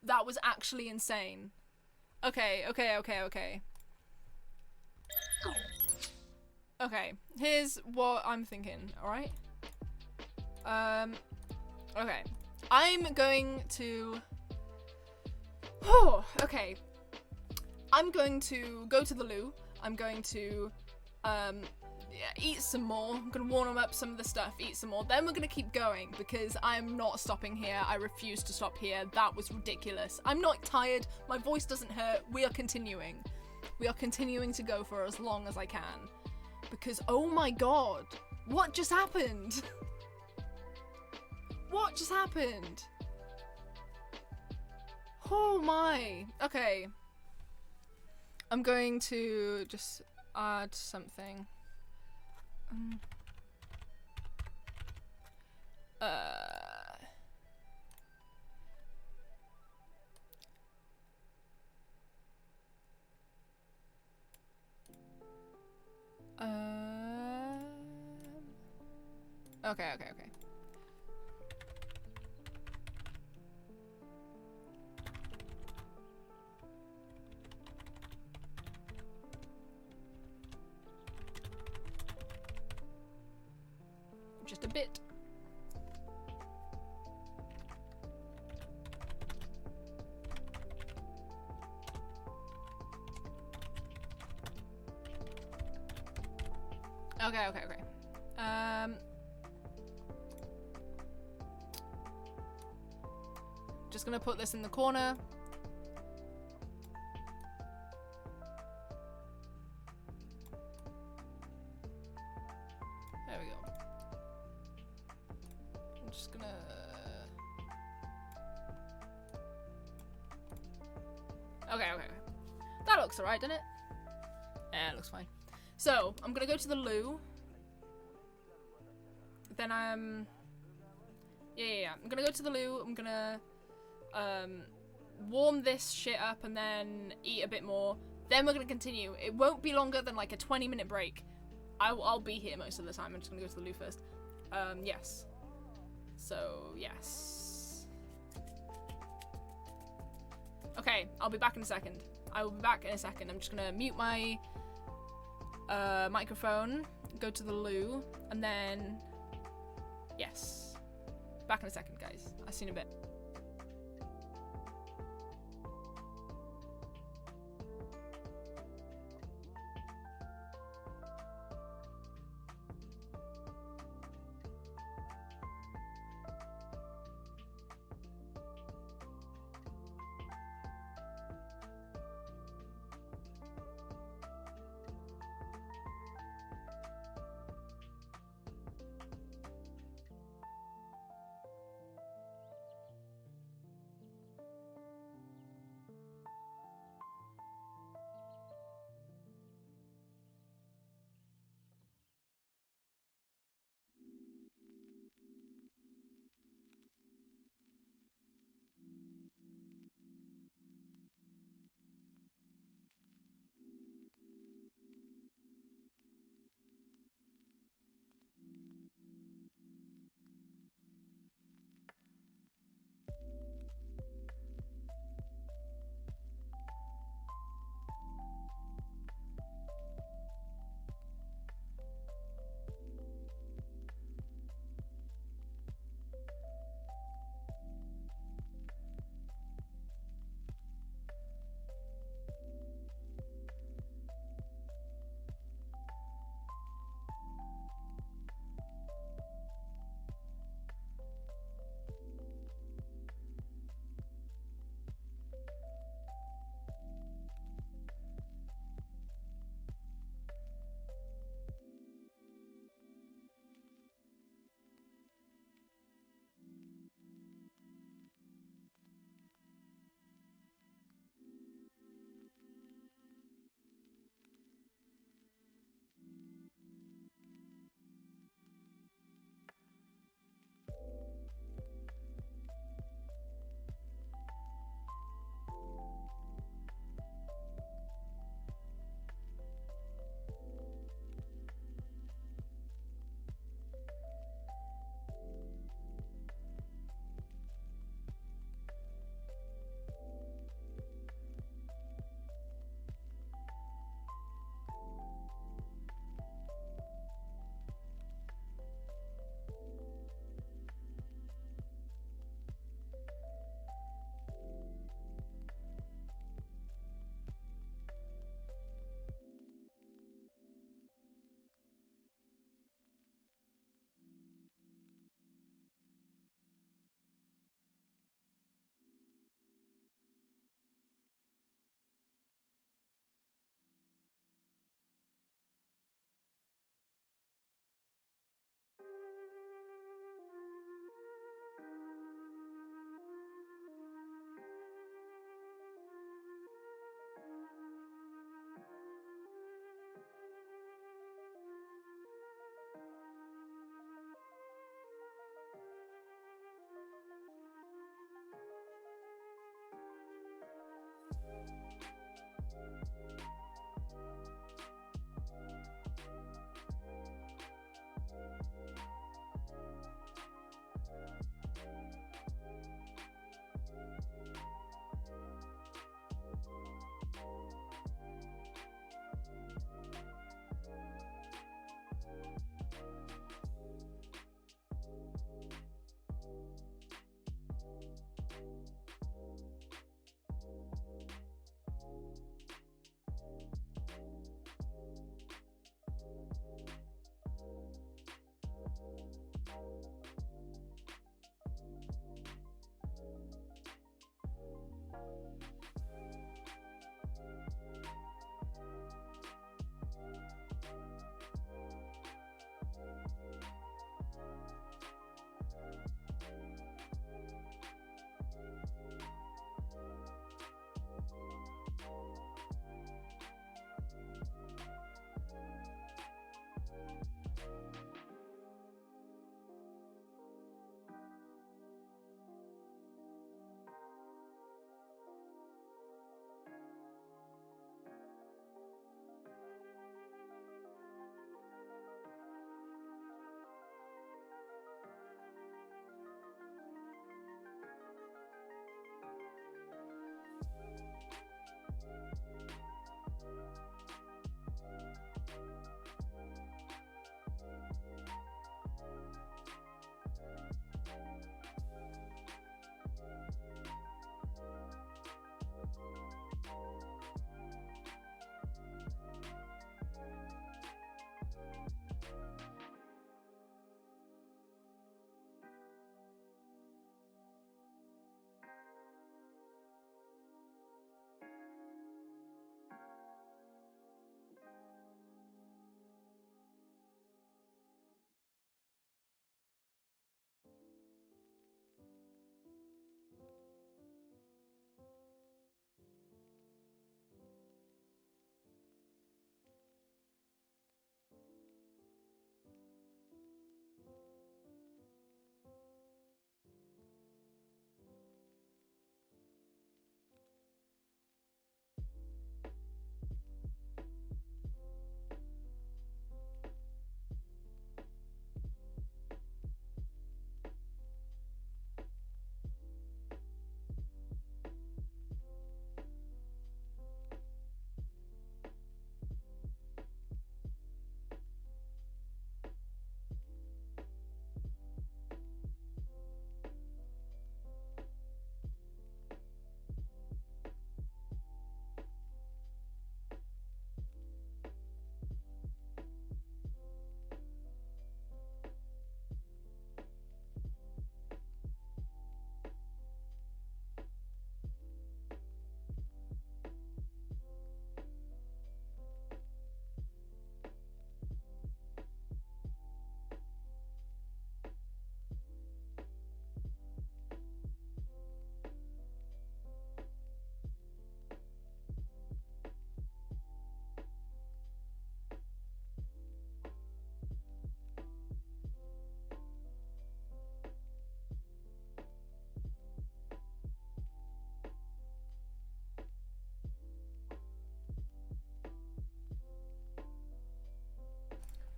That was actually insane. Okay. Okay, here's what I'm thinking, alright? Okay. I'm going to... okay. I'm going to go to the loo. I'm going to, eat some more. I'm gonna warm up some of the stuff, eat some more. Then we're gonna keep going, because I'm not stopping here. I refuse to stop here. That was ridiculous. I'm not tired. My voice doesn't hurt. We are continuing. We are continuing to go for as long as I can. Because, oh my god, what just happened? What just happened? Oh my. Okay. I'm going to just add something. Okay. Just a bit. Okay. Just gonna put this in the corner. There we go. I'm just gonna... Okay. That looks alright, doesn't it? Yeah, it looks fine. So, I'm gonna go to the loo. Then yeah. I'm gonna go to the loo. I'm gonna warm this shit up and then eat a bit more. Then we're gonna continue. It won't be longer than like a 20-minute break. I'll be here most of the time. I'm just gonna go to the loo first. Yes. So, yes. Okay, I'll be back in a second. I will be back in a second. I'm just gonna mute my microphone, go to the loo, and then yes. Back in a second, guys. I'll see you in a bit.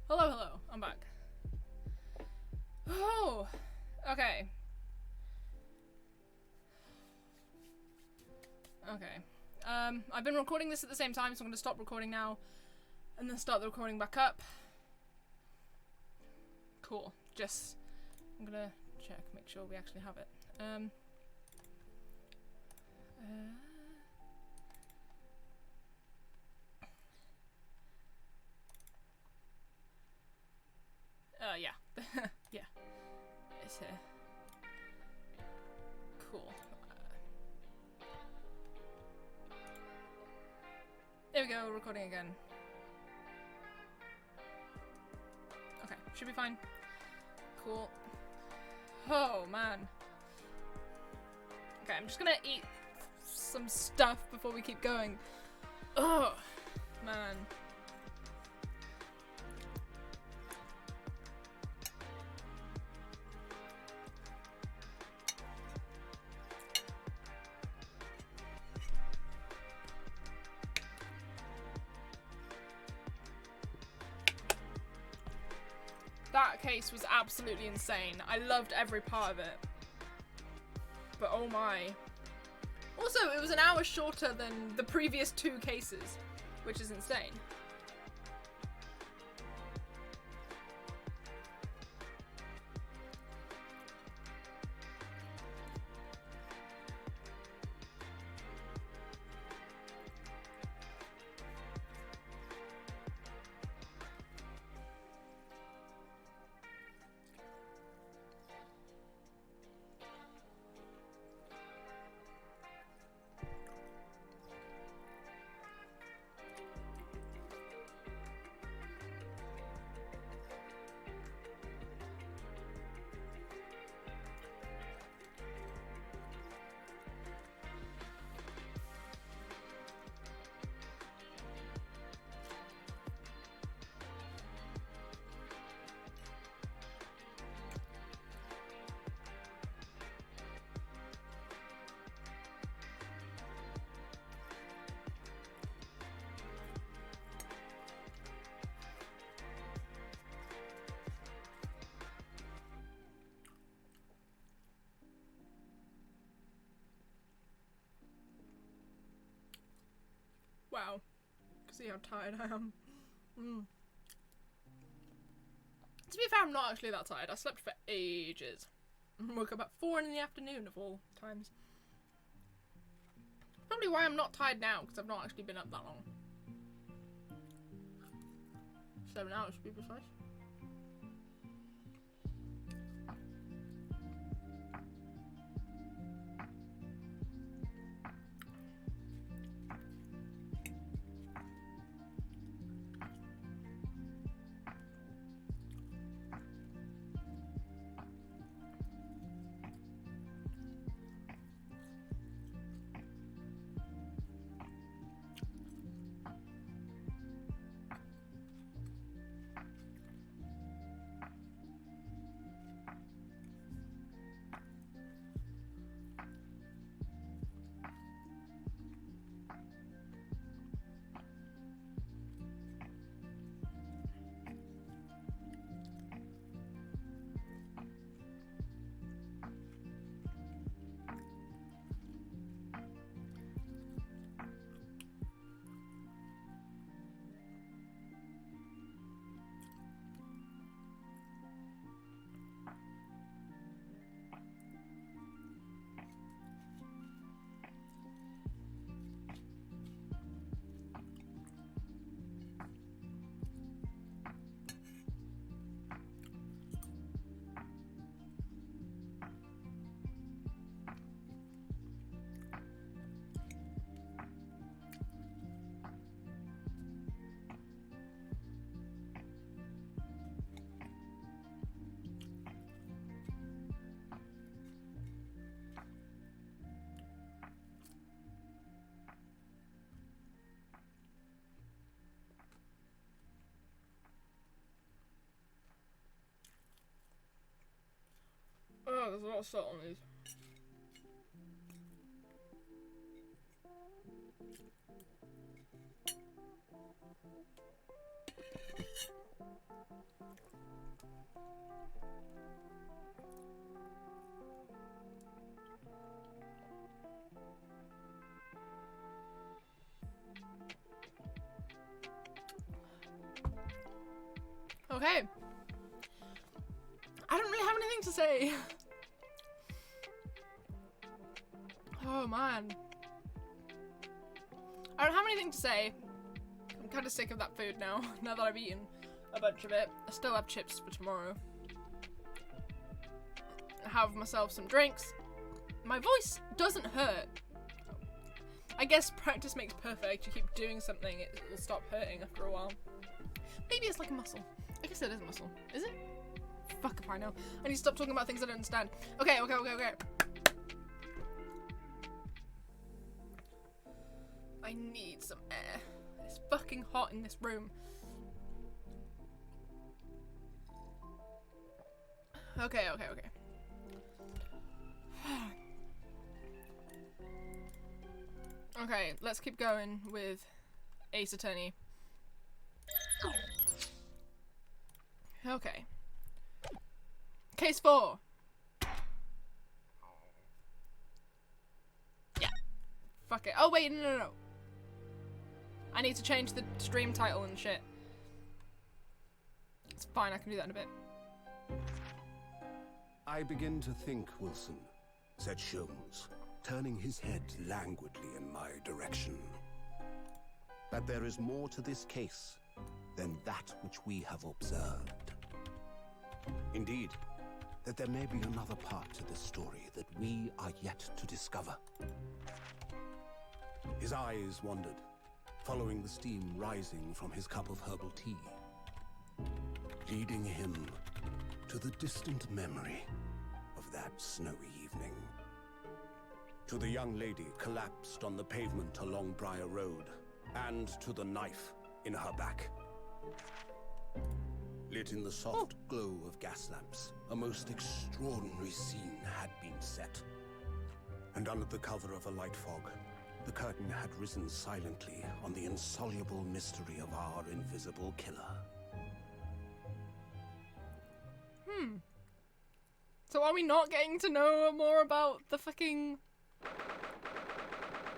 Hello, hello. I'm back. Oh, okay. Okay. I've been recording this at the same time, so I'm gonna stop recording now and then start the recording back up. Cool. I'm gonna check, make sure we actually have it. Yeah. Yeah. It's here. Cool. There we go, recording again. Okay, should be fine. Cool. Oh, man. Okay, I'm just gonna eat some stuff before we keep going. Oh, man. That case was absolutely insane. I loved every part of it. But oh my. Also, it was an hour shorter than the previous 2 cases, which is insane. Wow. See how tired I am. To be fair, I'm not actually that tired. I slept for ages. Woke up at 4 in the afternoon of all times. Probably why I'm not tired now, because I've not actually been up that long. 7 hours to be precise. Oh, there's a lot of salt on these. Okay. I don't really have anything to say. Oh man. I don't have anything to say. I'm kind of sick of that food now, now that I've eaten a bunch of it. I still have chips for tomorrow. I have myself some drinks. My voice doesn't hurt. I guess practice makes perfect. You keep doing something, it will stop hurting after a while. Maybe it's like a muscle. I guess it is a muscle. Is it? Fuck if I know. I need to stop talking about things I don't understand. Okay. I need some air. It's fucking hot in this room. Okay. Okay, let's keep going with Ace Attorney. Okay. Case 4. Yeah. Fuck it. Oh, wait, no. I need to change the stream title and shit. It's fine, I can do that in a bit. I begin to think, Wilson, said Sholmes, turning his head languidly in my direction, that there is more to this case than that which we have observed. Indeed, that there may be another part to this story that we are yet to discover. His eyes wandered, following the steam rising from his cup of herbal tea, leading him to the distant memory of that snowy evening. To the young lady collapsed on the pavement along Briar Road, and to the knife in her back. Lit in the soft glow of gas lamps, a most extraordinary scene had been set. And under the cover of a light fog, the curtain had risen silently on the insoluble mystery of our invisible killer. So are we not getting to know more about the fucking...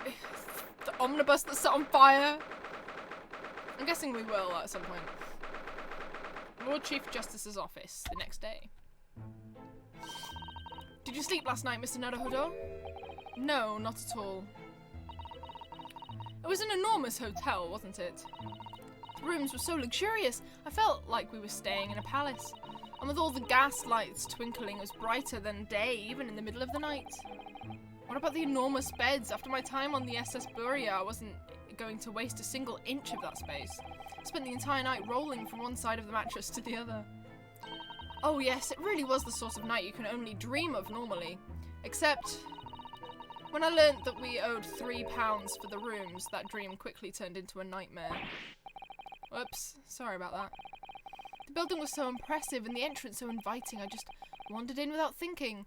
the omnibus that set on fire? I'm guessing we will at some point. Lord Chief Justice's office the next day. Did you sleep last night, Mr. Naruhodo? No, not at all. It was an enormous hotel, wasn't it? The rooms were so luxurious, I felt like we were staying in a palace. And with all the gas lights twinkling, it was brighter than day, even in the middle of the night. What about the enormous beds? After my time on the SS Buria, I wasn't going to waste a single inch of that space. I spent the entire night rolling from one side of the mattress to the other. Oh yes, it really was the sort of night you can only dream of normally. Except, when I learnt that we owed £3 for the rooms, that dream quickly turned into a nightmare. Whoops, sorry about that. The building was so impressive and the entrance so inviting, I just wandered in without thinking.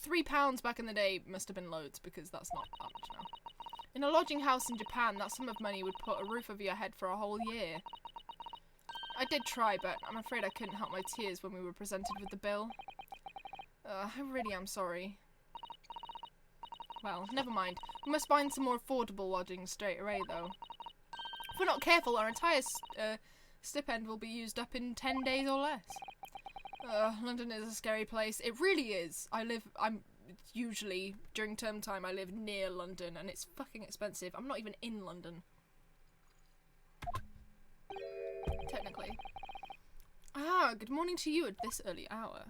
£3 back in the day must have been loads, because that's not that much now. In a lodging house in Japan, that sum of money would put a roof over your head for a whole year. I did try, but I'm afraid I couldn't help my tears when we were presented with the bill. I really am sorry. Well, never mind. We must find some more affordable lodgings straight away, though. If we're not careful, our entire stipend will be used up in 10 days or less. London is a scary place. It really is. I'm usually, during term time, I live near London, and it's fucking expensive. I'm not even in London. Technically. Ah, good morning to you at this early hour.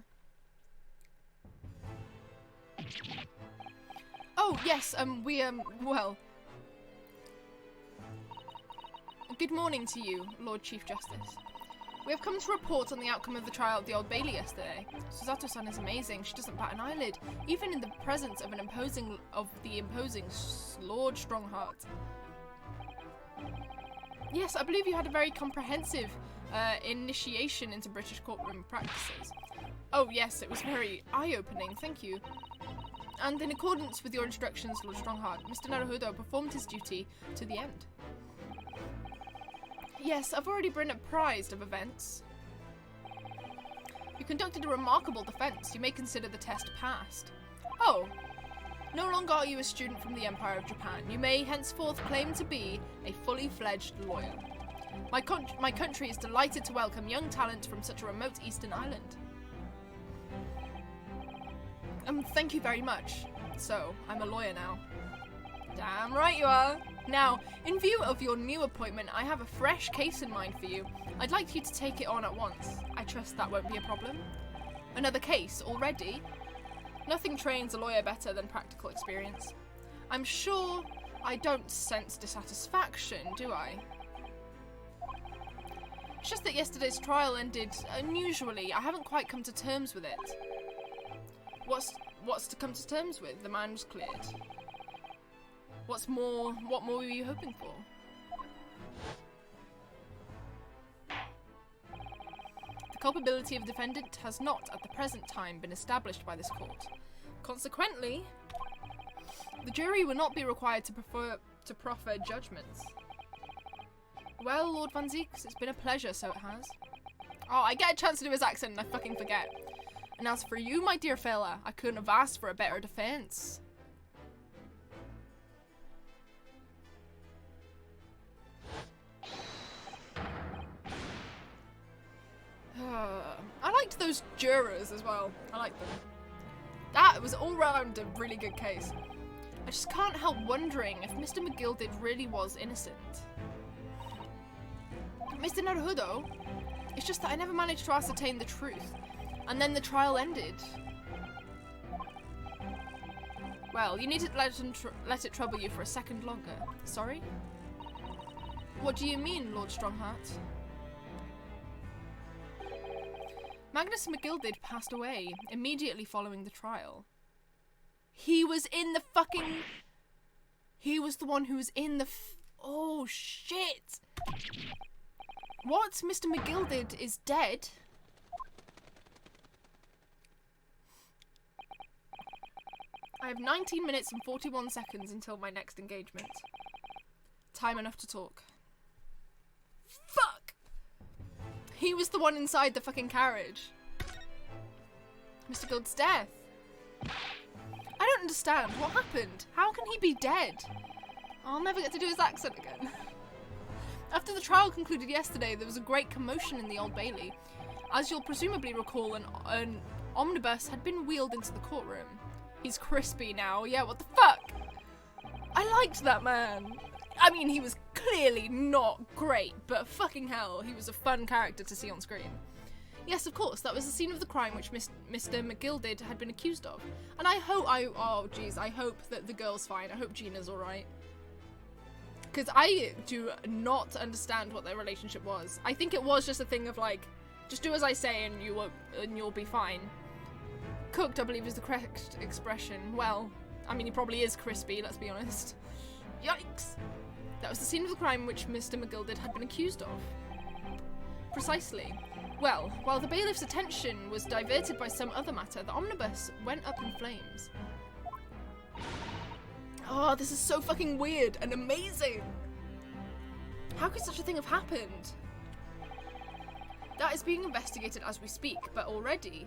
Oh, yes, well... Good morning to you, Lord Chief Justice. We have come to report on the outcome of the trial at the Old Bailey yesterday. Susato-san is amazing. She doesn't bat an eyelid, even in the presence of the imposing Lord Strongheart. Yes, I believe you had a very comprehensive initiation into British courtroom practices. Oh yes, it was very eye-opening, thank you. And in accordance with your instructions, Lord Strongheart, Mr. Naruhodo performed his duty to the end. Yes, I've already been apprised of events. You conducted a remarkable defense. You may consider the test passed. Oh, no longer are you a student from the Empire of Japan. You may henceforth claim to be a fully fledged lawyer. My country is delighted to welcome young talent from such a remote eastern island. Thank you very much. So, I'm a lawyer now. Damn right you are. Now, in view of your new appointment, I have a fresh case in mind for you. I'd like you to take it on at once. I trust that won't be a problem. Another case already? Nothing trains a lawyer better than practical experience. I'm sure I don't sense dissatisfaction, do I? It's just that yesterday's trial ended unusually. I haven't quite come to terms with it. What's to come to terms with? The man was cleared. What more were you hoping for? The culpability of the defendant has not, at the present time, been established by this court. Consequently, the jury will not be required to proffer judgments. Well, Lord Van Zieks, it's been a pleasure, so it has. Oh, I get a chance to do his accent and I fucking forget. And as for you, my dear fella, I couldn't have asked for a better defense. I liked those jurors as well. I liked them. That was all round a really good case. I just can't help wondering if Mr. McGilded really was innocent. Mr. Naruhodo, it's just that I never managed to ascertain the truth. And then the trial ended. Well, you need to let it trouble you for a second longer. Sorry? What do you mean, Lord Strongheart? Magnus McGilded passed away immediately following the trial. He was in the fucking... He was the one who was in the... Oh, shit! What? Mr. McGilded is dead? I have 19 minutes and 41 seconds until my next engagement. Time enough to talk. Fuck! He was the one inside the fucking carriage. Mr. Gold's death. I don't understand. What happened? How can he be dead? I'll never get to do his accent again. After the trial concluded yesterday, there was a great commotion in the Old Bailey. As you'll presumably recall, an omnibus had been wheeled into the courtroom. He's crispy now. Yeah, what the fuck? I liked that man. I mean, he was clearly not great, but fucking hell, he was a fun character to see on screen. Yes, of course, that was the scene of the crime which Mr. McGilded had been accused of. And I hope, oh jeez, I hope that the girl's fine. I hope Gina's alright. Because I do not understand what their relationship was. I think it was just a thing of like, just do as I say and you'll be fine. Cooked, I believe, is the correct expression. Well, I mean, he probably is crispy, let's be honest. Yikes! That was the scene of the crime which Mr. McGilded had been accused of. Precisely. Well, while the bailiff's attention was diverted by some other matter, the omnibus went up in flames. Oh, this is so fucking weird and amazing! How could such a thing have happened? That is being investigated as we speak, but already...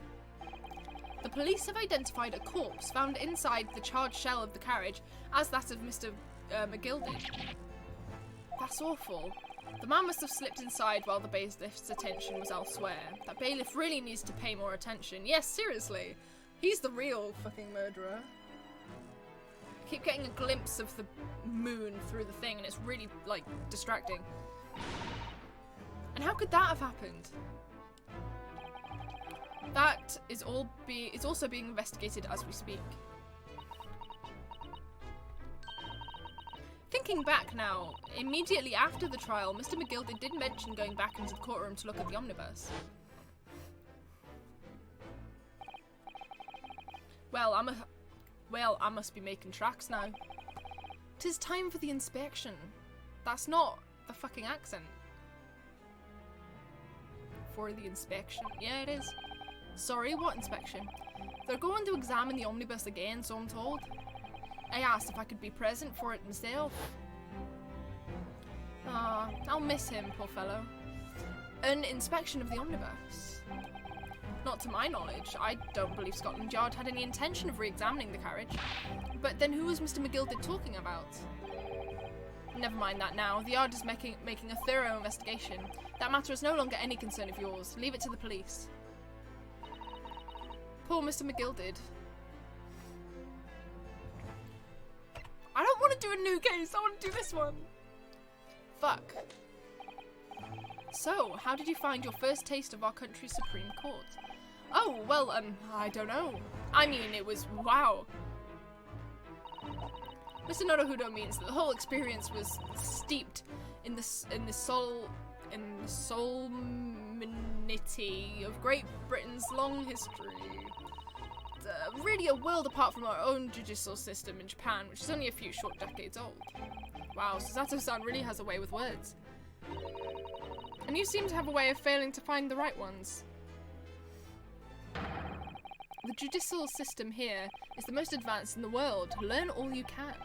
The police have identified a corpse found inside the charred shell of the carriage as that of Mr. McGilded. That's awful. The man must have slipped inside while the bailiff's attention was elsewhere. That bailiff really needs to pay more attention. Yes, seriously. He's the real fucking murderer. I keep getting a glimpse of the moon through the thing and it's really, like, distracting. And how could that have happened? That is it's also being investigated as we speak. Thinking back now, immediately after the trial, Mr. McGilded did mention going back into the courtroom to look at the omnibus. Well, I must be making tracks now. 'Tis time for the inspection. That's not the fucking accent. For the inspection. Yeah, it is. Sorry, what inspection? They're going to examine the omnibus again, so I'm told. I asked if I could be present for it myself. Ah, I'll miss him, poor fellow. An inspection of the omnibus? Not to my knowledge. I don't believe Scotland Yard had any intention of re-examining the carriage. But then who was Mr. McGilded talking about? Never mind that now. The Yard is making a thorough investigation. That matter is no longer any concern of yours. Leave it to the police. Poor Mr. McGilded. I don't want to do a new case. I want to do this one. Fuck. So, how did you find your first taste of our country's Supreme Court? Oh, well, I don't know. I mean, it was wow. Mr. Naruhodo means that the whole experience was steeped in the solemnity of Great Britain's long history. Really a world apart from our own judicial system in Japan, which is only a few short decades old. Wow, Susato-san really has a way with words. And you seem to have a way of failing to find the right ones. The judicial system here is the most advanced in the world. Learn all you can.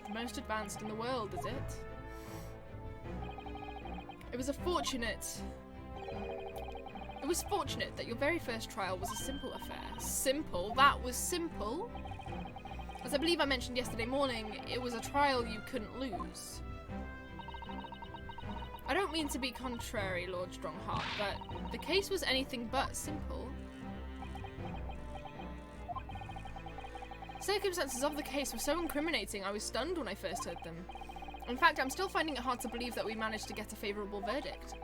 The most advanced in the world, is it? It was It was fortunate that your very first trial was a simple affair. Simple? That was simple? As I believe I mentioned yesterday morning, it was a trial you couldn't lose. I don't mean to be contrary, Lord Strongheart, but the case was anything but simple. Circumstances of the case were so incriminating, I was stunned when I first heard them. In fact, I'm still finding it hard to believe that we managed to get a favourable verdict.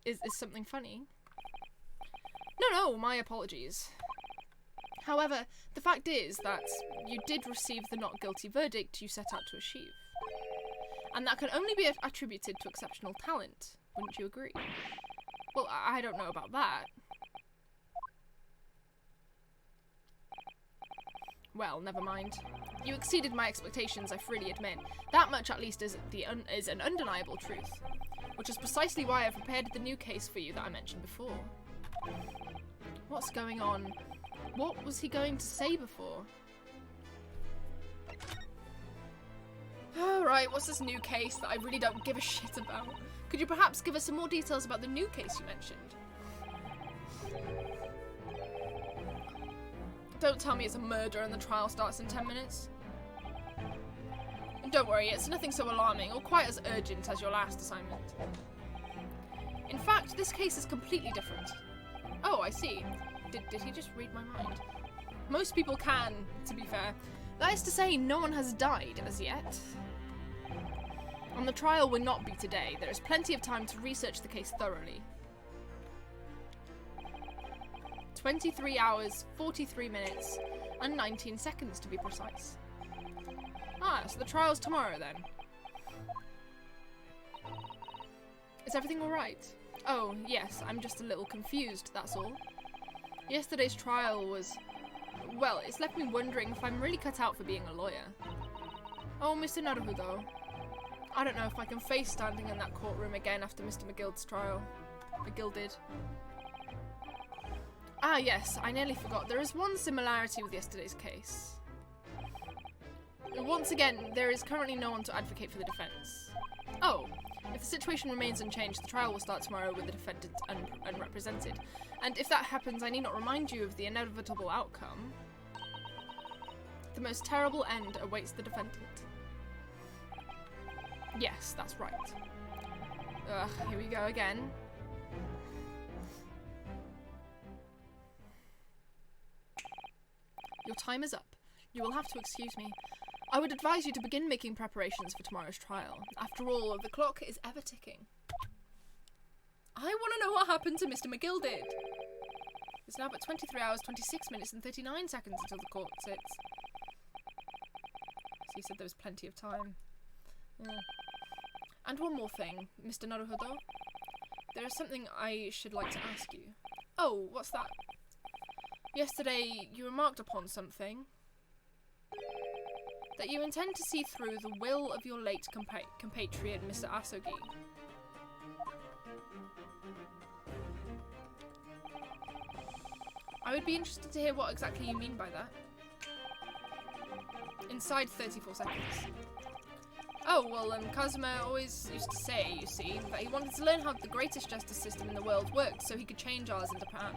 Is something funny? No, my apologies. However, the fact is that you did receive the not guilty verdict you set out to achieve. And that can only be attributed to exceptional talent, wouldn't you agree? Well, I don't know about that. Well, never mind. You exceeded my expectations, I freely admit. That much at least is an undeniable truth. Which is precisely why I've prepared the new case for you that I mentioned before. What's going on? What was he going to say before? Alright, what's this new case that I really don't give a shit about? Could you perhaps give us some more details about the new case you mentioned? Don't tell me it's a murder and the trial starts in 10 minutes. And don't worry, it's nothing so alarming or quite as urgent as your last assignment. In fact, this case is completely different. Oh, I see. Did he just read my mind? Most people can, to be fair. That is to say, no one has died as yet. And the trial will not be today. There is plenty of time to research the case thoroughly. 23 hours, 43 minutes, and 19 seconds to be precise. Ah, so the trial's tomorrow then. Is everything alright? Oh, yes, I'm just a little confused, that's all. Yesterday's trial was... well, it's left me wondering if I'm really cut out for being a lawyer. Oh, Mr. Naruhodo. I don't know if I can face standing in that courtroom again after Mr. McGilld's trial. McGill Ah, yes, I nearly forgot. There is one similarity with yesterday's case. Once again, there is currently no one to advocate for the defense. Oh, if the situation remains unchanged, the trial will start tomorrow with the defendant unrepresented. And if that happens, I need not remind you of the inevitable outcome. The most terrible end awaits the defendant. Yes, that's right. Ugh, here we go again. Your time is up. You will have to excuse me. I would advise you to begin making preparations for tomorrow's trial. After all, the clock is ever ticking. I want to know what happened to Mr. McGillded. It's now but 23 hours, 26 minutes and 39 seconds until the court sits. So you said there was plenty of time. And one more thing, Mr. Naruhodo. There is something I should like to ask you. Oh, what's that? Yesterday, you remarked upon something. That you intend to see through the will of your late compatriot, Mr. Asogi. I would be interested to hear what exactly you mean by that. Inside 34 seconds. Oh, well, Kazuma always used to say, you see, that he wanted to learn how the greatest justice system in the world worked so he could change ours in Japan.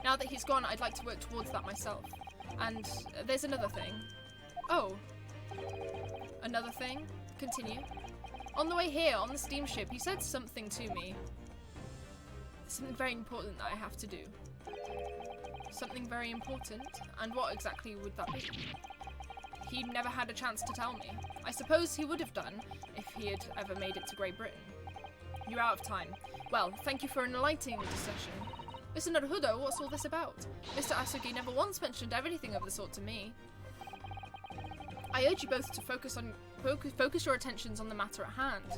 Now that he's gone, I'd like to work towards that myself. And there's another thing. Oh. Another thing? Continue. On the way here, on the steamship, he said something to me. Something very important that I have to do. Something very important? And what exactly would that be? He never had a chance to tell me. I suppose he would have done if he had ever made it to Great Britain. You're out of time. Well, thank you for an enlightening discussion. Mr. Naruhodo, what's all this about? Mr. Asogi never once mentioned anything of the sort to me. I urge you both to focus your attentions on the matter at hand.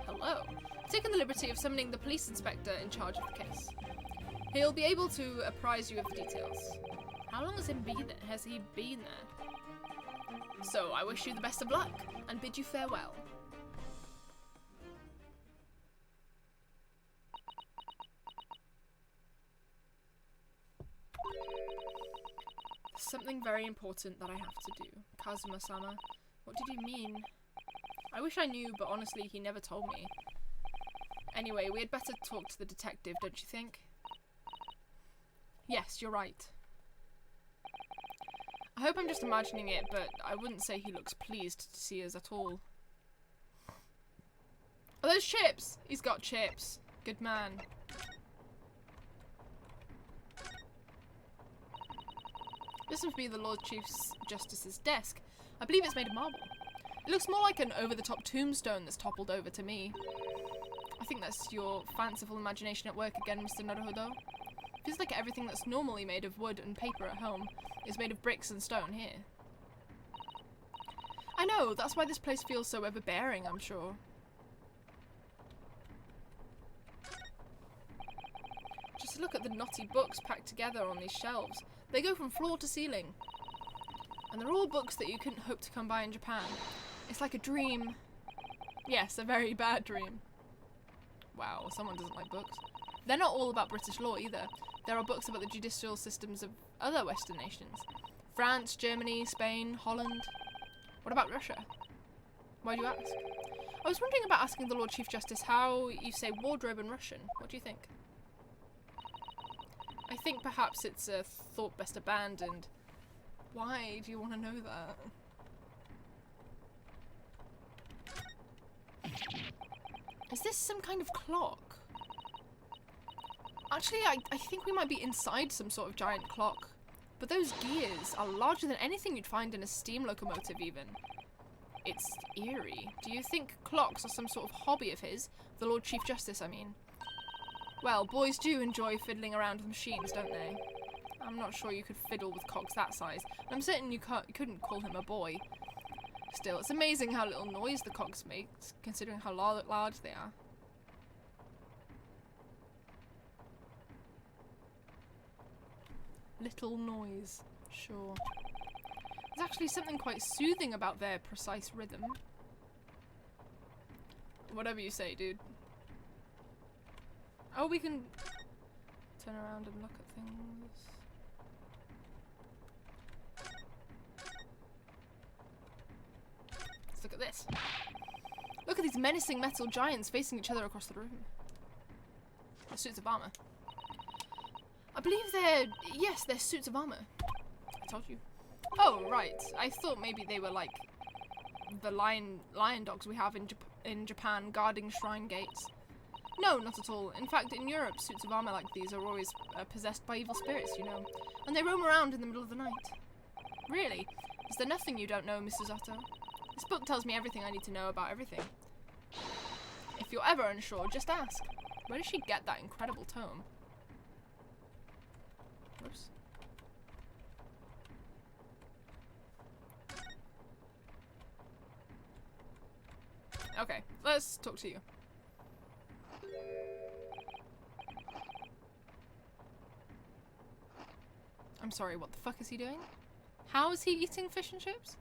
Hello. I've taken the liberty of summoning the police inspector in charge of the case. He'll be able to apprise you of the details. How long has he been there? So, I wish you the best of luck, and bid you farewell. Something very important that I have to do. Kazuma-sama, what did you mean? I wish I knew, but honestly, he never told me. Anyway, we had better talk to the detective, don't you think? Yes, you're right. I hope I'm just imagining it, but I wouldn't say he looks pleased to see us at all. Are those chips? He's got chips. Good man. This must be the Lord Chief Justice's desk. I believe it's made of marble. It looks more like an over-the-top tombstone that's toppled over to me. I think that's your fanciful imagination at work again, Mr. Naruhodo. Feels like everything that's normally made of wood and paper at home is made of bricks and stone here. I know, that's why this place feels so overbearing, I'm sure. Just look at the knotty books packed together on these shelves. They go from floor to ceiling. And they're all books that you couldn't hope to come by in Japan. It's like a dream. Yes, a very bad dream. Wow, someone doesn't like books. They're not all about British law either. There are books about the judicial systems of other Western nations. France, Germany, Spain, Holland. What about Russia? Why do you ask? I was wondering about asking the Lord Chief Justice how you say wardrobe in Russian. What do you think? I think perhaps it's a thought best abandoned. Why do you want to know that? Is this some kind of clock? Actually, I think we might be inside some sort of giant clock. But those gears are larger than anything you'd find in a steam locomotive even. It's eerie. Do you think clocks are some sort of hobby of his? The Lord Chief Justice, I mean. Well, boys do enjoy fiddling around with machines, don't they? I'm not sure you could fiddle with cocks that size. And I'm certain you couldn't call him a boy. Still, it's amazing how little noise the cocks make, considering how large they are. Little noise, sure. There's actually something quite soothing about their precise rhythm. Whatever you say, dude. Oh, we can turn around and look at things. Let's look at this. Look at these menacing metal giants facing each other across the room. The suits of armor. I believe yes, they're suits of armor. I told you. Oh, right. I thought maybe they were like the lion dogs we have in Japan guarding shrine gates. No, not at all. In fact, in Europe, suits of armor like these are always possessed by evil spirits, you know. And they roam around in the middle of the night. Really? Is there nothing you don't know, Mrs. Otto? This book tells me everything I need to know about everything. If you're ever unsure, just ask. Where did she get that incredible tome? Whoops. Okay, let's talk to you. I'm sorry, what the fuck is he doing? How is he eating fish and chips?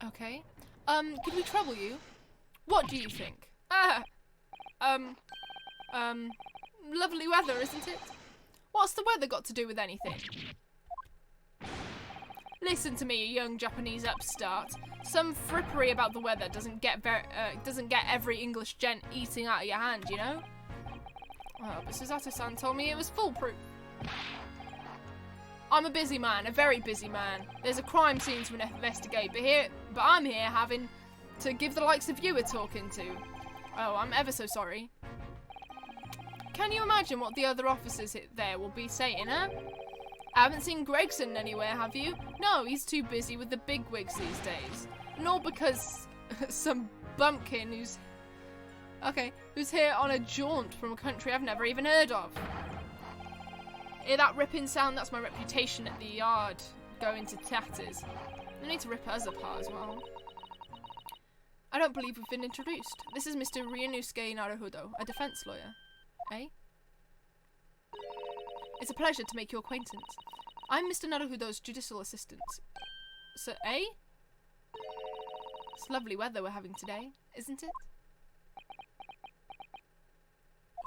Okay. Could we trouble you? What do you think? Lovely weather, isn't it? What's the weather got to do with anything? Listen to me, you young Japanese upstart. Some frippery about the weather doesn't get every English gent eating out of your hand, you know? Oh, but Susato-san told me it was foolproof. I'm a busy man, a very busy man. There's a crime scene to investigate, but I'm here having to give the likes of you a talking to. Oh, I'm ever so sorry. Can you imagine what the other officers there will be saying, huh? I haven't seen Gregson anywhere, have you? No, he's too busy with the bigwigs these days. Nor because some bumpkin who's here on a jaunt from a country I've never even heard of. Hear that ripping sound? That's my reputation at the yard going to tatters. They need to rip us apart as well. I don't believe we've been introduced. This is Mr. Ryunosuke Naruhodo, a defense lawyer. Eh? It's a pleasure to make your acquaintance. I'm Mr. Naruhodo's judicial assistant. So, eh? It's lovely weather we're having today, isn't it?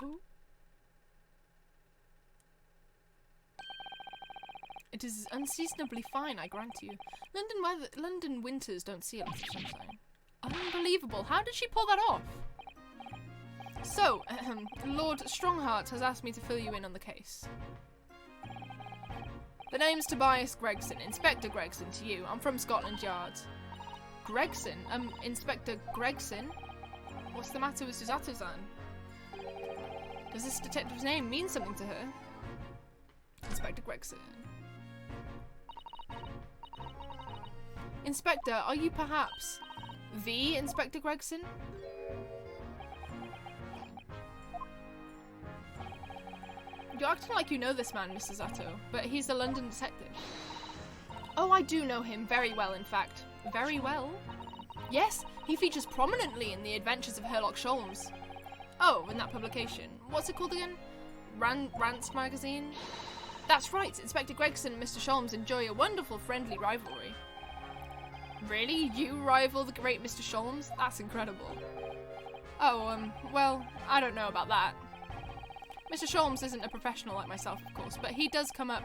Ooh. It is unseasonably fine, I grant you. London winters don't see a lot of sunshine. Unbelievable. How did she pull that off? So, Lord Strongheart has asked me to fill you in on the case. The name's Tobias Gregson. Inspector Gregson to you. I'm from Scotland Yard. Gregson? Inspector Gregson? What's the matter with Susato-san? Does this detective's name mean something to her? Inspector Gregson. Inspector, are you perhaps the Inspector Gregson? You're acting like you know this man, Mr. Zato, but he's a London detective. Oh, I do know him very well, in fact. Very well? Yes, he features prominently in the adventures of Sherlock Holmes. Oh, in that publication. What's it called again? Rants magazine? That's right, Inspector Gregson and Mr. Sholmes enjoy a wonderful friendly rivalry. Really? You rival the great Mr. Sholmes? That's incredible. Oh, well, I don't know about that. Mr. Sholmes isn't a professional like myself, of course, but he does come up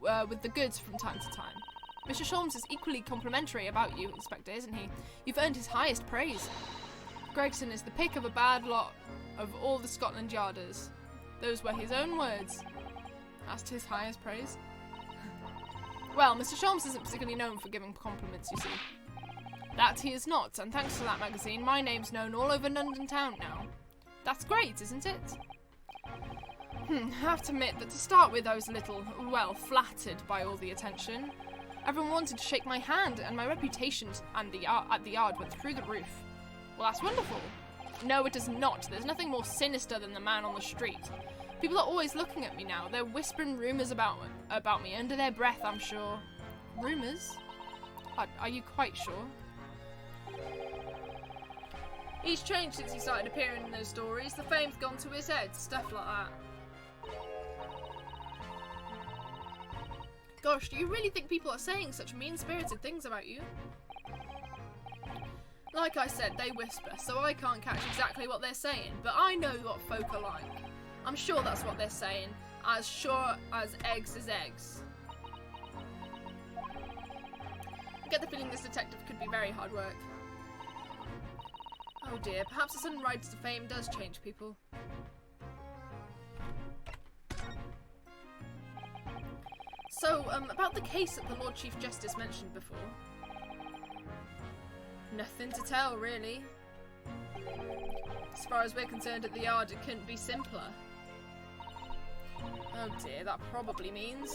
with the goods from time to time. Mr. Sholmes is equally complimentary about you, Inspector, isn't he? You've earned his highest praise. Gregson is the pick of a bad lot of all the Scotland Yarders. Those were his own words. Asked his highest praise. Well, Mr. Sholmes isn't particularly known for giving compliments, you see. That he is not, and thanks to that magazine, my name's known all over London town now. That's great, isn't it? I have to admit that to start with I was a little, well, flattered by all the attention. Everyone wanted to shake my hand, and my reputation at the yard went through the roof. Well, that's wonderful. No, it is not. There's nothing more sinister than the man on the street. People are always looking at me now. They're whispering rumours about me under their breath, I'm sure. Rumours? Are you quite sure? He's changed since he started appearing in those stories. The fame's gone to his head, stuff like that. Gosh, do you really think people are saying such mean-spirited things about you? Like I said, they whisper, so I can't catch exactly what they're saying, but I know what folk are like. I'm sure that's what they're saying, as sure as eggs is eggs. I get the feeling this detective could be very hard work. Oh dear, perhaps a sudden rise to fame does change people. So, about the case that the Lord Chief Justice mentioned before. Nothing to tell, really. As far as we're concerned at the yard, it couldn't be simpler. Oh dear, that probably means...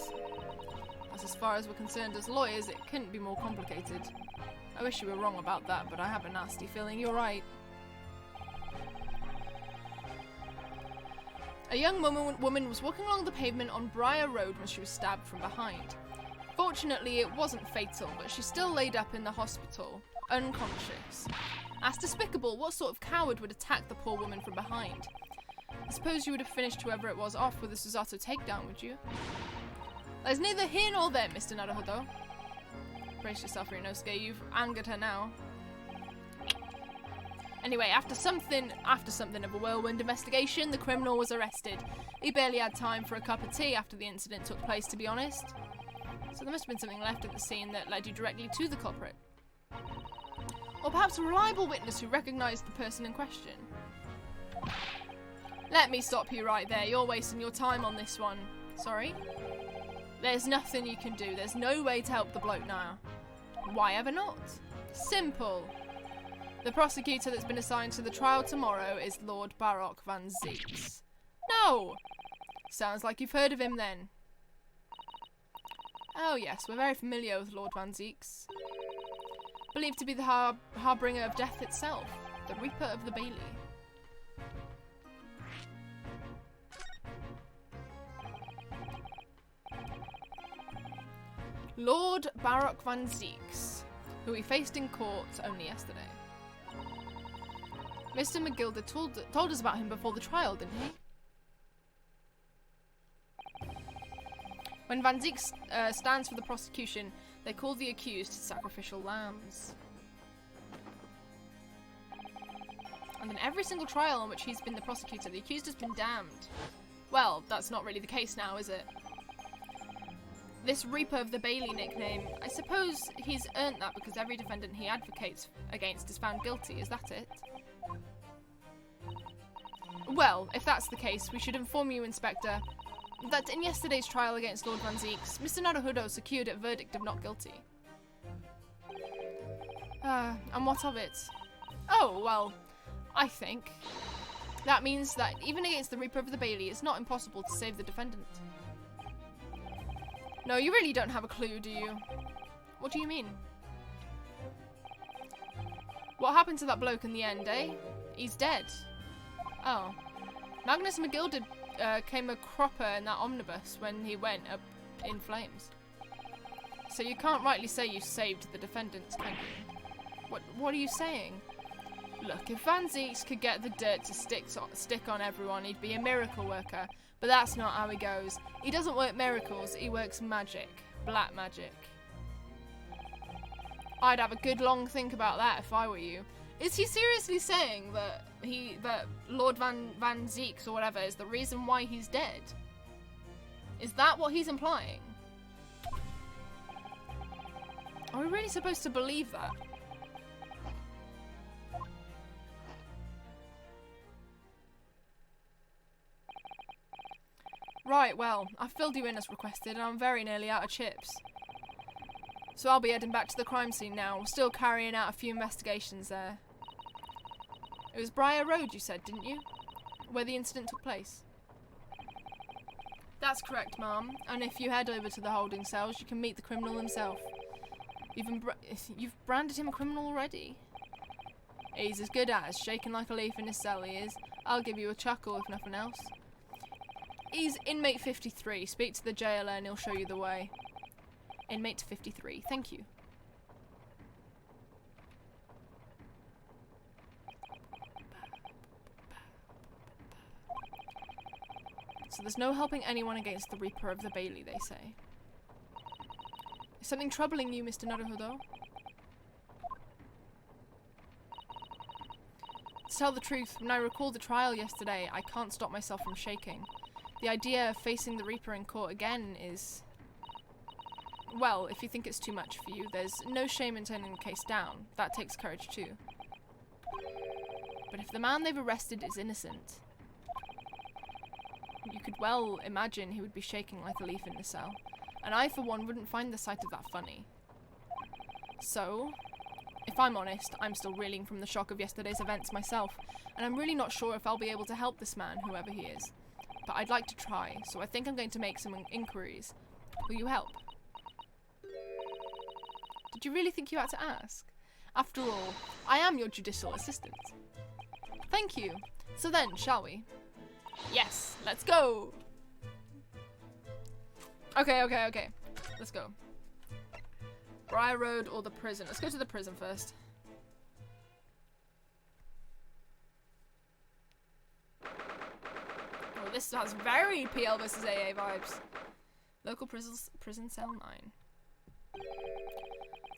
As far as we're concerned as lawyers, it couldn't be more complicated. I wish you were wrong about that, but I have a nasty feeling you're right. A young woman was walking along the pavement on Briar Road when she was stabbed from behind. Fortunately, it wasn't fatal, but she still laid up in the hospital, unconscious. As despicable, what sort of coward would attack the poor woman from behind? I suppose you would have finished whoever it was off with a Susato takedown, would you? There's neither here nor there, Mr. Naruhodo. Brace yourself, Ryunosuke, you've angered her now. Anyway, after something of a whirlwind investigation, the criminal was arrested. He barely had time for a cup of tea after the incident took place, to be honest. So there must have been something left at the scene that led you directly to the culprit. Or perhaps a reliable witness who recognised the person in question. Let me stop you right there. You're wasting your time on this one. Sorry? There's nothing you can do. There's no way to help the bloke now. Why ever not? Simple. The prosecutor that's been assigned to the trial tomorrow is Lord Baroque van Zeeks. No! Sounds like you've heard of him then. Oh yes, we're very familiar with Lord van Zeeks. Believed to be the harbinger of death itself, the Reaper of the Bailey. Lord Baroque van Zeeks, who he faced in court only yesterday. Mr. McGilder told us about him before the trial, didn't he? When Van Zeeks stands for the prosecution, they call the accused sacrificial lambs. And in every single trial on which he's been the prosecutor, the accused has been damned. Well, that's not really the case now, is it? This Reaper of the Bailey nickname, I suppose he's earned that because every defendant he advocates against is found guilty, is that it? Well, if that's the case, we should inform you, Inspector, that in yesterday's trial against Lord Van Zeeks, Mr. Naruhodo secured a verdict of not guilty. And what of it? Oh, well, I think that means that even against the Reaper of the Bailey, it's not impossible to save the defendant. No, you really don't have a clue, do you? What do you mean? What happened to that bloke in the end, eh? He's dead. Oh. Magnus McGill came a cropper in that omnibus when he went up in flames. So you can't rightly say you saved the defendants, can you? What are you saying? Look, if Van Zeeks could get the dirt to stick on everyone, he'd be a miracle worker. But that's not how he goes. He doesn't work miracles, he works magic. Black magic. I'd have a good long think about that if I were you. Is he seriously saying that Lord Van Zeeks or whatever is the reason why he's dead? Is that what he's implying? Are we really supposed to believe that? Right, well, I've filled you in as requested and I'm very nearly out of chips. So I'll be heading back to the crime scene now. We're still carrying out a few investigations there. It was Briar Road, you said, didn't you? Where the incident took place. That's correct, Ma'am. And if you head over to the holding cells, you can meet the criminal himself. You've branded him a criminal already? He's as good as, shaking like a leaf in his cell he is. I'll give you a chuckle if nothing else. He's inmate 53. Speak to the jailer and he'll show you the way. Inmate 53. Thank you. So there's no helping anyone against the Reaper of the Bailey, they say. Is something troubling you, Mr. Naruhodo? To tell the truth, when I recall the trial yesterday, I can't stop myself from shaking. The idea of facing the Reaper in court again is... Well, if you think it's too much for you, there's no shame in turning the case down. That takes courage too. But if the man they've arrested is innocent, you could well imagine he would be shaking like a leaf in the cell. And I, for one, wouldn't find the sight of that funny. So, if I'm honest, I'm still reeling from the shock of yesterday's events myself, and I'm really not sure if I'll be able to help this man, whoever he is. But I'd like to try, so I think I'm going to make some inquiries. Will you help? Did you really think you had to ask? After all, I am your judicial assistant. Thank you. So then, shall we? Yes, let's go! Okay. Let's go. Briar Road or the prison? Let's go to the prison first. Oh, this has very PL vs AA vibes. Local prison cell 9.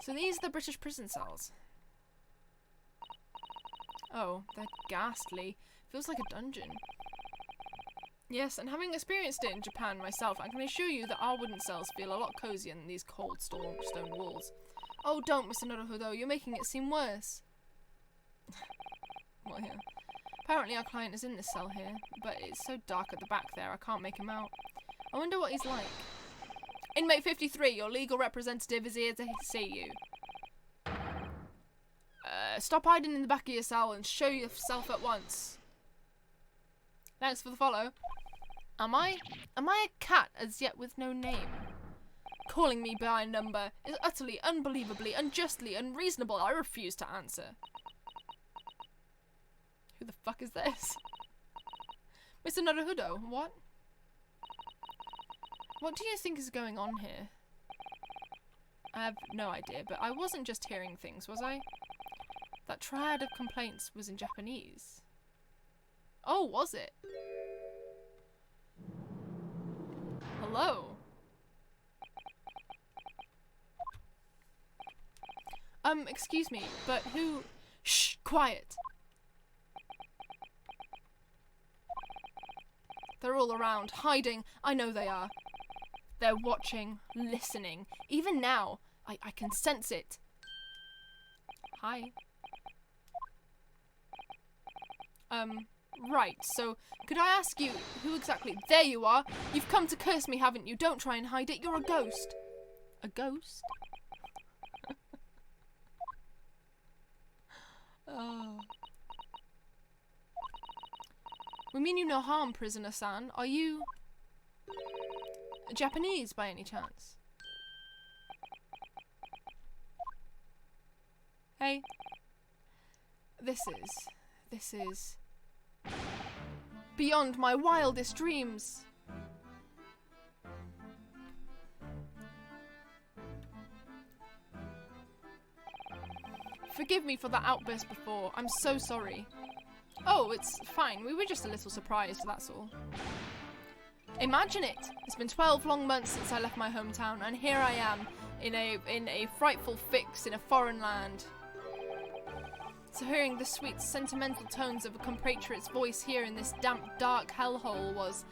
So these are the British prison cells. Oh, they're ghastly. Feels like a dungeon. Yes, and having experienced it in Japan myself, I can assure you that our wooden cells feel a lot cozier than these cold stone walls. Oh, don't, Mr. Naruhodo, you're making it seem worse. Well, yeah. Apparently our client is in this cell here, but it's so dark at the back there I can't make him out. I wonder what he's like. Inmate 53, your legal representative is here to see you. Stop hiding in the back of your cell and show yourself at once. Thanks for the follow. Am I a cat as yet with no name? Calling me by a number is utterly, unbelievably, unjustly unreasonable. I refuse to answer. Who the fuck is this? Mr. Naruhodo, what? What do you think is going on here? I have no idea, but I wasn't just hearing things, was I? That triad of complaints was in Japanese. Oh, was it? Hello? Excuse me, but who... Shh! Quiet! They're all around, hiding. I know they are. They're watching, listening. Even now, I can sense it. Hi. Right, so could I ask you who exactly— There you are! You've come to curse me, haven't you? Don't try and hide it, you're a ghost. A ghost? Oh. We mean you no harm, prisoner-san. Are you Japanese by any chance? Hey. This is beyond my wildest dreams. Forgive me for that outburst before. I'm so sorry. Oh, it's fine. We were just a little surprised, that's all. Imagine it. It's been 12 long months since I left my hometown, and here I am in a frightful fix in a foreign land. So hearing the sweet, sentimental tones of a compatriot's voice here in this damp, dark hellhole was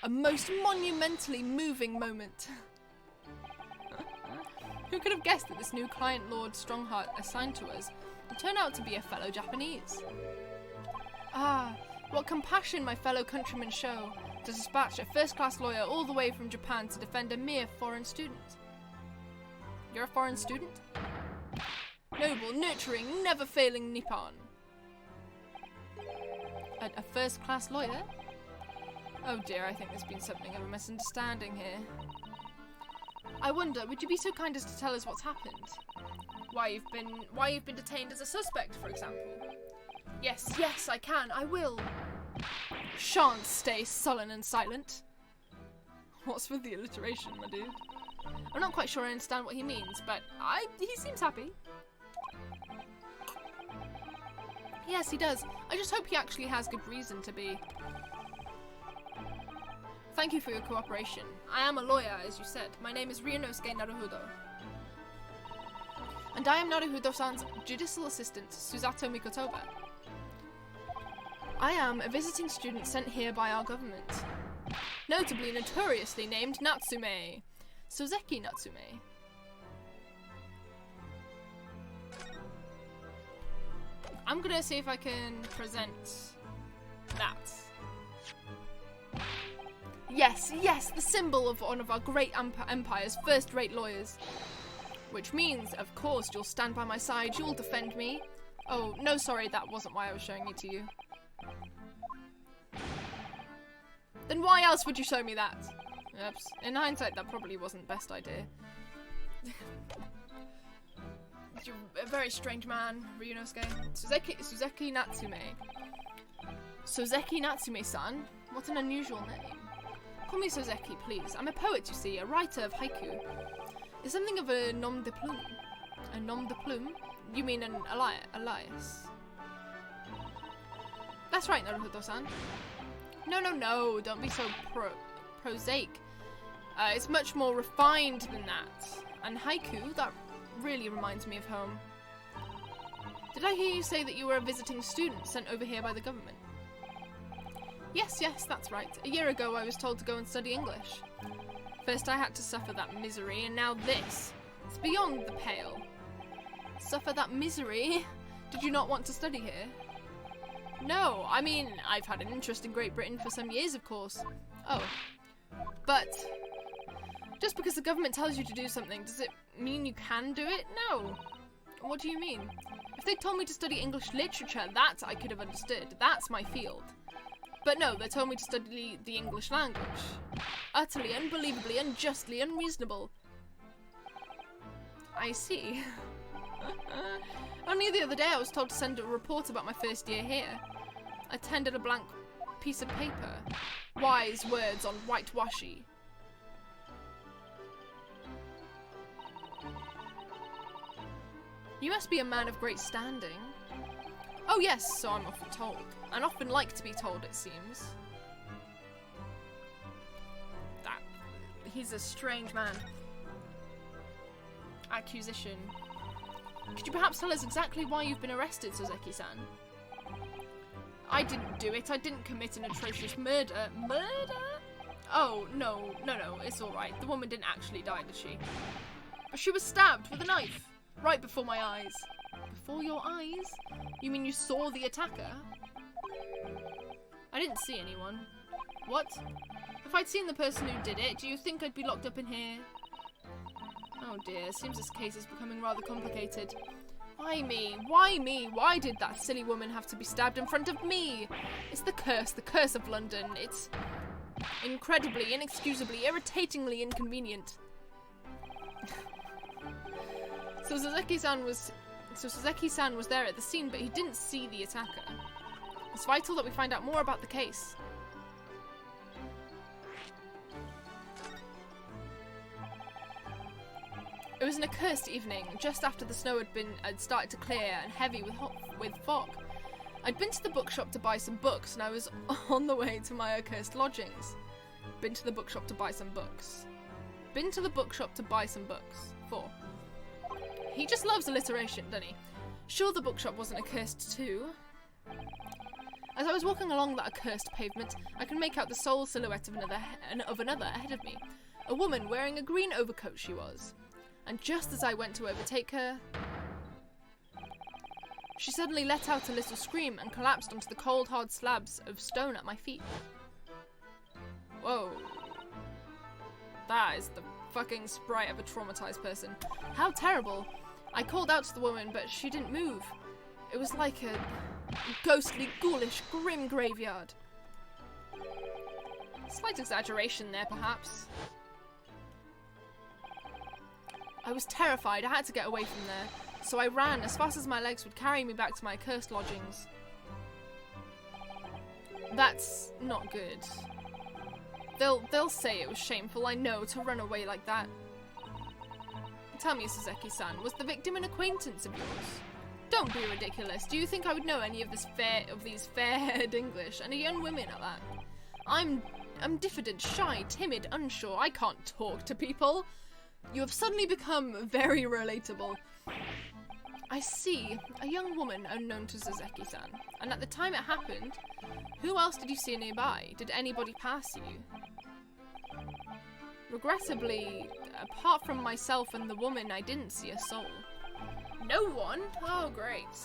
a most monumentally moving moment. Who could have guessed that this new client Lord Strongheart assigned to us would turn out to be a fellow Japanese? Ah, what compassion my fellow countrymen show to dispatch a first-class lawyer all the way from Japan to defend a mere foreign student. You're a foreign student? Noble, nurturing, never-failing Nippon. A first-class lawyer? Oh dear, I think there's been something of a misunderstanding here. I wonder, would you be so kind as to tell us what's happened? Why you've been detained as a suspect, for example. Yes, I can, I will. Shan't stay sullen and silent. What's with the alliteration, my dude? I'm not quite sure I understand what he means, but he seems happy. Yes, he does. I just hope he actually has good reason to be. Thank you for your cooperation. I am a lawyer, as you said. My name is Ryunosuke Naruhodo. And I am Naruhodo-san's judicial assistant, Susato Mikotoba. I am a visiting student sent here by our government. Notably notoriously named Natsume. Sozeki Natsume. I'm gonna see if I can present that. Yes, the symbol of one of our great empire's first-rate lawyers. Which means, of course, you'll stand by my side, you'll defend me. Oh, no, sorry, that wasn't why I was showing it to you. Then why else would you show me that? Oops. In hindsight, that probably wasn't the best idea. You're a very strange man, Ryunosuke. Sozeki Natsume. Sozeki Natsume-san? What an unusual name. Call me Sozeki, please. I'm a poet, you see, a writer of haiku. Is something of a nom de plume. A nom de plume? You mean an alias? That's right, Naruhodo-san. No, don't be so prosaic. It's much more refined than that. And haiku, that really reminds me of home. Did I hear you say that you were a visiting student sent over here by the government? Yes, that's right. A year ago I was told to go and study English. First I had to suffer that misery, and now this. It's beyond the pale. Suffer that misery? Did you not want to study here? No, I mean, I've had an interest in Great Britain for some years, of course. Oh. But just because the government tells you to do something, does it mean you can do it? No. What do you mean? If they told me to study English literature, that I could have understood. That's my field. But no, they told me to study the English language. Utterly, unbelievably, unjustly unreasonable. I see. Only the other day I was told to send a report about my first year here. I tendered a blank piece of paper. Wise words on whitewashy. You must be a man of great standing. Oh yes, so I'm often told. And often like to be told, it seems. He's a strange man. Accusation. Could you perhaps tell us exactly why you've been arrested, Sozeki-san? I didn't do it. I didn't commit an atrocious murder. Murder? Oh, no, it's alright. The woman didn't actually die, did she? But she was stabbed with a knife. Right before my eyes. Before your eyes? You mean you saw the attacker? I didn't see anyone. What? If I'd seen the person who did it, do you think I'd be locked up in here? Oh dear, seems this case is becoming rather complicated. Why me? Why me? Why did that silly woman have to be stabbed in front of me? It's the curse of London. It's incredibly, inexcusably, irritatingly inconvenient. So Suzeki-san was there at the scene, but he didn't see the attacker. It's vital that we find out more about the case. It was an accursed evening, just after the snow had started to clear and heavy with fog. I'd been to the bookshop to buy some books, and I was on the way to my accursed lodgings. Been to the bookshop to buy some books. Been to the bookshop to buy some books. 4. He just loves alliteration, doesn't he? Sure, the bookshop wasn't accursed too. As I was walking along that accursed pavement, I could make out the sole silhouette of another ahead of me. A woman wearing a green overcoat she was. And just as I went to overtake her, she suddenly let out a little scream and collapsed onto the cold, hard slabs of stone at my feet. Whoa. That is the fucking sprite of a traumatized person. How terrible. I called out to the woman, but she didn't move. It was like a ghostly, ghoulish, grim graveyard. Slight exaggeration there, perhaps. I was terrified. I had to get away from there. So I ran as fast as my legs would carry me back to my cursed lodgings. That's not good. They'll say it was shameful, I know, to run away like that. Tell me, Suzeki-san, was the victim an acquaintance of yours? Don't be ridiculous. Do you think I would know any of these fair-haired English, and a young women at that? I'm diffident, shy, timid, unsure. I can't talk to people. You have suddenly become very relatable. I see. A young woman unknown to Suzeki-san. And at the time it happened, who else did you see nearby? Did anybody pass you? Regrettably, apart from myself and the woman, I didn't see a soul. No one? Oh, great.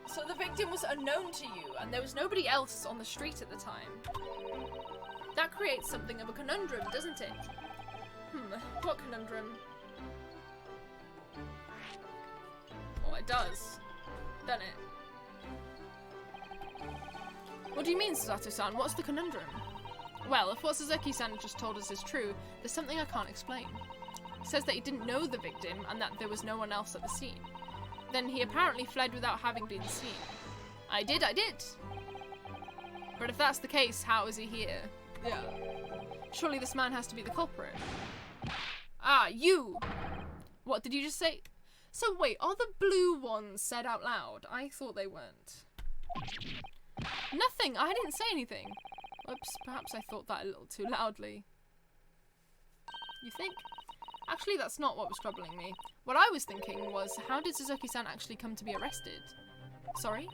So the victim was unknown to you, and there was nobody else on the street at the time. That creates something of a conundrum, doesn't it? What conundrum? Well, it does. Doesn't it? What do you mean, Susato-san? What's the conundrum? Well, if what Suzeki-san just told us is true, there's something I can't explain. He says that he didn't know the victim and that there was no one else at the scene. Then he apparently fled without having been seen. I did! But if that's the case, how is he here? Yeah. Surely this man has to be the culprit. Ah, you! What did you just say? So wait, are the blue ones said out loud? I thought they weren't. Nothing! I didn't say anything. Oops, perhaps I thought that a little too loudly. You think? Actually, that's not what was troubling me. What I was thinking was, how did Suzuki-san actually come to be arrested? Sorry?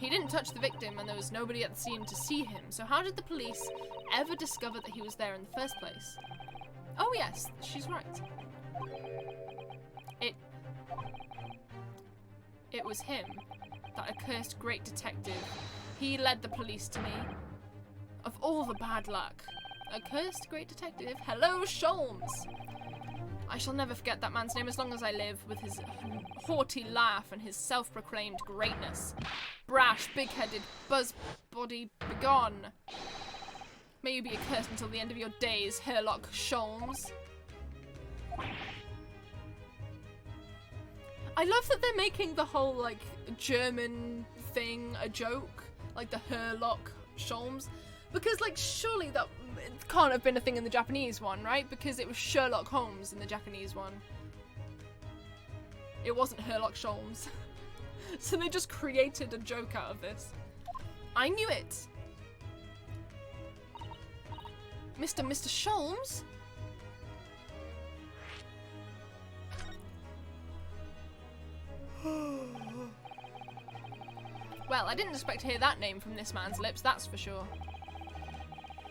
He didn't touch the victim and there was nobody at the scene to see him, so how did the police ever discover that he was there in the first place? Oh yes, she's right. It was him, that accursed great detective. He led the police to me. Of all the bad luck. Accursed great detective? Hello, Sholmes! I shall never forget that man's name as long as I live, with his haughty laugh and his self-proclaimed greatness. Brash, big-headed, buzz-body, begone. May you be accursed until the end of your days, Herlock Sholmes. I love that they're making the whole, like, German thing a joke. Like the Herlock Sholmes. Because, like, surely that it can't have been a thing in the Japanese one, right? Because it was Sherlock Holmes in the Japanese one. It wasn't Herlock Sholmes. So they just created a joke out of this. I knew it! Mr. Sholmes? Well, I didn't expect to hear that name from this man's lips, that's for sure.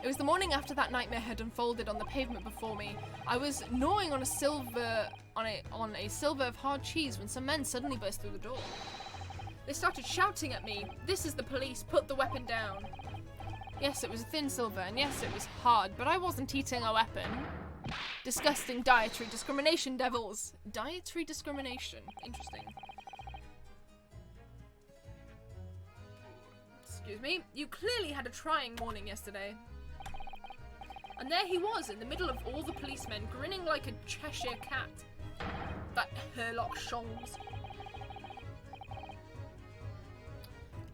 It was the morning after that nightmare had unfolded on the pavement before me. I was gnawing on a silver of hard cheese when some men suddenly burst through the door. They started shouting at me, "This is the police, put the weapon down." Yes, it was a thin silver, and yes, it was hard, but I wasn't eating a weapon. Disgusting dietary discrimination, devils. Dietary discrimination. Interesting. Excuse me. You clearly had a trying morning yesterday. And there he was, in the middle of all the policemen, grinning like a Cheshire cat. That Sherlock Holmes.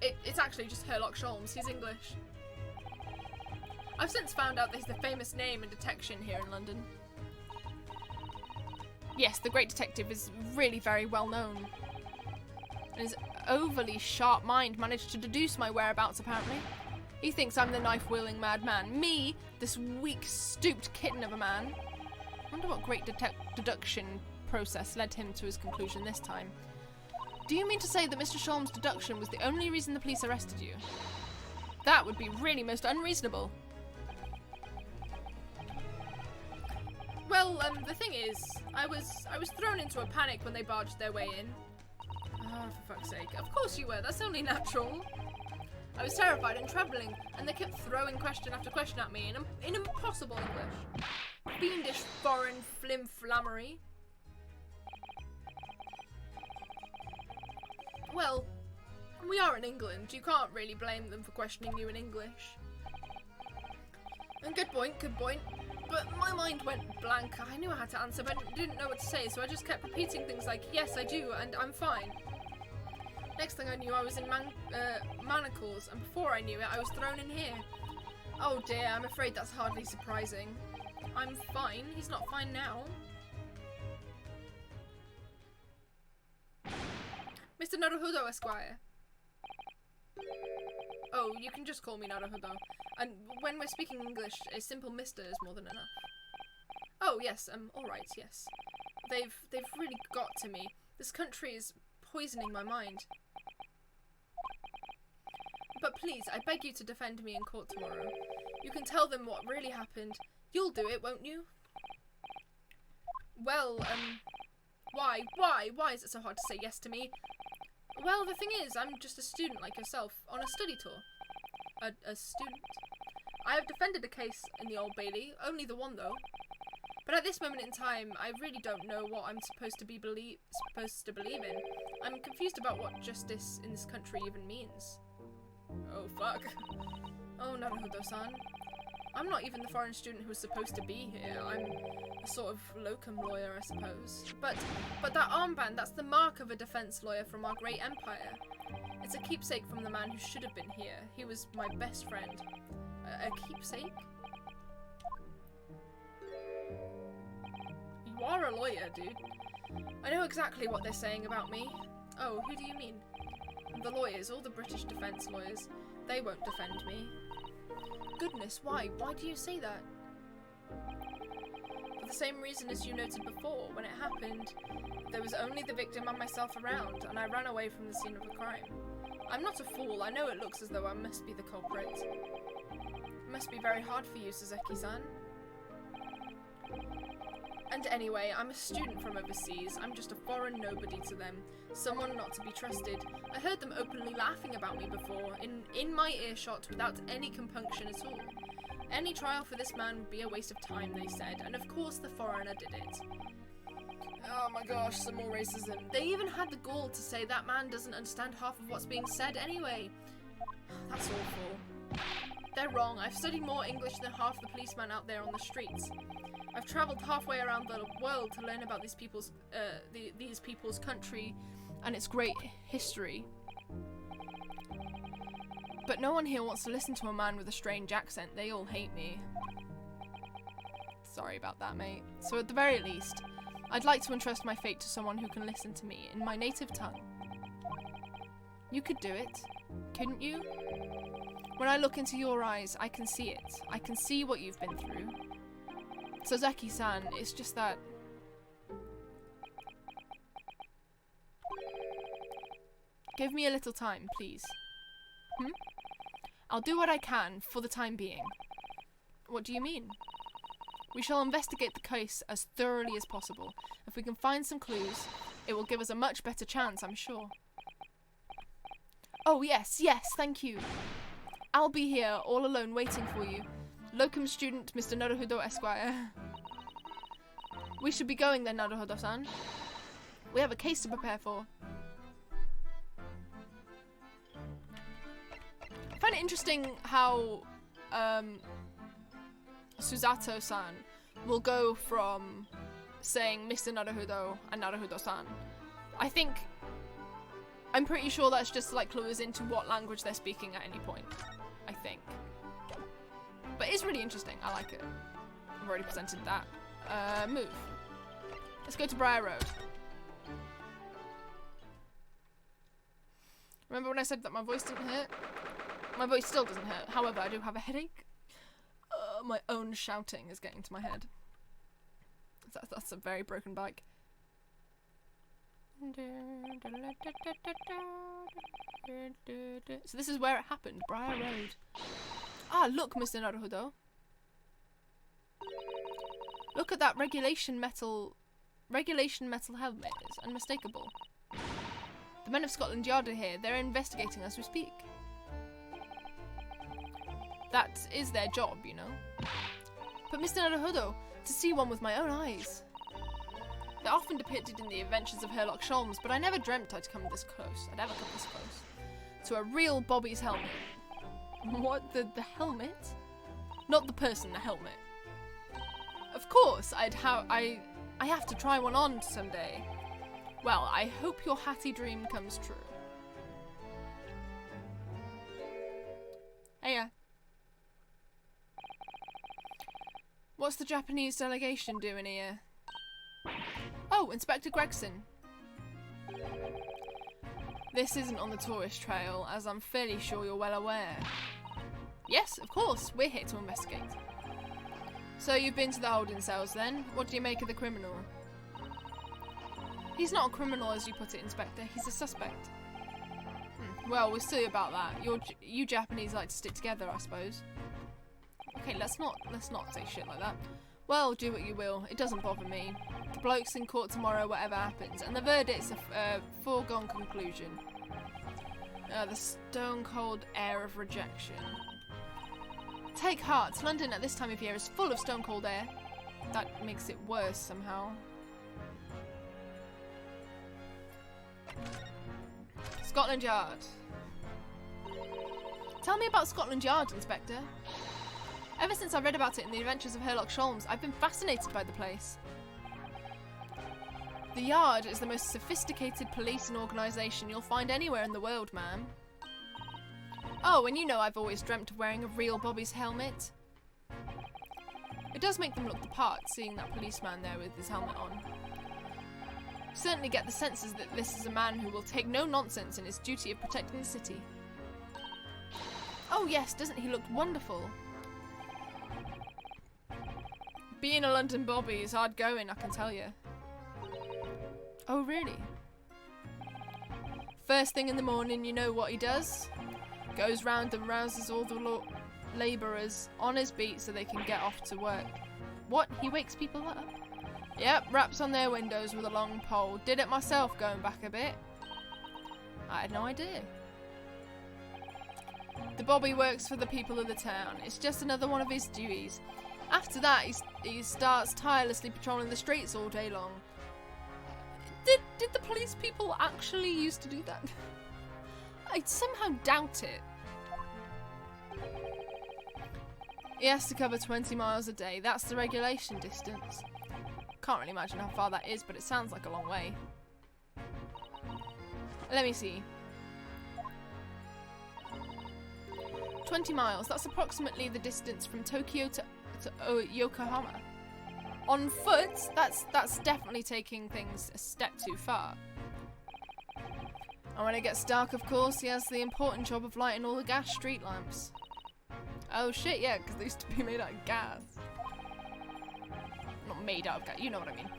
It's actually just Sherlock Holmes. He's English. I've since found out that he's the famous name in detection here in London. Yes, the great detective is really very well known. And his overly sharp mind managed to deduce my whereabouts, apparently. He thinks I'm the knife-wielding madman. Me, this weak, stooped kitten of a man. I wonder what great deduction process led him to his conclusion this time. Do you mean to say that Mr. Sholm's deduction was the only reason the police arrested you? That would be really most unreasonable. Well, the thing is, I was thrown into a panic when they barged their way in. Oh, for fuck's sake. Of course you were, that's only natural. I was terrified and trembling, and they kept throwing question after question at me in impossible English. Fiendish foreign flim-flammery. Well, we are in England. You can't really blame them for questioning you in English. And good point. But my mind went blank. I knew I had to answer, but I didn't know what to say, so I just kept repeating things like, "Yes, I do, and I'm fine." Next thing I knew, I was in manacles, and before I knew it, I was thrown in here. Oh dear, I'm afraid that's hardly surprising. I'm fine. He's not fine now. Mr. Naruhodo, Esquire. Oh, you can just call me Naruhodo. And when we're speaking English, a simple Mr. is more than enough. Oh, yes, alright, yes. They've really got to me. This country is poisoning my mind. But please, I beg you to defend me in court tomorrow. You can tell them what really happened. You'll do it, won't you? Well, why? Why is it so hard to say yes to me? Well, the thing is, I'm just a student like yourself, on a study tour. A student? I have defended a case in the Old Bailey, only the one though. But at this moment in time, I really don't know what I'm supposed to believe in. I'm confused about what justice in this country even means. Oh fuck. Oh Naruhodo-san. I'm not even the foreign student who was supposed to be here. I'm a sort of locum lawyer, I suppose. But that armband, that's the mark of a defense lawyer from our great empire. It's a keepsake from the man who should have been here. He was my best friend. A keepsake? You are a lawyer, dude. I know exactly what they're saying about me. Oh, who do you mean? The lawyers, all the British defense lawyers. They won't defend me. Goodness, why? Why do you say that? For the same reason as you noted before. When it happened, there was only the victim and myself around, and I ran away from the scene of the crime. I'm not a fool. I know it looks as though I must be the culprit. It must be very hard for you, Suzeki-san. And anyway, I'm a student from overseas. I'm just a foreign nobody to them. Someone not to be trusted. I heard them openly laughing about me before, in my earshot, without any compunction at all. Any trial for this man would be a waste of time, they said, and of course the foreigner did it. Oh my gosh, some more racism. They even had the gall to say that man doesn't understand half of what's being said anyway. That's awful. They're wrong. I've studied more English than half the policemen out there on the streets. I've travelled halfway around the world to learn about these people's country and its great history. But no one here wants to listen to a man with a strange accent. They all hate me. Sorry about that, mate. So at the very least, I'd like to entrust my fate to someone who can listen to me in my native tongue. You could do it, couldn't you? When I look into your eyes, I can see it. I can see what you've been through. Suzeki-san, it's just that... Give me a little time, please. I'll do what I can for the time being. What do you mean? We shall investigate the case as thoroughly as possible. If we can find some clues, it will give us a much better chance, I'm sure. Oh, yes, thank you. I'll be here, all alone, waiting for you. Locum student, Mr. Naruhodo Esquire. We should be going then, Naruhodo-san. We have a case to prepare for. I find it interesting how Susato-san will go from saying Mr. Naruhodo and Naruhodo-san. I'm pretty sure that's just to like clue us into what language they're speaking at any point. I think. But it's really interesting. I like it. I've already presented that. Move. Let's go to Briar Road. Remember when I said that my voice didn't hurt? My voice still doesn't hurt. However, I do have a headache. My own shouting is getting to my head. That's a very broken bike. So this is where it happened, Briar Road. Ah, look, Mr. Naruhodo. Look at that regulation metal helmet. It's unmistakable. The men of Scotland Yard are here. They're investigating as we speak. That is their job, you know. But Mr. Naruhodo, to see one with my own eyes. They're often depicted in the adventures of Sherlock Holmes, but I never dreamt I'd come this close. I'd ever come this close. To a real Bobby's helmet. What? The helmet? Not the person, the helmet. Of course, I have to try one on someday. Well, I hope your hatty dream comes true. Heya. What's the Japanese delegation doing here? Oh, Inspector Gregson. This isn't on the tourist trail, as I'm fairly sure you're well aware. Yes, of course, we're here to investigate. So you've been to the holding cells then? What do you make of the criminal? He's not a criminal as you put it, Inspector, he's a suspect. Well, we'll see about that. You Japanese like to stick together, I suppose. Okay, let's not say shit like that. Well, do what you will. It doesn't bother me. The bloke's in court tomorrow, whatever happens, and the verdict's a foregone conclusion. The stone-cold air of rejection. Take heart. London at this time of year is full of stone-cold air. That makes it worse somehow. Scotland Yard. Tell me about Scotland Yard, Inspector. Ever since I read about it in the Adventures of Sherlock Holmes, I've been fascinated by the place. The Yard is the most sophisticated policing organisation you'll find anywhere in the world, ma'am. Oh, and you know I've always dreamt of wearing a real Bobby's helmet. It does make them look the part, seeing that policeman there with his helmet on. You certainly get the senses that this is a man who will take no nonsense in his duty of protecting the city. Oh yes, doesn't he look wonderful? Being a London Bobby is hard going, I can tell you. Oh, really? First thing in the morning, you know what he does? Goes round and rouses all the labourers on his beat so they can get off to work. What? He wakes people up? Yep, raps on their windows with a long pole. Did it myself going back a bit. I had no idea. The Bobby works for the people of the town. It's just another one of his duties. After that, he starts tirelessly patrolling the streets all day long. Did the police people actually used to do that? I somehow doubt it. He has to cover 20 miles a day. That's the regulation distance. Can't really imagine how far that is, but it sounds like a long way. Let me see. 20 miles. That's approximately the distance from Tokyo to Yokohama. On foot, that's definitely taking things a step too far. And when it gets dark, of course, he has the important job of lighting all the gas street lamps. Oh shit, yeah, because they used to be made out of gas. Not made out of gas, you know what I mean.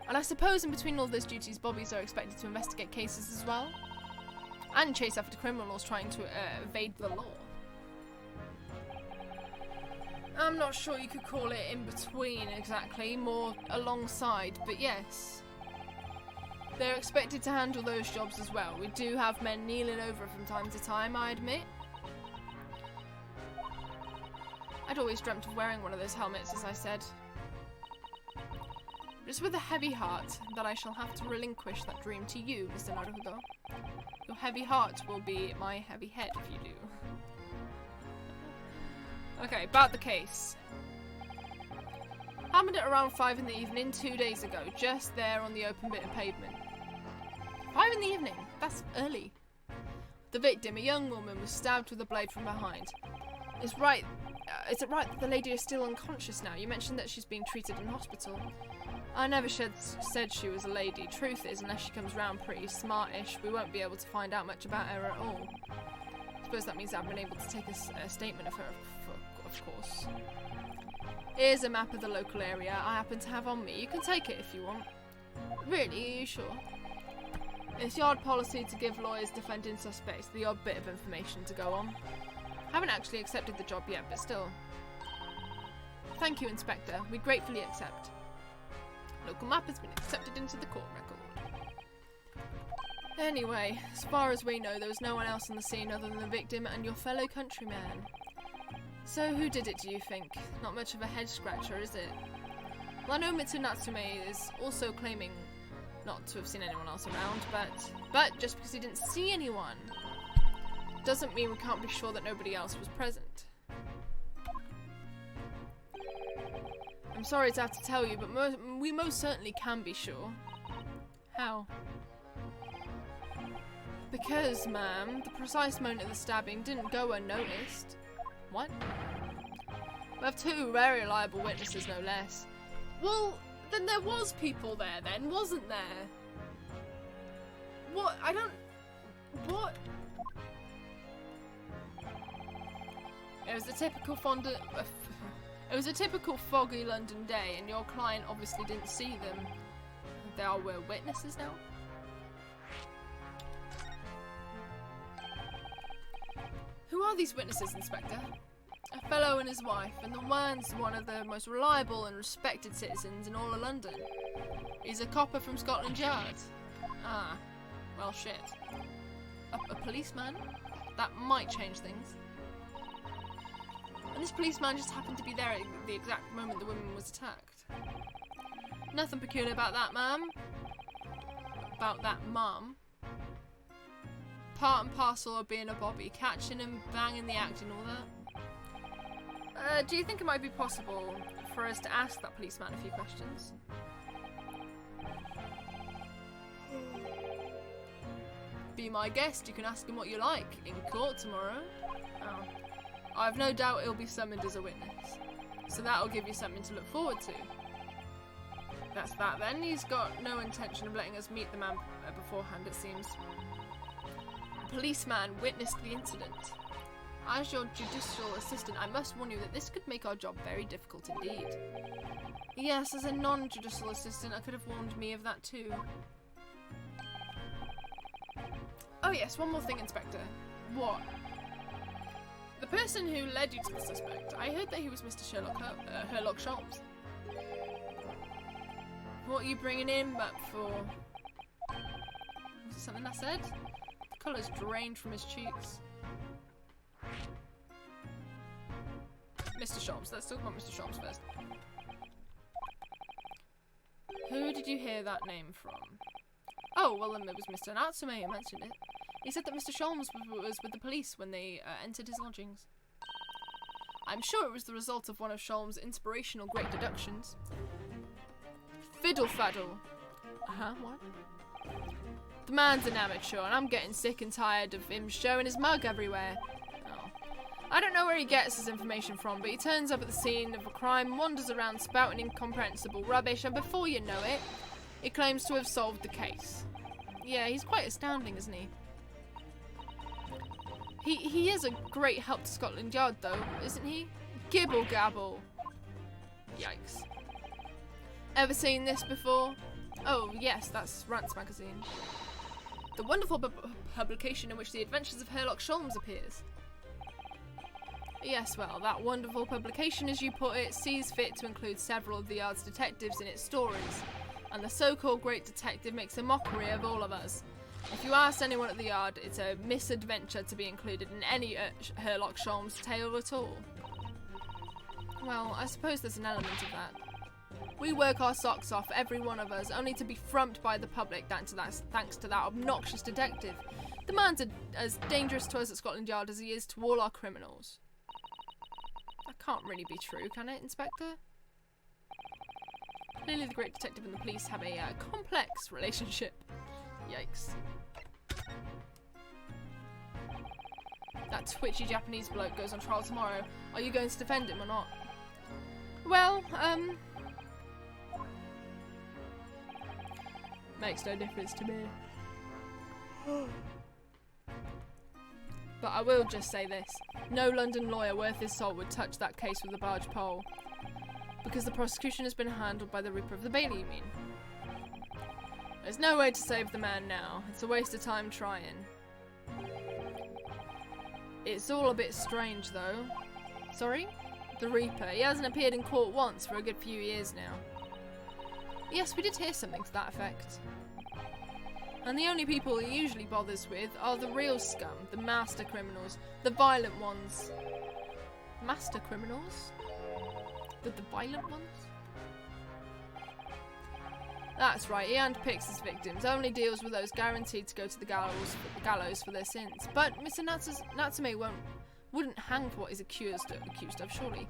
And I suppose in between all those duties, Bobbies are expected to investigate cases as well. And chase after criminals trying to evade the law. I'm not sure you could call it in between exactly, more alongside, but yes. They're expected to handle those jobs as well. We do have men kneeling over from time to time, I admit. I'd always dreamt of wearing one of those helmets, as I said. But it's with a heavy heart that I shall have to relinquish that dream to you, Mr. Naruto. Your heavy heart will be my heavy head if you do. Okay, about the case. Happened at around 5 in the evening 2 days ago, just there on the open bit of pavement. 5 in the evening? That's early. The victim, a young woman, was stabbed with a blade from behind. Is it right that the lady is still unconscious now? You mentioned that she's being treated in hospital. I never said she was a lady. Truth is, unless she comes round pretty smartish, we won't be able to find out much about her at all. I suppose that means I've been able to take a statement of her, of course. Here's a map of the local area I happen to have on me. You can take it if you want. Really? Are you sure? It's yard policy to give lawyers defending suspects the odd bit of information to go on. Haven't actually accepted the job yet, but still. Thank you, Inspector. We gratefully accept. Local map has been accepted into the court record. Anyway, as far as we know, there was no one else on the scene other than the victim and your fellow countryman. So who did it, do you think? Not much of a head-scratcher, is it? Well, I know Mitsunatsume is also claiming not to have seen anyone else around, but just because he didn't see anyone doesn't mean we can't be sure that nobody else was present. I'm sorry to have to tell you, but we most certainly can be sure. How? Because, ma'am, the precise moment of the stabbing didn't go unnoticed. What? We have 2 very reliable witnesses, no less. Well, then there was people there then, wasn't there? What? I don't... What? It was a typical It was a typical foggy London day, and your client obviously didn't see them. They are witnesses now? Who are these witnesses, Inspector? A fellow and his wife, and the man's one of the most reliable and respected citizens in all of London. He's a copper from Scotland Yard. Ah, well shit. A policeman? That might change things. And this policeman just happened to be there at the exact moment the woman was attacked. Nothing peculiar about that, ma'am. About that, mum. Part and parcel of being a bobby, catching and banging the act and all that. Do you think it might be possible for us to ask that policeman a few questions? Be my guest, you can ask him what you like, in court tomorrow. Oh. I've no doubt he'll be summoned as a witness, so that'll give you something to look forward to. That's that then, he's got no intention of letting us meet the man beforehand, it seems. The policeman witnessed the incident. As your judicial assistant, I must warn you that this could make our job very difficult indeed. Yes, as a non-judicial assistant, I could have warned me of that too. Oh yes, one more thing, Inspector. What? The person who led you to the suspect, I heard that he was Mr. Sherlock Holmes. What are you bringing him up for? Was it something I said? The colour's drained from his cheeks. Mr. Sholmes, let's talk about Mr. Sholmes first. Who did you hear that name from? Oh, well then it was Mr. Natsume who mentioned it. He said that Mr. Sholmes was with the police when they entered his lodgings. I'm sure it was the result of one of Sholmes' inspirational great deductions. Fiddle faddle. What? The man's an amateur and I'm getting sick and tired of him showing his mug everywhere. I don't know where he gets his information from, but he turns up at the scene of a crime, wanders around spouting incomprehensible rubbish, and before you know it, he claims to have solved the case. Yeah, he's quite astounding, isn't he? He is a great help to Scotland Yard, though, isn't he? Gibble gabble. Yikes. Ever seen this before? Oh, yes, that's Rant's magazine. The wonderful publication in which the adventures of Sherlock Holmes appears. Yes, well, that wonderful publication, as you put it, sees fit to include several of the Yard's detectives in its stories, and the so-called great detective makes a mockery of all of us. If you ask anyone at the Yard, it's a misadventure to be included in any Sherlock Holmes tale at all. Well, I suppose there's an element of that. We work our socks off, every one of us, only to be frumped by the public thanks to that obnoxious detective. The man's as dangerous to us at Scotland Yard as he is to all our criminals. That can't really be true, can it, Inspector? Clearly the great detective and the police have a complex relationship. Yikes. That twitchy Japanese bloke goes on trial tomorrow. Are you going to defend him or not? Well, makes no difference to me. But I will just say this. No London lawyer worth his salt would touch that case with a barge pole. Because the prosecution has been handled by the Reaper of the Bailey, you mean? There's no way to save the man now. It's a waste of time trying. It's all a bit strange, though. Sorry? The Reaper. He hasn't appeared in court once for a good few years now. Yes, we did hear something to that effect. And the only people he usually bothers with are the real scum, the master criminals, the violent ones. Master criminals? The violent ones? That's right, he handpicks his victims, only deals with those guaranteed to go to the gallows for their sins. But Mr. Natsume wouldn't hang for what he's accused of, surely.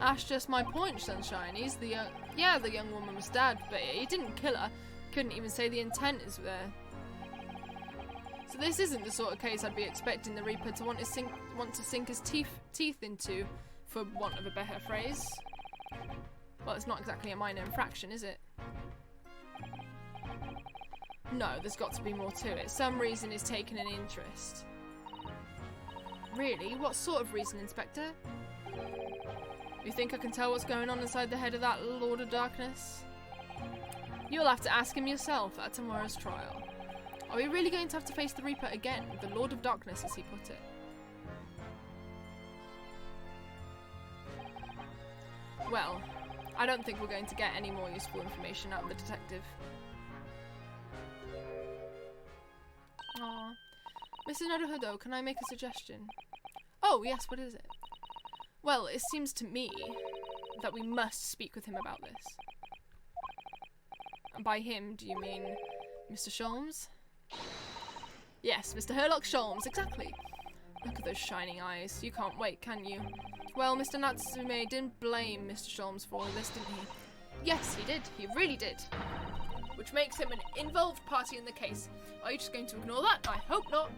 That's just my point, Sunshine. He's the the young woman was stabbed, but he didn't kill her. Couldn't even say the intent is there. So this isn't the sort of case I'd be expecting the Reaper to want to sink his teeth into, for want of a better phrase. Well, it's not exactly a minor infraction, is it? No, there's got to be more to it. Some reason is taking an interest. Really? What sort of reason, Inspector? You think I can tell what's going on inside the head of that Lord of Darkness? You'll have to ask him yourself at tomorrow's trial. Are we really going to have to face the Reaper again? The Lord of Darkness, as he put it. Well, I don't think we're going to get any more useful information out of the detective. Aww. Mrs. Naruhodo, can I make a suggestion? Oh, yes, what is it? Well, it seems to me that we must speak with him about this. And by him, do you mean Mr. Sholmes? Yes, Mr. Herlock Sholmes, exactly. Look at those shining eyes. You can't wait, can you? Well, Mr. Natsume didn't blame Mr. Sholmes for all this, didn't he? Yes, he did. He really did. Which makes him an involved party in the case. Are you just going to ignore that? I hope not.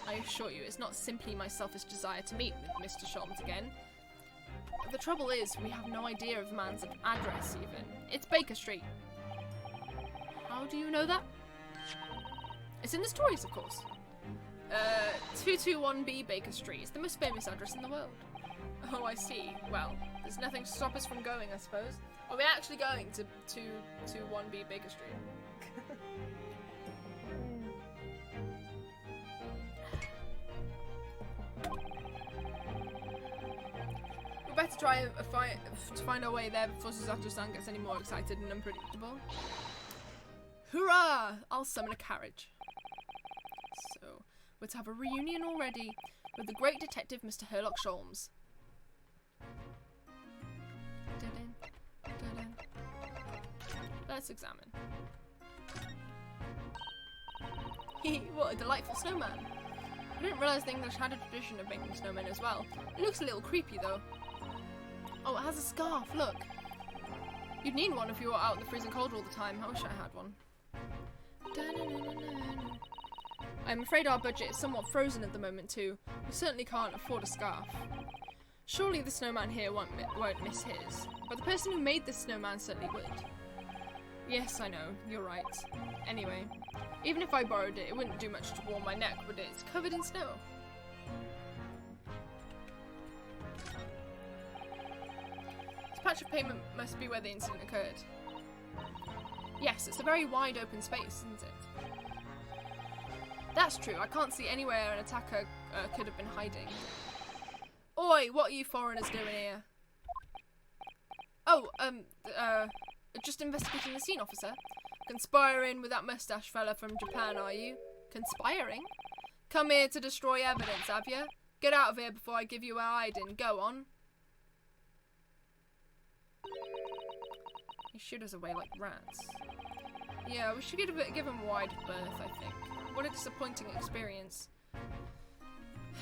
I assure you, it's not simply my selfish desire to meet with Mr. Sholmes again. The trouble is, we have no idea of the man's address, even. It's Baker Street. How do you know that? It's in the stories, of course. 221B Baker Street. It's the most famous address in the world. Oh, I see. Well, there's nothing to stop us from going, I suppose. Are we actually going to 221B Baker Street? We better try to find our way there before Susato-san gets any more excited and unpredictable. Hurrah! I'll summon a carriage. So, we're to have a reunion already with the great detective Mr. Herlock Sholmes. Let's examine. What a delightful snowman. I didn't realise the English had a tradition of making snowmen as well. It looks a little creepy though. Oh, it has a scarf, look. You'd need one if you were out in the freezing cold all the time. I wish I had one. I'm afraid our budget is somewhat frozen at the moment too. We certainly can't afford a scarf. Surely the snowman here won't miss his, but the person who made this snowman certainly would. Yes, I know, you're right. Anyway, even if I borrowed it, it wouldn't do much to warm my neck, would it? It's covered in snow. This patch of pavement must be where the incident occurred. Yes, it's a very wide open space, isn't it? That's true, I can't see anywhere an attacker could have been hiding. Oi, what are you foreigners doing here? Oh, just investigating the scene, officer. Conspiring with that mustache fella from Japan, are you? Conspiring? Come here to destroy evidence, have you? Get out of here before I give you a hiding. Go on. He shoot us away like rats. Yeah, we should give him a wide berth, I think. What a disappointing experience.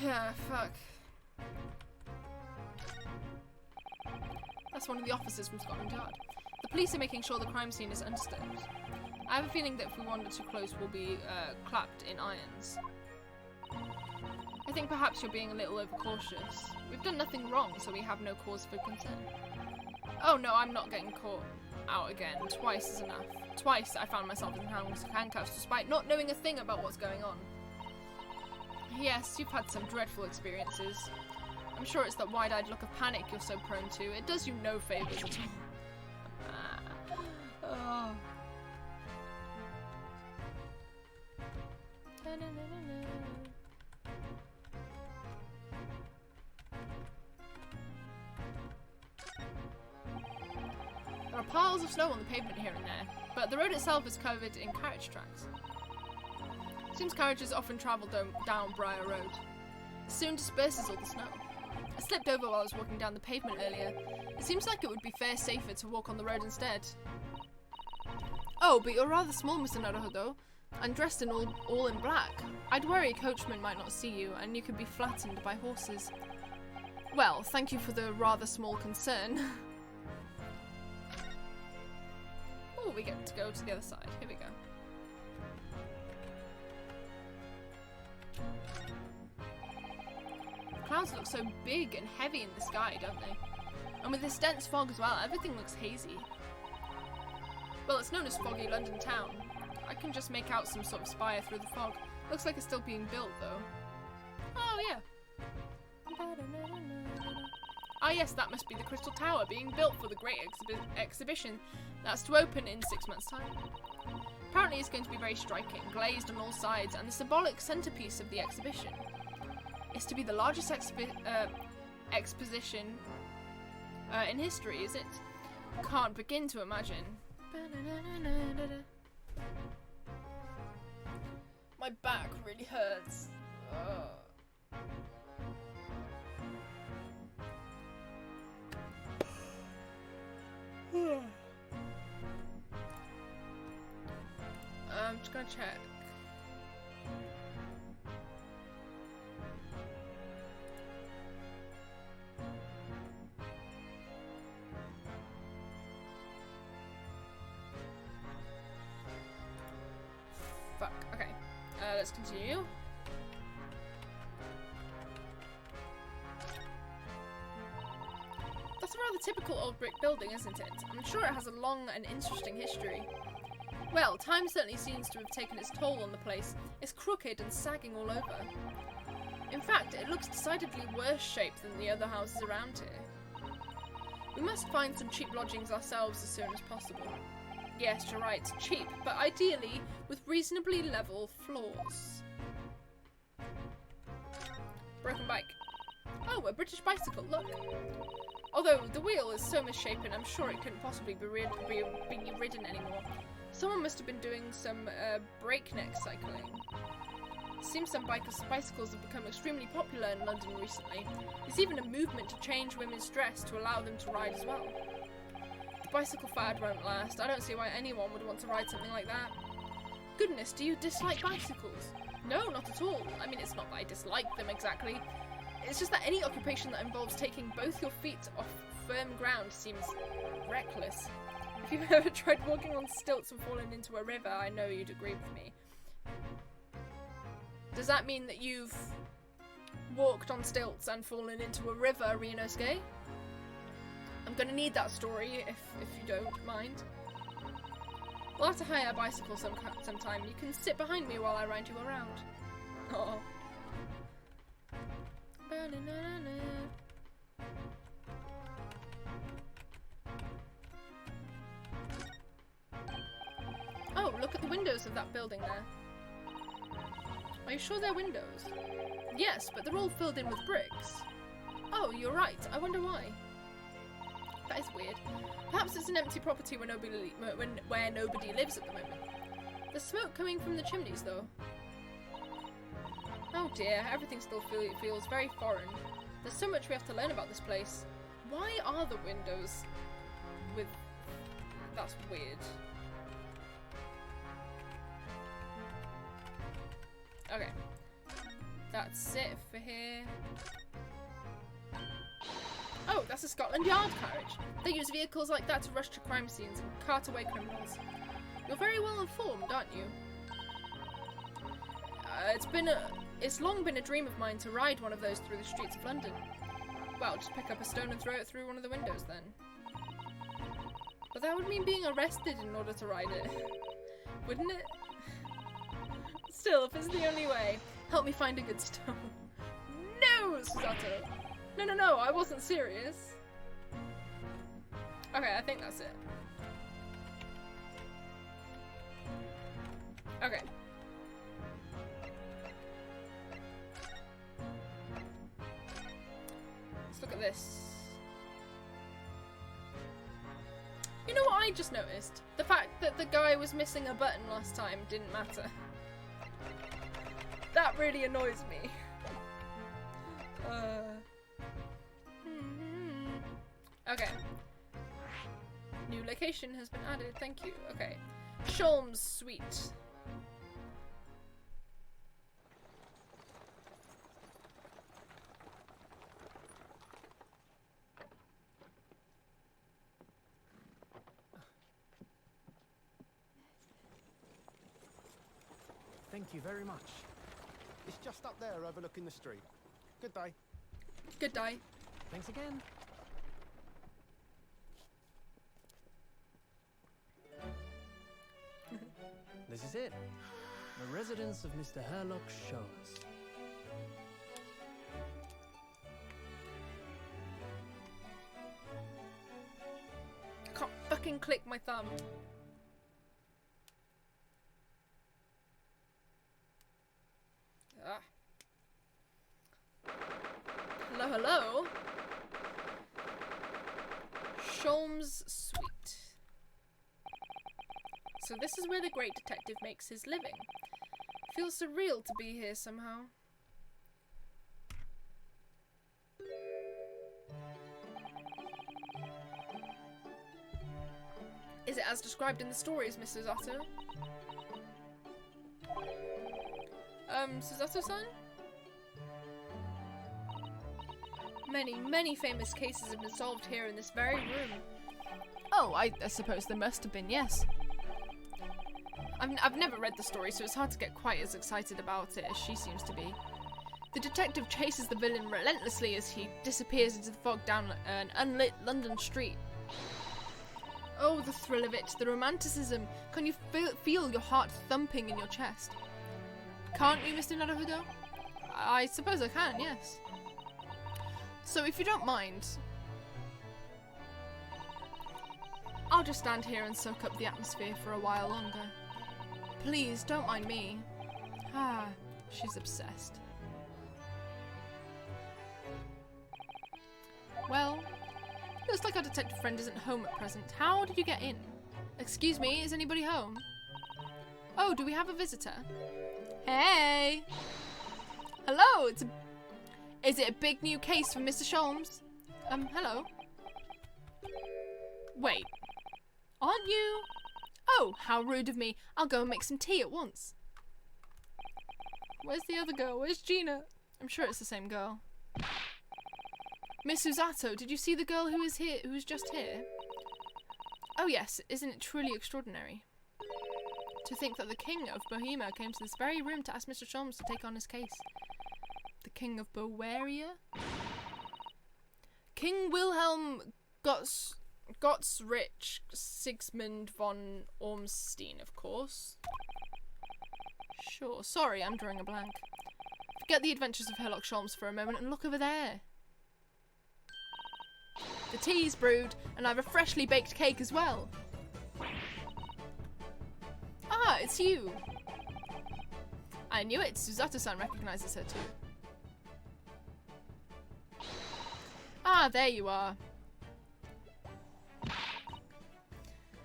Yeah, fuck. That's one of the officers from Scotland Yard. The police are making sure the crime scene is undisturbed. I have a feeling that if we wander too close, we'll be clapped in irons. I think perhaps you're being a little overcautious. We've done nothing wrong, so we have no cause for concern. Oh no, I'm not getting caught out again. Twice is enough. Twice I found myself in handcuffs despite not knowing a thing about what's going on. Yes, you've had some dreadful experiences. I'm sure it's that wide-eyed look of panic you're so prone to. It does you no favours at all. Oh. There are piles of snow on the pavement here and there, but the road itself is covered in carriage tracks. Seems carriages often travel down Briar Road. It soon disperses all the snow. I slipped over while I was walking down the pavement earlier. It seems like it would be far safer to walk on the road instead. Oh, but you're rather small, Mr. Naruhodo, and dressed in all in black. I'd worry a coachman might not see you, and you could be flattened by horses. Well, thank you for the rather small concern. Oh, we get to go to the other side. Here we go. Clouds look so big and heavy in the sky, don't they? And with this dense fog as well, everything looks hazy. Well, it's known as Foggy London Town. I can just make out some sort of spire through the fog. Looks like it's still being built, though. Oh, yeah. Ah, yes, that must be the Crystal Tower being built for the great exhibition that's to open in 6 months' time. Apparently it's going to be very striking, glazed on all sides, and the symbolic centerpiece of the exhibition is to be the largest exposition in history, is it? Can't begin to imagine. My back really hurts. I'm just gonna check. Fuck, okay. Let's continue. That's a rather typical old brick building, isn't it? I'm sure it has a long and interesting history. Well, time certainly seems to have taken its toll on the place. It's crooked and sagging all over. In fact, it looks decidedly worse shaped than the other houses around here. We must find some cheap lodgings ourselves as soon as possible. Yes, you're right, cheap, but ideally with reasonably level floors. Broken bike. Oh, a British bicycle, look. Although the wheel is so misshapen, I'm sure it couldn't possibly be ridden anymore. Someone must have been doing some breakneck cycling. It seems some bicycles have become extremely popular in London recently. There's even a movement to change women's dress to allow them to ride as well. The bicycle fad won't last. I don't see why anyone would want to ride something like that. Goodness, do you dislike bicycles? No, not at all. I mean, it's not that I dislike them exactly. It's just that any occupation that involves taking both your feet off firm ground seems reckless. If you've ever tried walking on stilts and fallen into a river, I know you'd agree with me. Does that mean that you've walked on stilts and fallen into a river, Ryunosuke? I'm gonna need that story if you don't mind. We'll have to hire a bicycle sometime. You can sit behind me while I ride you around. Oh. Oh, look at the windows of that building there. Are you sure they're windows? Yes, but they're all filled in with bricks. Oh, you're right. I wonder why. That is weird. Perhaps it's an empty property where nobody lives at the moment. There's smoke coming from the chimneys, though. Oh dear, everything still feels very foreign. There's so much we have to learn about this place. Why are the windows with... That's weird. Okay. That's it for here. Oh, that's a Scotland Yard carriage. They use vehicles like that to rush to crime scenes and cart away criminals. You're very well informed, aren't you? It's long been a dream of mine to ride one of those through the streets of London. Well, just pick up a stone and throw it through one of the windows then. But that would mean being arrested in order to ride it. Wouldn't it? Still, if it's the only way, help me find a good stone. No, Susato! No, I wasn't serious. Okay, I think that's it. Okay. Let's look at this. You know what I just noticed? The fact that the guy was missing a button last time didn't matter. That really annoys me. Okay. New location has been added, thank you. Okay. Sholmes Suite. Thank you very much. It's just up there overlooking the street. Good day. Good day. Thanks again. This is it. The residence of Mr. Herlock Sholmes. I can't fucking click my thumb. Ah. Hello, hello. Sholmes Suite. So this is where the great detective makes his living. Feels surreal to be here somehow. Is it as described in the stories, Miss Susato? Susato-san? Many famous cases have been solved here in this very room. Oh, I suppose there must have been, yes. I've never read the story, so it's hard to get quite as excited about it as she seems to be. The detective chases the villain relentlessly as he disappears into the fog down an unlit London street. Oh, the thrill of it, the romanticism. Can you feel your heart thumping in your chest? Can't you, Mr. Naruhodo? I suppose I can, yes. So if you don't mind, I'll just stand here and soak up the atmosphere for a while longer. Please, don't mind me. Ah, she's obsessed. Well, looks like our detective friend isn't home at present. How did you get in? Excuse me, is anybody home? Oh, do we have a visitor? Hey! Hello, is it a big new case for Mr. Sholmes? Hello? Wait, aren't you? Oh, how rude of me. I'll go and make some tea at once. Where's the other girl? Where's Gina? I'm sure it's the same girl. Miss Susato, did you see the girl who is here, who's just here? Oh yes, isn't it truly extraordinary? To think that the King of Bohemia came to this very room to ask Mr. Sholmes to take on his case. The King of Bohemia? King Wilhelm Gottsrich Sigismund von Ormstein, of course. Sure, sorry, I'm drawing a blank. Forget the adventures of Herlock Sholmes for a moment and look over there. The tea's brewed, and I have a freshly baked cake as well. Ah, it's you. I knew it. Susato-san recognizes her too. Ah, there you are.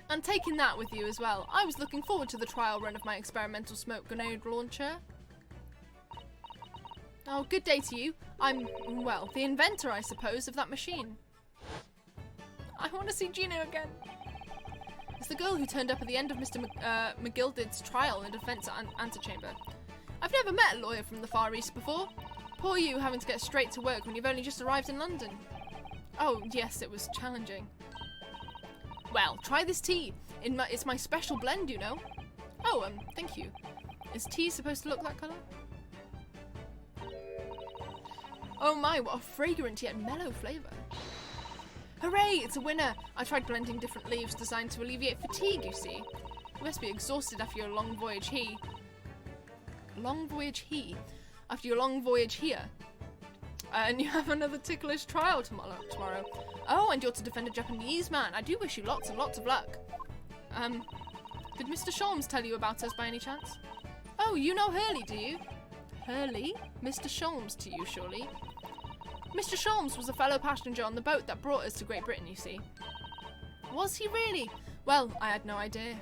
And taking that with you as well. I was looking forward to the trial run of my experimental smoke grenade launcher. Oh, good day to you. I'm, well, the inventor, I suppose, of that machine. I want to see Gina again. It's the girl who turned up at the end of Mr. McGilded's trial in the defense antechamber. I've never met a lawyer from the Far East before. Poor you having to get straight to work when you've only just arrived in London. Oh, yes, it was challenging. Well, try this tea. It's my special blend, you know. Oh, thank you. Is tea supposed to look that colour? Oh my, what a fragrant yet mellow flavour. Hooray, it's a winner! I tried blending different leaves designed to alleviate fatigue, you see. You must be exhausted after your long voyage here. After your long voyage here. And you have another ticklish trial tomorrow. Oh, and you're to defend a Japanese man. I do wish you lots and lots of luck. Did Mr. Sholmes tell you about us by any chance? Oh, you know Hurley, do you? Hurley? Mr. Sholmes to you, surely? Mr. Sholmes was a fellow passenger on the boat that brought us to Great Britain, you see. Was he really? Well, I had no idea.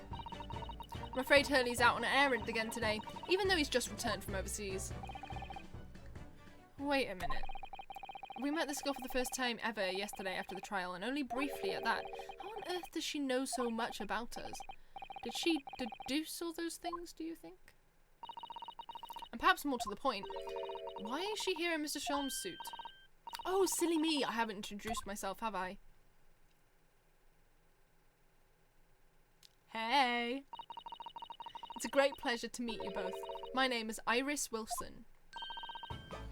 I'm afraid Hurley's out on an errand again today, even though he's just returned from overseas. Wait a minute. We met this girl for the first time ever yesterday after the trial, and only briefly at that. How on earth does she know so much about us? Did she deduce all those things, do you think? And perhaps more to the point, why is she here in Mr. Sholmes' suit? Oh, silly me, I haven't introduced myself, have I? Hey! It's a great pleasure to meet you both. My name is Iris Wilson.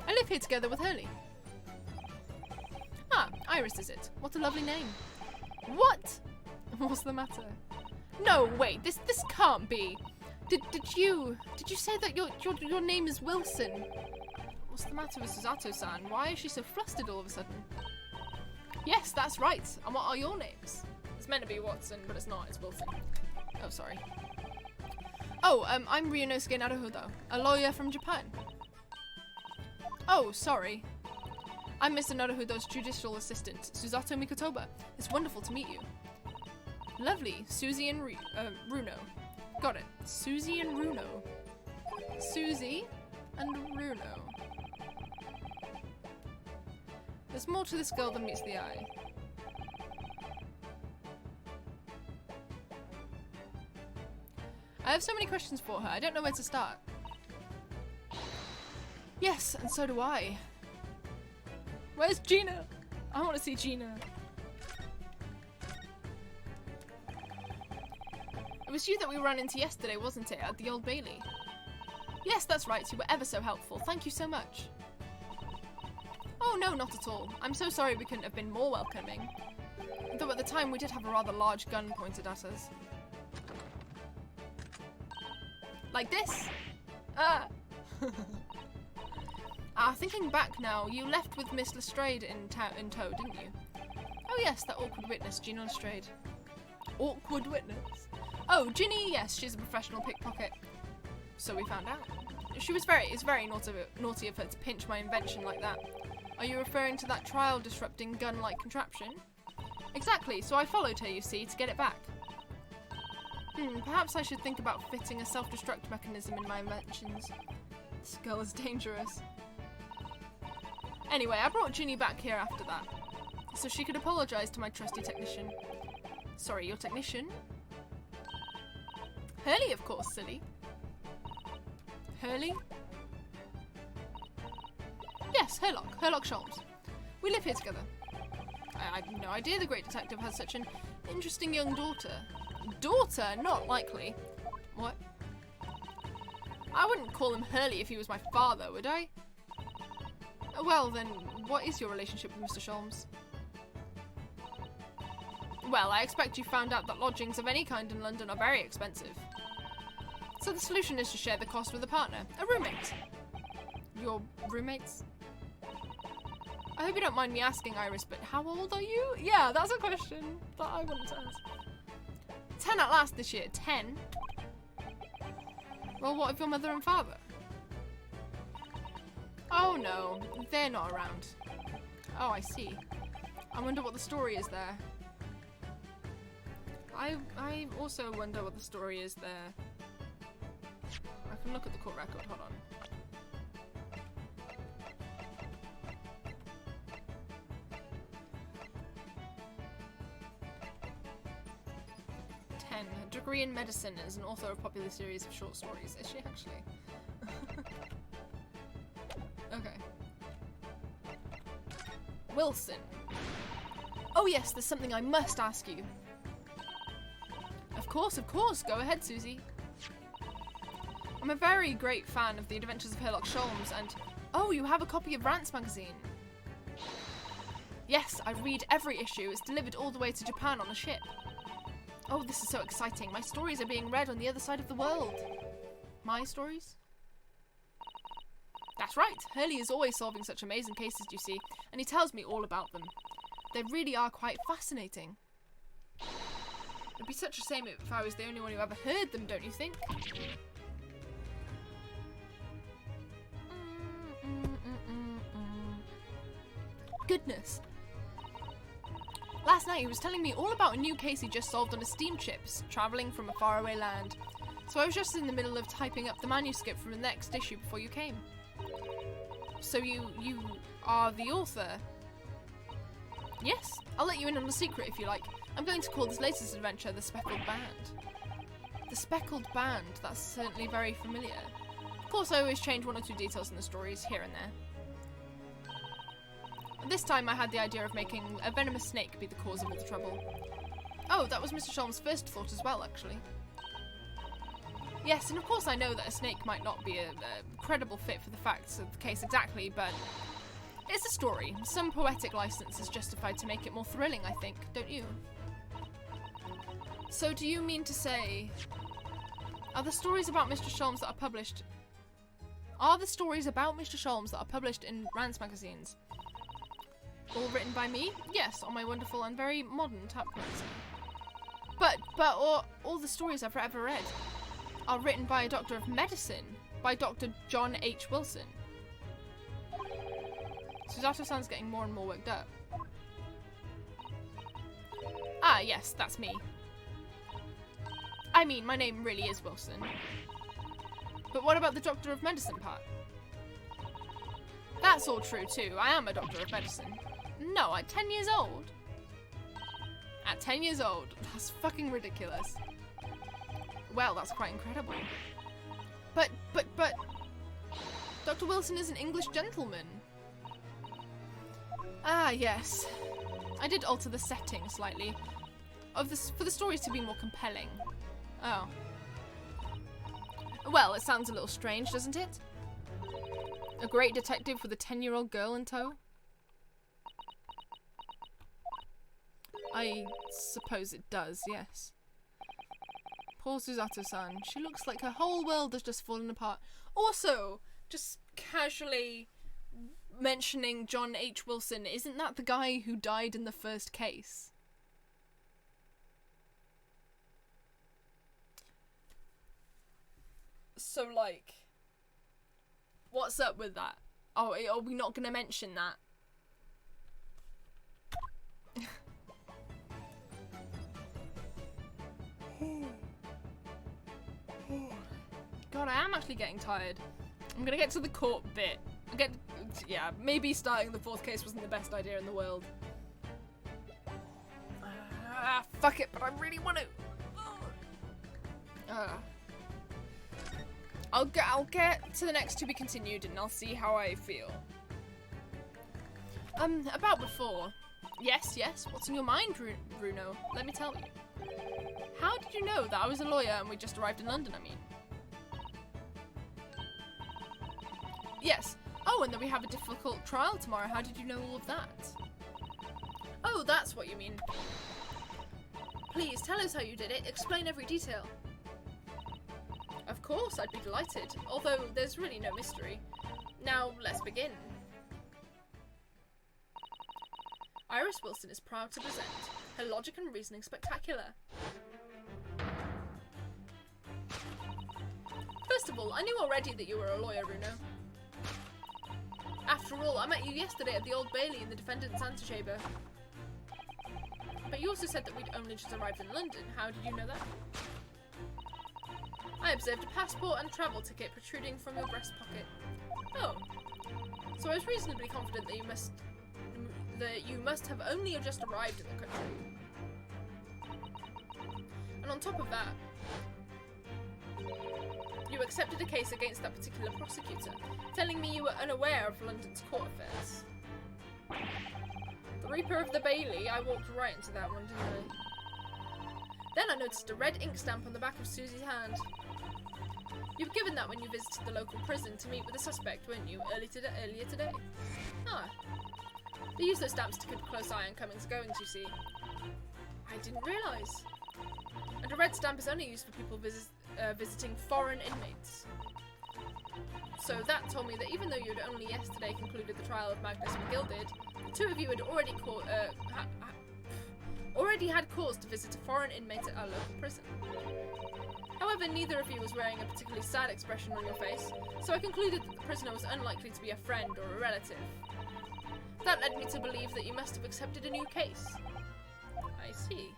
I live here together with Hurley. Ah, Iris is it? What a lovely name. What? What's the matter? No, wait, this can't be. Did you say that your name is Wilson? What's the matter with Susato-san? Why is she so flustered all of a sudden? Yes, that's right. And what are your names? It's meant to be Watson, but it's not. It's Wilson. Oh, sorry. Oh, I'm Ryunosuke Naruhodo, a lawyer from Japan. Oh, sorry. I'm Mr. Naruhodo's judicial assistant, Susato Mikotoba. It's wonderful to meet you. Lovely. Susie and Runo. Got it. Susie and Runo. Susie and Runo. There's more to this girl than meets the eye. I have so many questions for her, I don't know where to start. Yes, and so do I. Where's Gina? I want to see Gina. It was you that we ran into yesterday, wasn't it, at the Old Bailey? Yes, that's right, you were ever so helpful. Thank you so much. Oh, no, not at all. I'm so sorry we couldn't have been more welcoming. Though at the time we did have a rather large gun pointed at us. Like this? Ah! Thinking back now, you left with Miss Lestrade in tow, didn't you? Oh yes, that awkward witness, Gina Lestrade. Awkward witness? Oh, Ginny, yes, she's a professional pickpocket. So we found out. It's very naughty of her to pinch my invention like that. Are you referring to that trial-disrupting gun-like contraption? Exactly, so I followed her, you see, to get it back. Perhaps I should think about fitting a self-destruct mechanism in my inventions. This girl is dangerous. Anyway, I brought Ginny back here after that, so she could apologise to my trusty technician. Sorry, your technician? Hurley, of course, silly. Hurley? Yes, Herlock Sholmes. We live here together. I had no idea the great detective has such an interesting young daughter. Daughter? Not likely. What? I wouldn't call him Hurley if he was my father, would I? Well, then, what is your relationship with Mr. Sholmes? Well, I expect you found out that lodgings of any kind in London are very expensive. So the solution is to share the cost with a partner, a roommate. Your roommates? I hope you don't mind me asking, Iris, but how old are you? Yeah, that's a question that I wanted to ask. 10 at last this year. 10? Well, what of your mother and father? Oh no, they're not around. Oh, I see. I wonder what the story is there. I also wonder what the story is there. I can look at the court record, hold on. A degree in medicine as an author of popular series of short stories. Is she actually? Okay. Wilson. Oh yes, there's something I must ask you. Of course. Go ahead, Susie. I'm a very great fan of the Adventures of Sherlock Holmes and... Oh, you have a copy of Rants magazine. Yes, I read every issue. It's delivered all the way to Japan on a ship. Oh, this is so exciting. My stories are being read on the other side of the world. My stories? That's right. Hurley is always solving such amazing cases, you see, and he tells me all about them. They really are quite fascinating. It'd be such a shame if I was the only one who ever heard them, don't you think? Goodness. Last night he was telling me all about a new case he just solved on a steamship, travelling from a faraway land. So I was just in the middle of typing up the manuscript for the next issue before you came. So you are the author? Yes, I'll let you in on a secret if you like. I'm going to call this latest adventure The Speckled Band. The Speckled Band, that's certainly very familiar. Of course I always change one or two details in the stories here and there. This time I had the idea of making a venomous snake be the cause of all the trouble. Oh, that was Mr. Sholm's first thought as well, actually. Yes, and of course I know that a snake might not be a credible fit for the facts of the case exactly, but it's a story. Some poetic license is justified to make it more thrilling, I think, don't you? So do you mean to say... Are the stories about Mr. Sholmes that are published... Are the stories about Mr. Sholmes that are published in Rants magazines all written by me? Yes, on my wonderful and very modern typewriter. But all the stories I've ever read are written by a doctor of medicine, by Dr. John H. Wilson. Susato-san's getting more and more worked up. Ah, yes, that's me. I mean, my name really is Wilson. But what about the doctor of medicine part? That's all true too. I am a doctor of medicine. No, at 10 years old? At 10 years old? That's fucking ridiculous. Well, that's quite incredible. But... Dr. Wilson is an English gentleman. Ah, yes. I did alter the setting slightly. For the stories to be more compelling. Oh. Well, it sounds a little strange, doesn't it? A great detective with a 10-year-old girl in tow? I suppose it does, yes. Poor Susato-san. She looks like her whole world has just fallen apart. Also, just casually mentioning John H. Wilson, isn't that the guy who died in the first case? So, like, what's up with that? Oh, are we not gonna mention that? God, I am actually getting tired. I'm gonna get to the court bit. Yeah, maybe starting the fourth case wasn't the best idea in the world. Fuck it, but I really want to. I'll get to the next to be continued and I'll see how I feel. About before. Yes, what's in your mind, Bruno? Let me tell you. How did you know that I was a lawyer and we just arrived in London, I mean? Yes. Oh, and that we have a difficult trial tomorrow. How did you know all of that? Oh, that's what you mean. Please, tell us how you did it. Explain every detail. Of course, I'd be delighted. Although, there's really no mystery. Now, let's begin. Iris Wilson is proud to present her logic and reasoning spectacular. First of all, I knew already that you were a lawyer, Bruno. After all, I met you yesterday at the Old Bailey in the defendant's antechamber. But you also said that we'd only just arrived in London. How did you know that? I observed a passport and travel ticket protruding from your breast pocket. Oh. So I was reasonably confident that you must have only just arrived in the country. And on top of that, you accepted a case against that particular prosecutor, telling me you were unaware of London's court affairs. The Reaper of the Bailey, I walked right into that one, didn't I? Then I noticed a red ink stamp on the back of Susie's hand. You were given that when you visited the local prison to meet with the suspect, weren't you, earlier today? Ah. They use those stamps to keep a close eye on comings and goings, you see. I didn't realise. And a red stamp is only used for people visiting foreign inmates. So that told me that even though you had only yesterday concluded the trial of Magnus McGilded, the two of you had already had cause to visit a foreign inmate at our local prison. However, neither of you was wearing a particularly sad expression on your face, so I concluded that the prisoner was unlikely to be a friend or a relative. That led me to believe that you must have accepted a new case. I see.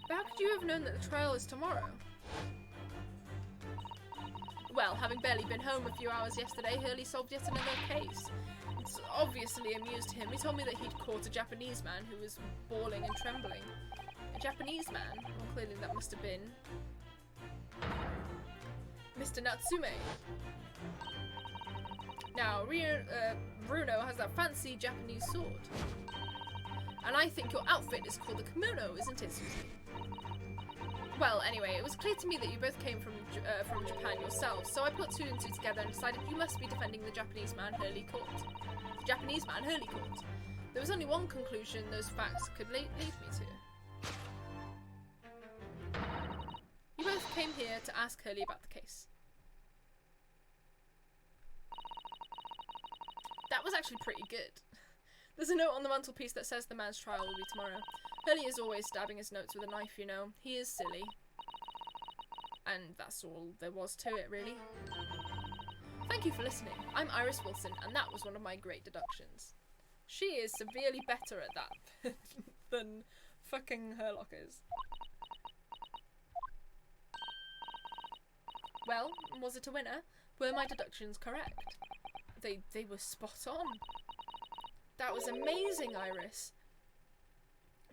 But how could you have known that the trial is tomorrow? Well, having barely been home a few hours yesterday, Hurley solved yet another case. It's obviously amused him. He told me that he'd caught a Japanese man who was bawling and trembling. A Japanese man? Well, clearly that must have been Mr. Natsume. Now, Bruno has that fancy Japanese sword. And I think your outfit is called a kimono, isn't it, Susie? Well, anyway, it was clear to me that you both came from Japan yourselves, so I put two and two together and decided you must be defending the Japanese man Hurley caught. The Japanese man Hurley caught. There was only one conclusion those facts could lead me to. You both came here to ask Hurley about the case. That was actually pretty good. There's a note on the mantelpiece that says the man's trial will be tomorrow. Hurley is always stabbing his notes with a knife, you know. He is silly. And that's all there was to it, really. Thank you for listening. I'm Iris Wilson, and that was one of my great deductions. She is severely better at that than fucking Herlock is. Well, was it a winner? Were my deductions correct? They were spot on. That was amazing, Iris.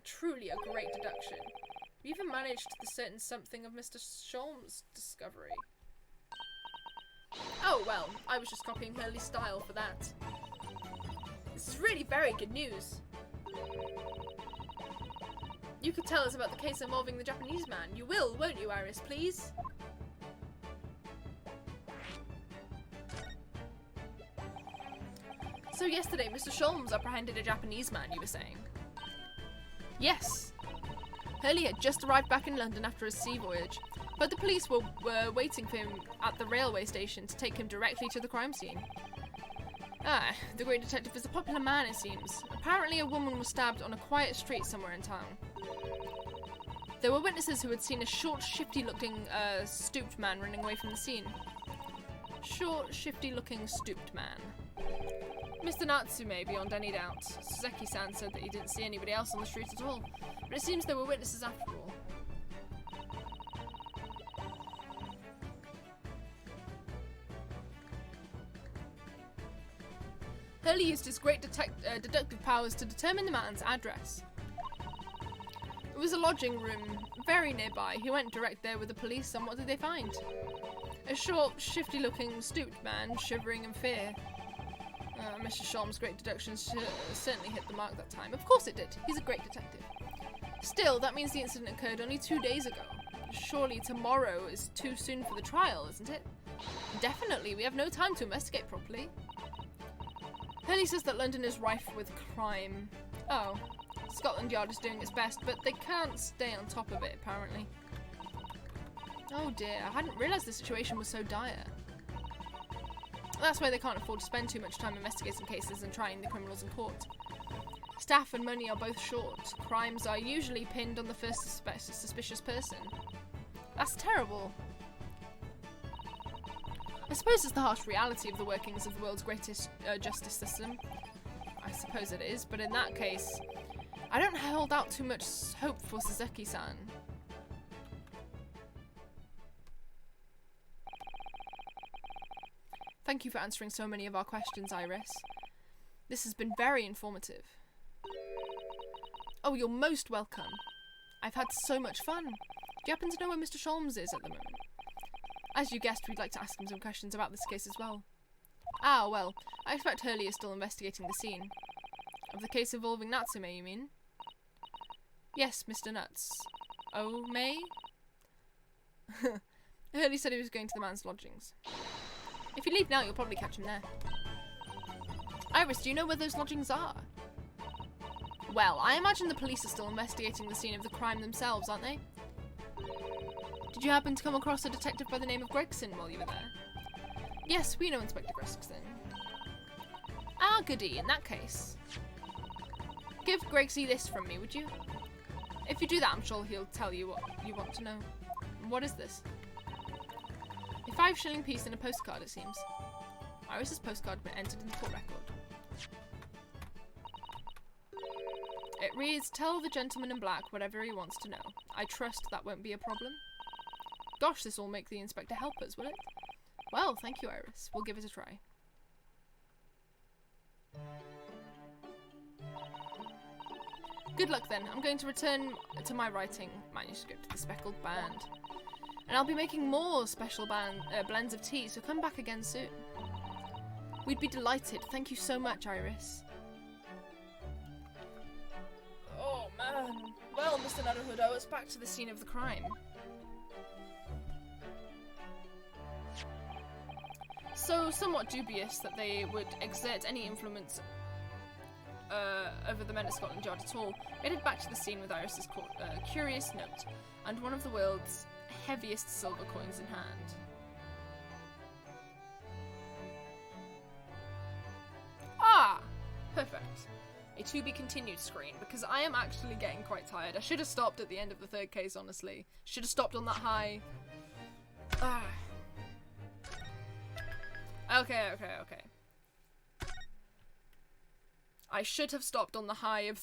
Truly a great deduction. We even managed to discern something of Mr. Sholm's discovery. Oh, well, I was just copying Hurley's style for that. This is really very good news. You could tell us about the case involving the Japanese man. You will, won't you, Iris, please? So yesterday, Mr. Sholmes apprehended a Japanese man, you were saying? Yes. Hurley had just arrived back in London after a sea voyage, but the police were waiting for him at the railway station to take him directly to the crime scene. Ah, the great detective is a popular man, it seems. Apparently a woman was stabbed on a quiet street somewhere in town. There were witnesses who had seen a short, shifty-looking, stooped man running away from the scene. Short, shifty-looking, stooped man. Mr. Natsume, beyond any doubt. Suzeki-san said that he didn't see anybody else on the street at all, but it seems there were witnesses after all. Hurley used his great deductive powers to determine the man's address. It was a lodging room very nearby. He went direct there with the police, and what did they find? A short, shifty-looking, stooped man, shivering in fear. Mr. Sholmes' great deductions certainly hit the mark that time. Of course it did. He's a great detective. Still, that means the incident occurred only 2 days ago. Surely tomorrow is too soon for the trial, isn't it? Definitely. We have no time to investigate properly. Hurley says that London is rife with crime. Oh. Scotland Yard is doing its best, but they can't stay on top of it, apparently. Oh dear. I hadn't realised the situation was so dire. That's why they can't afford to spend too much time investigating cases and trying the criminals in court. Staff and money are both short. Crimes are usually pinned on the first suspicious person. That's terrible. I suppose it's the harsh reality of the workings of the world's greatest justice system. I suppose it is, but in that case, I don't hold out too much hope for Suzuki-san. Thank you for answering so many of our questions, Iris. This has been very informative. Oh, you're most welcome. I've had so much fun. Do you happen to know where Mr. Sholmes is at the moment? As you guessed, we'd like to ask him some questions about this case as well. Ah, well, I expect Hurley is still investigating the scene. Of the case involving Natsume, you mean? Yes, Mr. Nuts. Oh, May? Hurley said he was going to the man's lodgings. If you leave now, you'll probably catch him there. Iris, do you know where those lodgings are? Well, I imagine the police are still investigating the scene of the crime themselves, aren't they? Did you happen to come across a detective by the name of Gregson while you were there? Yes, we know Inspector Gregson. Ah, goody, in that case. Give Gregsy this from me, would you? If you do that, I'm sure he'll tell you what you want to know. What is this? A 5-shilling piece and a postcard, it seems. Iris's postcard been entered in the court record. It reads, tell the gentleman in black whatever he wants to know. I trust that won't be a problem. Gosh, this will make the inspector help us, will it? Well, thank you, Iris. We'll give it a try. Good luck then. I'm going to return to my writing manuscript, The Speckled Band. And I'll be making more special blends of tea, so come back again soon. We'd be delighted. Thank you so much, Iris. Oh, man. Well, Mr. Naruhodo, it's back to the scene of the crime. So, somewhat dubious that they would exert any influence over the men at Scotland Yard at all, we headed back to the scene with Iris's curious note, and one of the world's heaviest silver coins in hand. Ah! Perfect. A to be continued screen, because I am actually getting quite tired. I should have stopped at the end of the third case, honestly. Should have stopped on that high. Ah. Okay. I should have stopped on the high of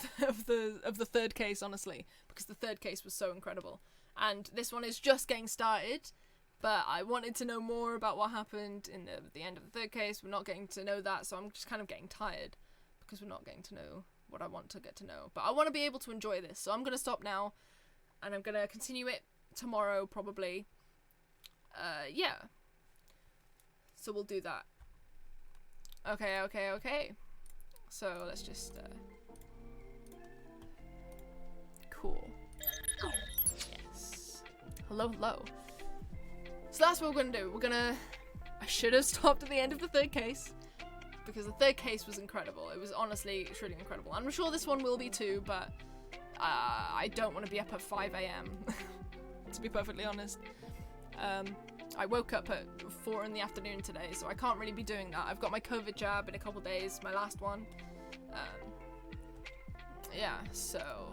the third case, honestly, because the third case was so incredible. And this one is just getting started, but I wanted to know more about what happened in the end of the third case. We're not getting to know that, so I'm just kind of getting tired because we're not getting to know what I want to get to know. But I want to be able to enjoy this, so I'm going to stop now, and I'm going to continue it tomorrow, probably. Yeah. So we'll do that. Okay. So let's just, cool. Yes. Hello. So that's what we're gonna do. I should have stopped at the end of the third case, because the third case was incredible. It was honestly truly incredible. I'm sure this one will be too, but I don't want to be up at 5 AM, to be perfectly honest. I woke up at 4 in the afternoon today, so I can't really be doing that. I've got my COVID jab in a couple days, my last one. Yeah, so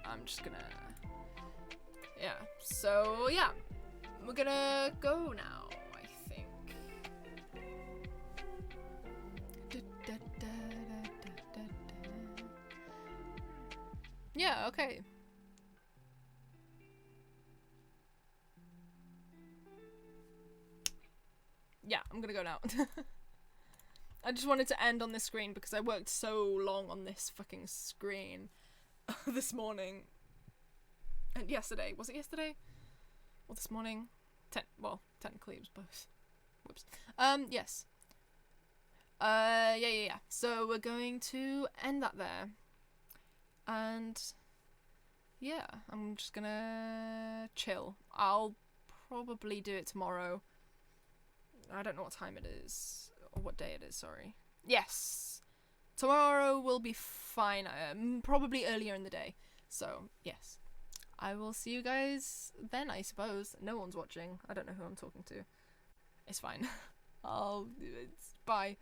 I'm just gonna... Yeah, so yeah. We're gonna go now, I think. Yeah, okay. Yeah, I'm gonna go now. I just wanted to end on this screen because I worked so long on this fucking screen this morning. And yesterday. Was it yesterday? Or this morning? Well, technically it was both. Whoops. Yes. Yeah. So we're going to end that there. And yeah, I'm just gonna chill. I'll probably do it tomorrow. I don't know what time it is, or what day it is, sorry. Yes! Tomorrow will be fine, probably earlier in the day. So, yes. I will see you guys then, I suppose. No one's watching. I don't know who I'm talking to. It's fine. Bye.